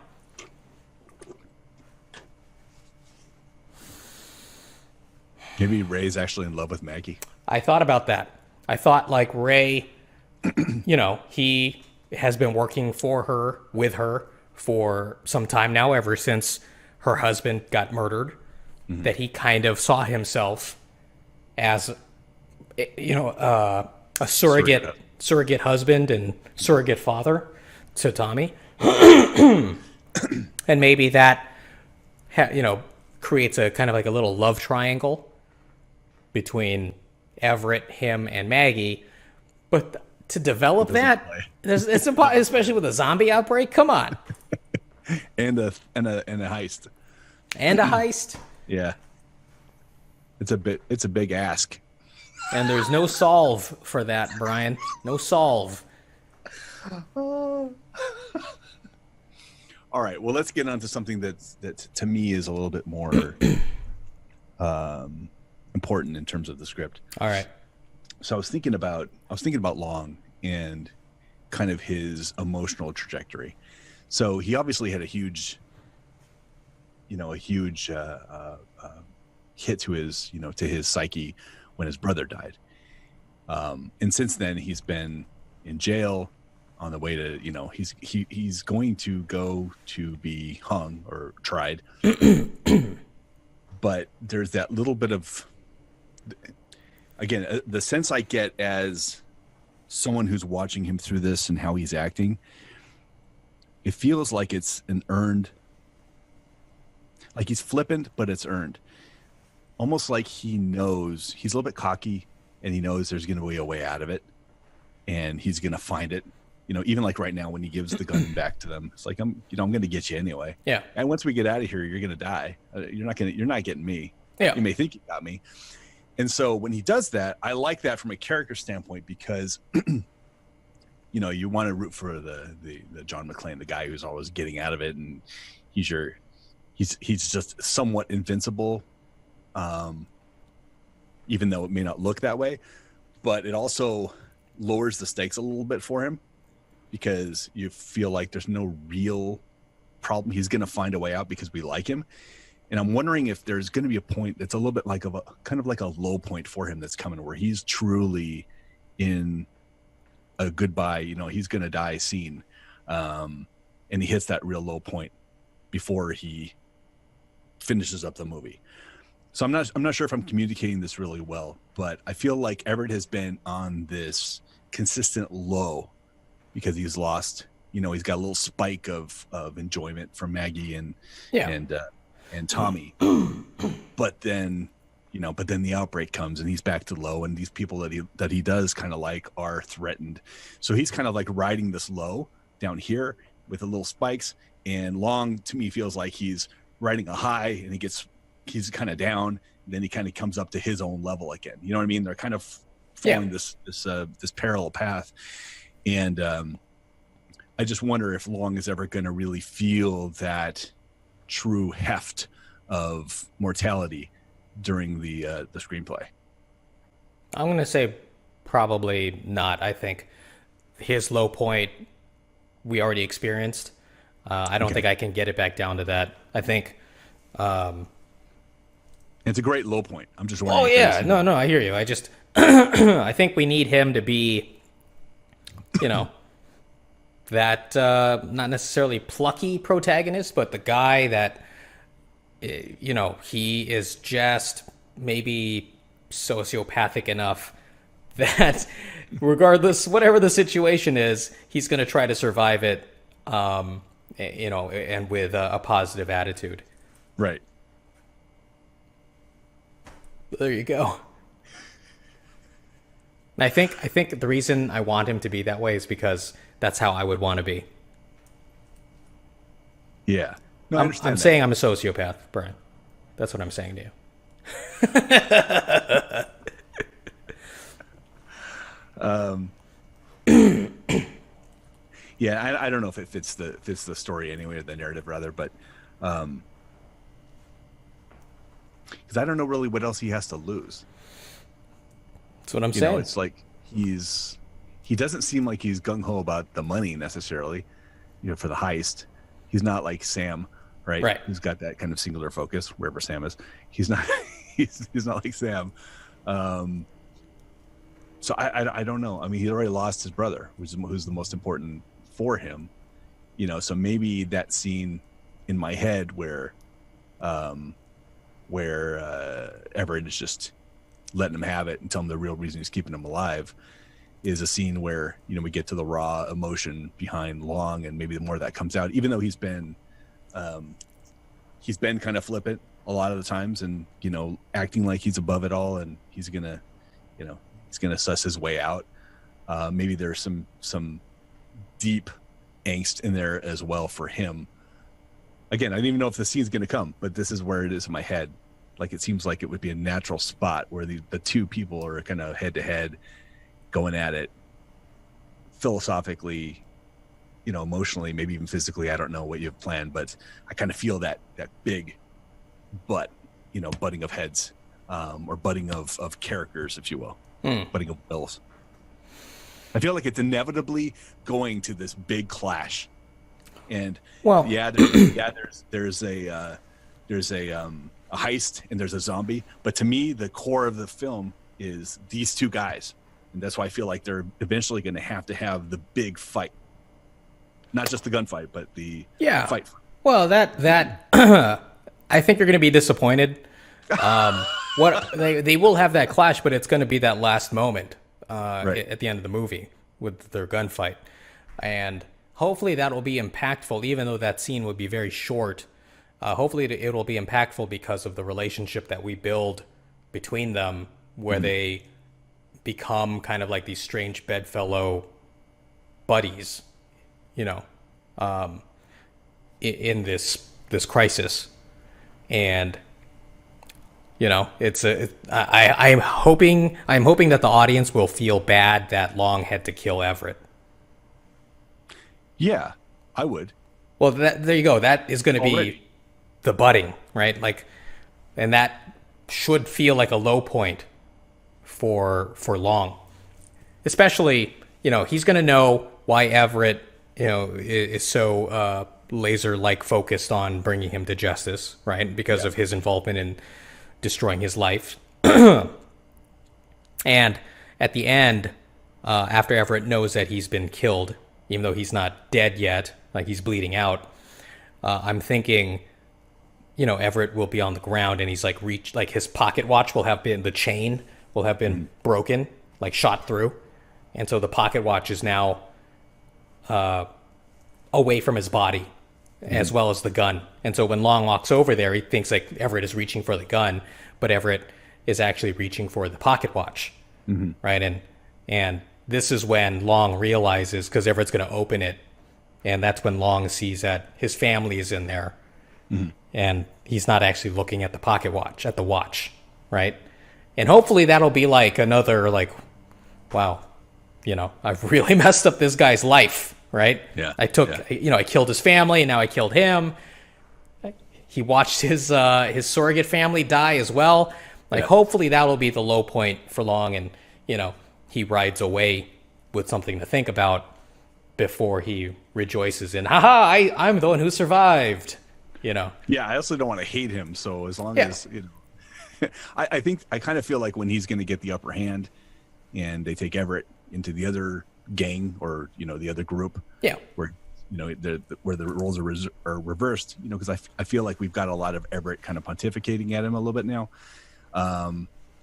Maybe Ray's actually in love with Maggie.
I thought about that. I thought like Ray, he has been working with her for some time now, ever since her husband got murdered. That he kind of saw himself as, a surrogate husband and surrogate father to Tommy. And maybe that, creates a kind of like a little love triangle between Everett, him, and Maggie. But to develop that, it's impossible, especially with a zombie outbreak. Come on.
and a heist.
And a heist.
Yeah. It's a big ask.
And there's no solve for that, Brian. No solve.
All right. Well, let's get on to something that to me is a little bit more important in terms of the script.
All right.
So I was thinking about Long and kind of his emotional trajectory. So he obviously had a huge hit to his psyche when his brother died. And since then he's been in jail on the way to, he's going to go to be hung or tried. But there's that little bit of, again, the sense I get as someone who's watching him through this and how he's acting, it feels like it's an earned, like he's flippant, but it's earned. Almost like he knows, he's a little bit cocky and he knows there's going to be a way out of it and he's going to find it. Even like right now when he gives the gun back to them, it's like, I'm going to get you anyway.
Yeah.
And once we get out of here, you're going to die. You're not getting me.
Yeah.
You may think you got me. And so when he does that, I like that from a character standpoint because, you want to root for the John McClane, the guy who's always getting out of it. And he's just somewhat invincible. Even though it may not look that way, but it also lowers the stakes a little bit for him because you feel like there's no real problem. He's going to find a way out because we like him. And I'm wondering if there's going to be a point that's a little bit like kind of like a low point for him that's coming where he's truly in a goodbye, he's going to die scene. And he hits that real low point before he finishes up the movie. So I'm not sure if I'm communicating this really well, but I feel like Everett has been on this consistent low because he's lost. He's got a little spike of enjoyment from Maggie and Tommy, but then the outbreak comes and he's back to low, and these people that he does kind of like are threatened. So he's kind of like riding this low down here with the little spikes, and Long to me feels like he's riding a high and he's kind of down, and then he kind of comes up to his own level again. You know what I mean? They're kind of following this parallel path. And I just wonder if Long is ever going to really feel that true heft of mortality during the screenplay.
I'm going to say probably not. I think his low point we already experienced. I don't think I can get it back down to that. I think
it's a great low point. I'm just wondering.
Oh yeah, no, I hear you. I just I think we need him to be, that not necessarily plucky protagonist, but the guy that he is just maybe sociopathic enough that regardless, whatever the situation is, he's going to try to survive it, and with a positive attitude.
Right.
There you go. And I think the reason I want him to be that way is because that's how I would want to be.
Yeah. No,
I'm saying I'm a sociopath, Brian. That's what I'm saying to
you. Yeah, I don't know if it fits the story anyway, or the narrative rather, but because I don't know really what else he has to lose.
That's what I'm saying.
It's like he doesn't seem like he's gung-ho about the money necessarily, for the heist. He's not like Sam, right?
Right.
Who's got that kind of singular focus wherever Sam is. He's not he's not like Sam. So I don't know. I mean, he already lost his brother, who's the most important for him, so maybe that scene in my head where Everett is just letting him have it and tell him the real reason he's keeping him alive is a scene where, we get to the raw emotion behind Long, and maybe the more that comes out, even though he's been kind of flippant a lot of the times, and, acting like he's above it all, and he's going to suss his way out. Maybe there's some deep angst in there as well for him. Again, I don't even know if the scene's going to come, but this is where it is in my head. Like, it seems like it would be a natural spot where the two people are kind of head to head going at it philosophically, emotionally, maybe even physically. I don't know what you have planned, but I kind of feel that big butting of heads, or butting of characters, if you will, butting of wills. I feel like it's inevitably going to this big clash. And there's a heist and there's a zombie, but to me the core of the film is these two guys, and that's why I feel like they're eventually going to have the big fight, not just the gunfight, but the fight.
Well, that I think you're going to be disappointed. They will have that clash, but it's going to be that last moment at the end of the movie with their gunfight, and hopefully that will be impactful, even though that scene would be very short. Hopefully it will be impactful because of the relationship that we build between them, where they become kind of like these strange bedfellow buddies, in this crisis. And I'm hoping that the audience will feel bad that Long had to kill Everett.
Yeah, I would.
Well, there you go. That is going to be the budding, right? Like, and that should feel like a low point for Long, especially, he's going to know why Everett, is so laser-like focused on bringing him to justice, right? Because of his involvement in destroying his life. And at the end, after Everett knows that he's been killed, even though he's not dead yet, like he's bleeding out, I'm thinking, Everett will be on the ground and he's like his pocket watch will have been, the chain will have been broken, like shot through. And so the pocket watch is now away from his body, as well as the gun. And so when Long walks over there, he thinks like Everett is reaching for the gun, but Everett is actually reaching for the pocket watch, right? And this is when Long realizes, because Everett's going to open it, and that's when Long sees that his family is in there, and he's not actually looking at the pocket watch, at the watch, right? And hopefully that'll be like another, like, wow, I've really messed up this guy's life, right?
Yeah.
I killed his family, and now I killed him. He watched his surrogate family die as well. Like, hopefully that'll be the low point for Long, and, he rides away with something to think about before he rejoices in, I'm the one who survived, Yeah,
I also don't want to hate him. So as long as, I think I kind of feel like when he's going to get the upper hand and they take Everett into the other gang, or, the other group, where, where the roles are reversed, because I feel like we've got a lot of Everett kind of pontificating at him a little bit now.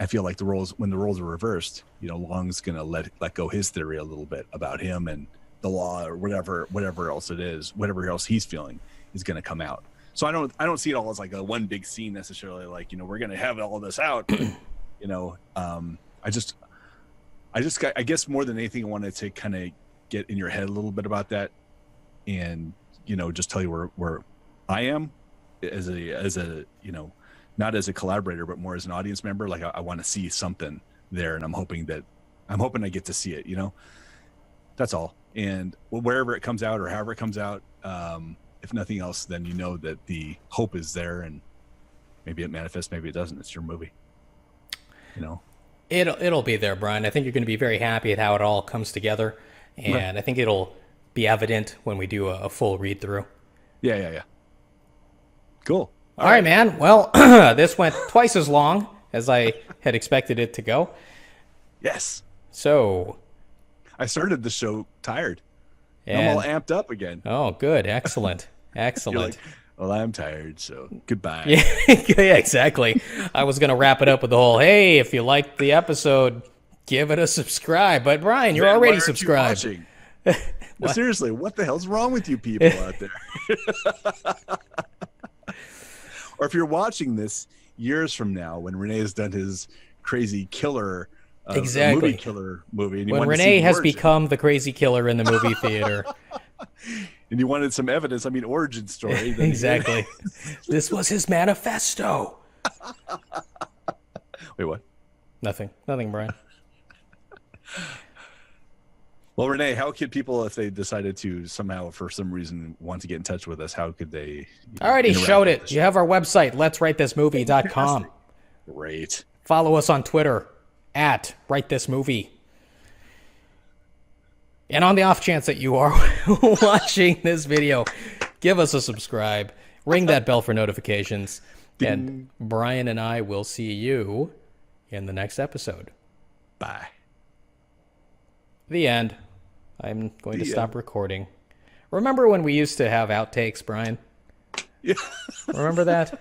I feel like when the roles are reversed, Long's going to let go his theory a little bit about him and the law, or whatever else it is, whatever else he's feeling is going to come out. So I don't see it all as like a one big scene necessarily, like, we're going to have all this out, but, I guess more than anything, I wanted to kind of get in your head a little bit about that, and, just tell you where I am as a not as a collaborator, but more as an audience member. Like, I want to see something there, and I'm hoping I get to see it, that's all. And wherever it comes out, or however it comes out, if nothing else, then that the hope is there, and maybe it manifests, maybe it doesn't. It's your movie,
It'll be there, Brian. I think you're going to be very happy at how it all comes together, and I think it'll be evident when we do a full read through.
Yeah. Cool.
All right, man. Well, this went twice as long as I had expected it to go.
Yes.
So
I started the show tired. I'm all
And
amped up again.
oh, good, excellent,
You're
excellent.
like, well, I'm tired, so goodbye.
Yeah, yeah, exactly. I was gonna wrap it up with the whole, hey, if you liked the episode, give it a subscribe. But Brian, you're
Man, why
already
aren't you
subscribed.
watching? Seriously, what the hell's wrong with you people out there? Or if you're watching this years from now, when René has done his crazy killer,
Exactly.
movie killer movie, and he
When
wanted to see
René
the
has
origin,
become the crazy killer in the movie theater.
and you wanted some evidence, I mean, origin story. Then
Exactly. This was his manifesto.
Wait, what?
Nothing, Brian.
Well, René, how could people, if they decided to somehow, for some reason, want to get in touch with us, how could they?
I already
interact
showed
with
it.
us?
You have our website, letswritethismovie.com.
Great.
Follow us on Twitter at WriteThisMovie. And on the off chance that you are watching this video, give us a subscribe, ring that bell for notifications, and Brian and I will see you in the next episode.
Bye.
The end. I'm going to stop recording. Remember when we used to have outtakes, Brian?
Yeah.
Remember that?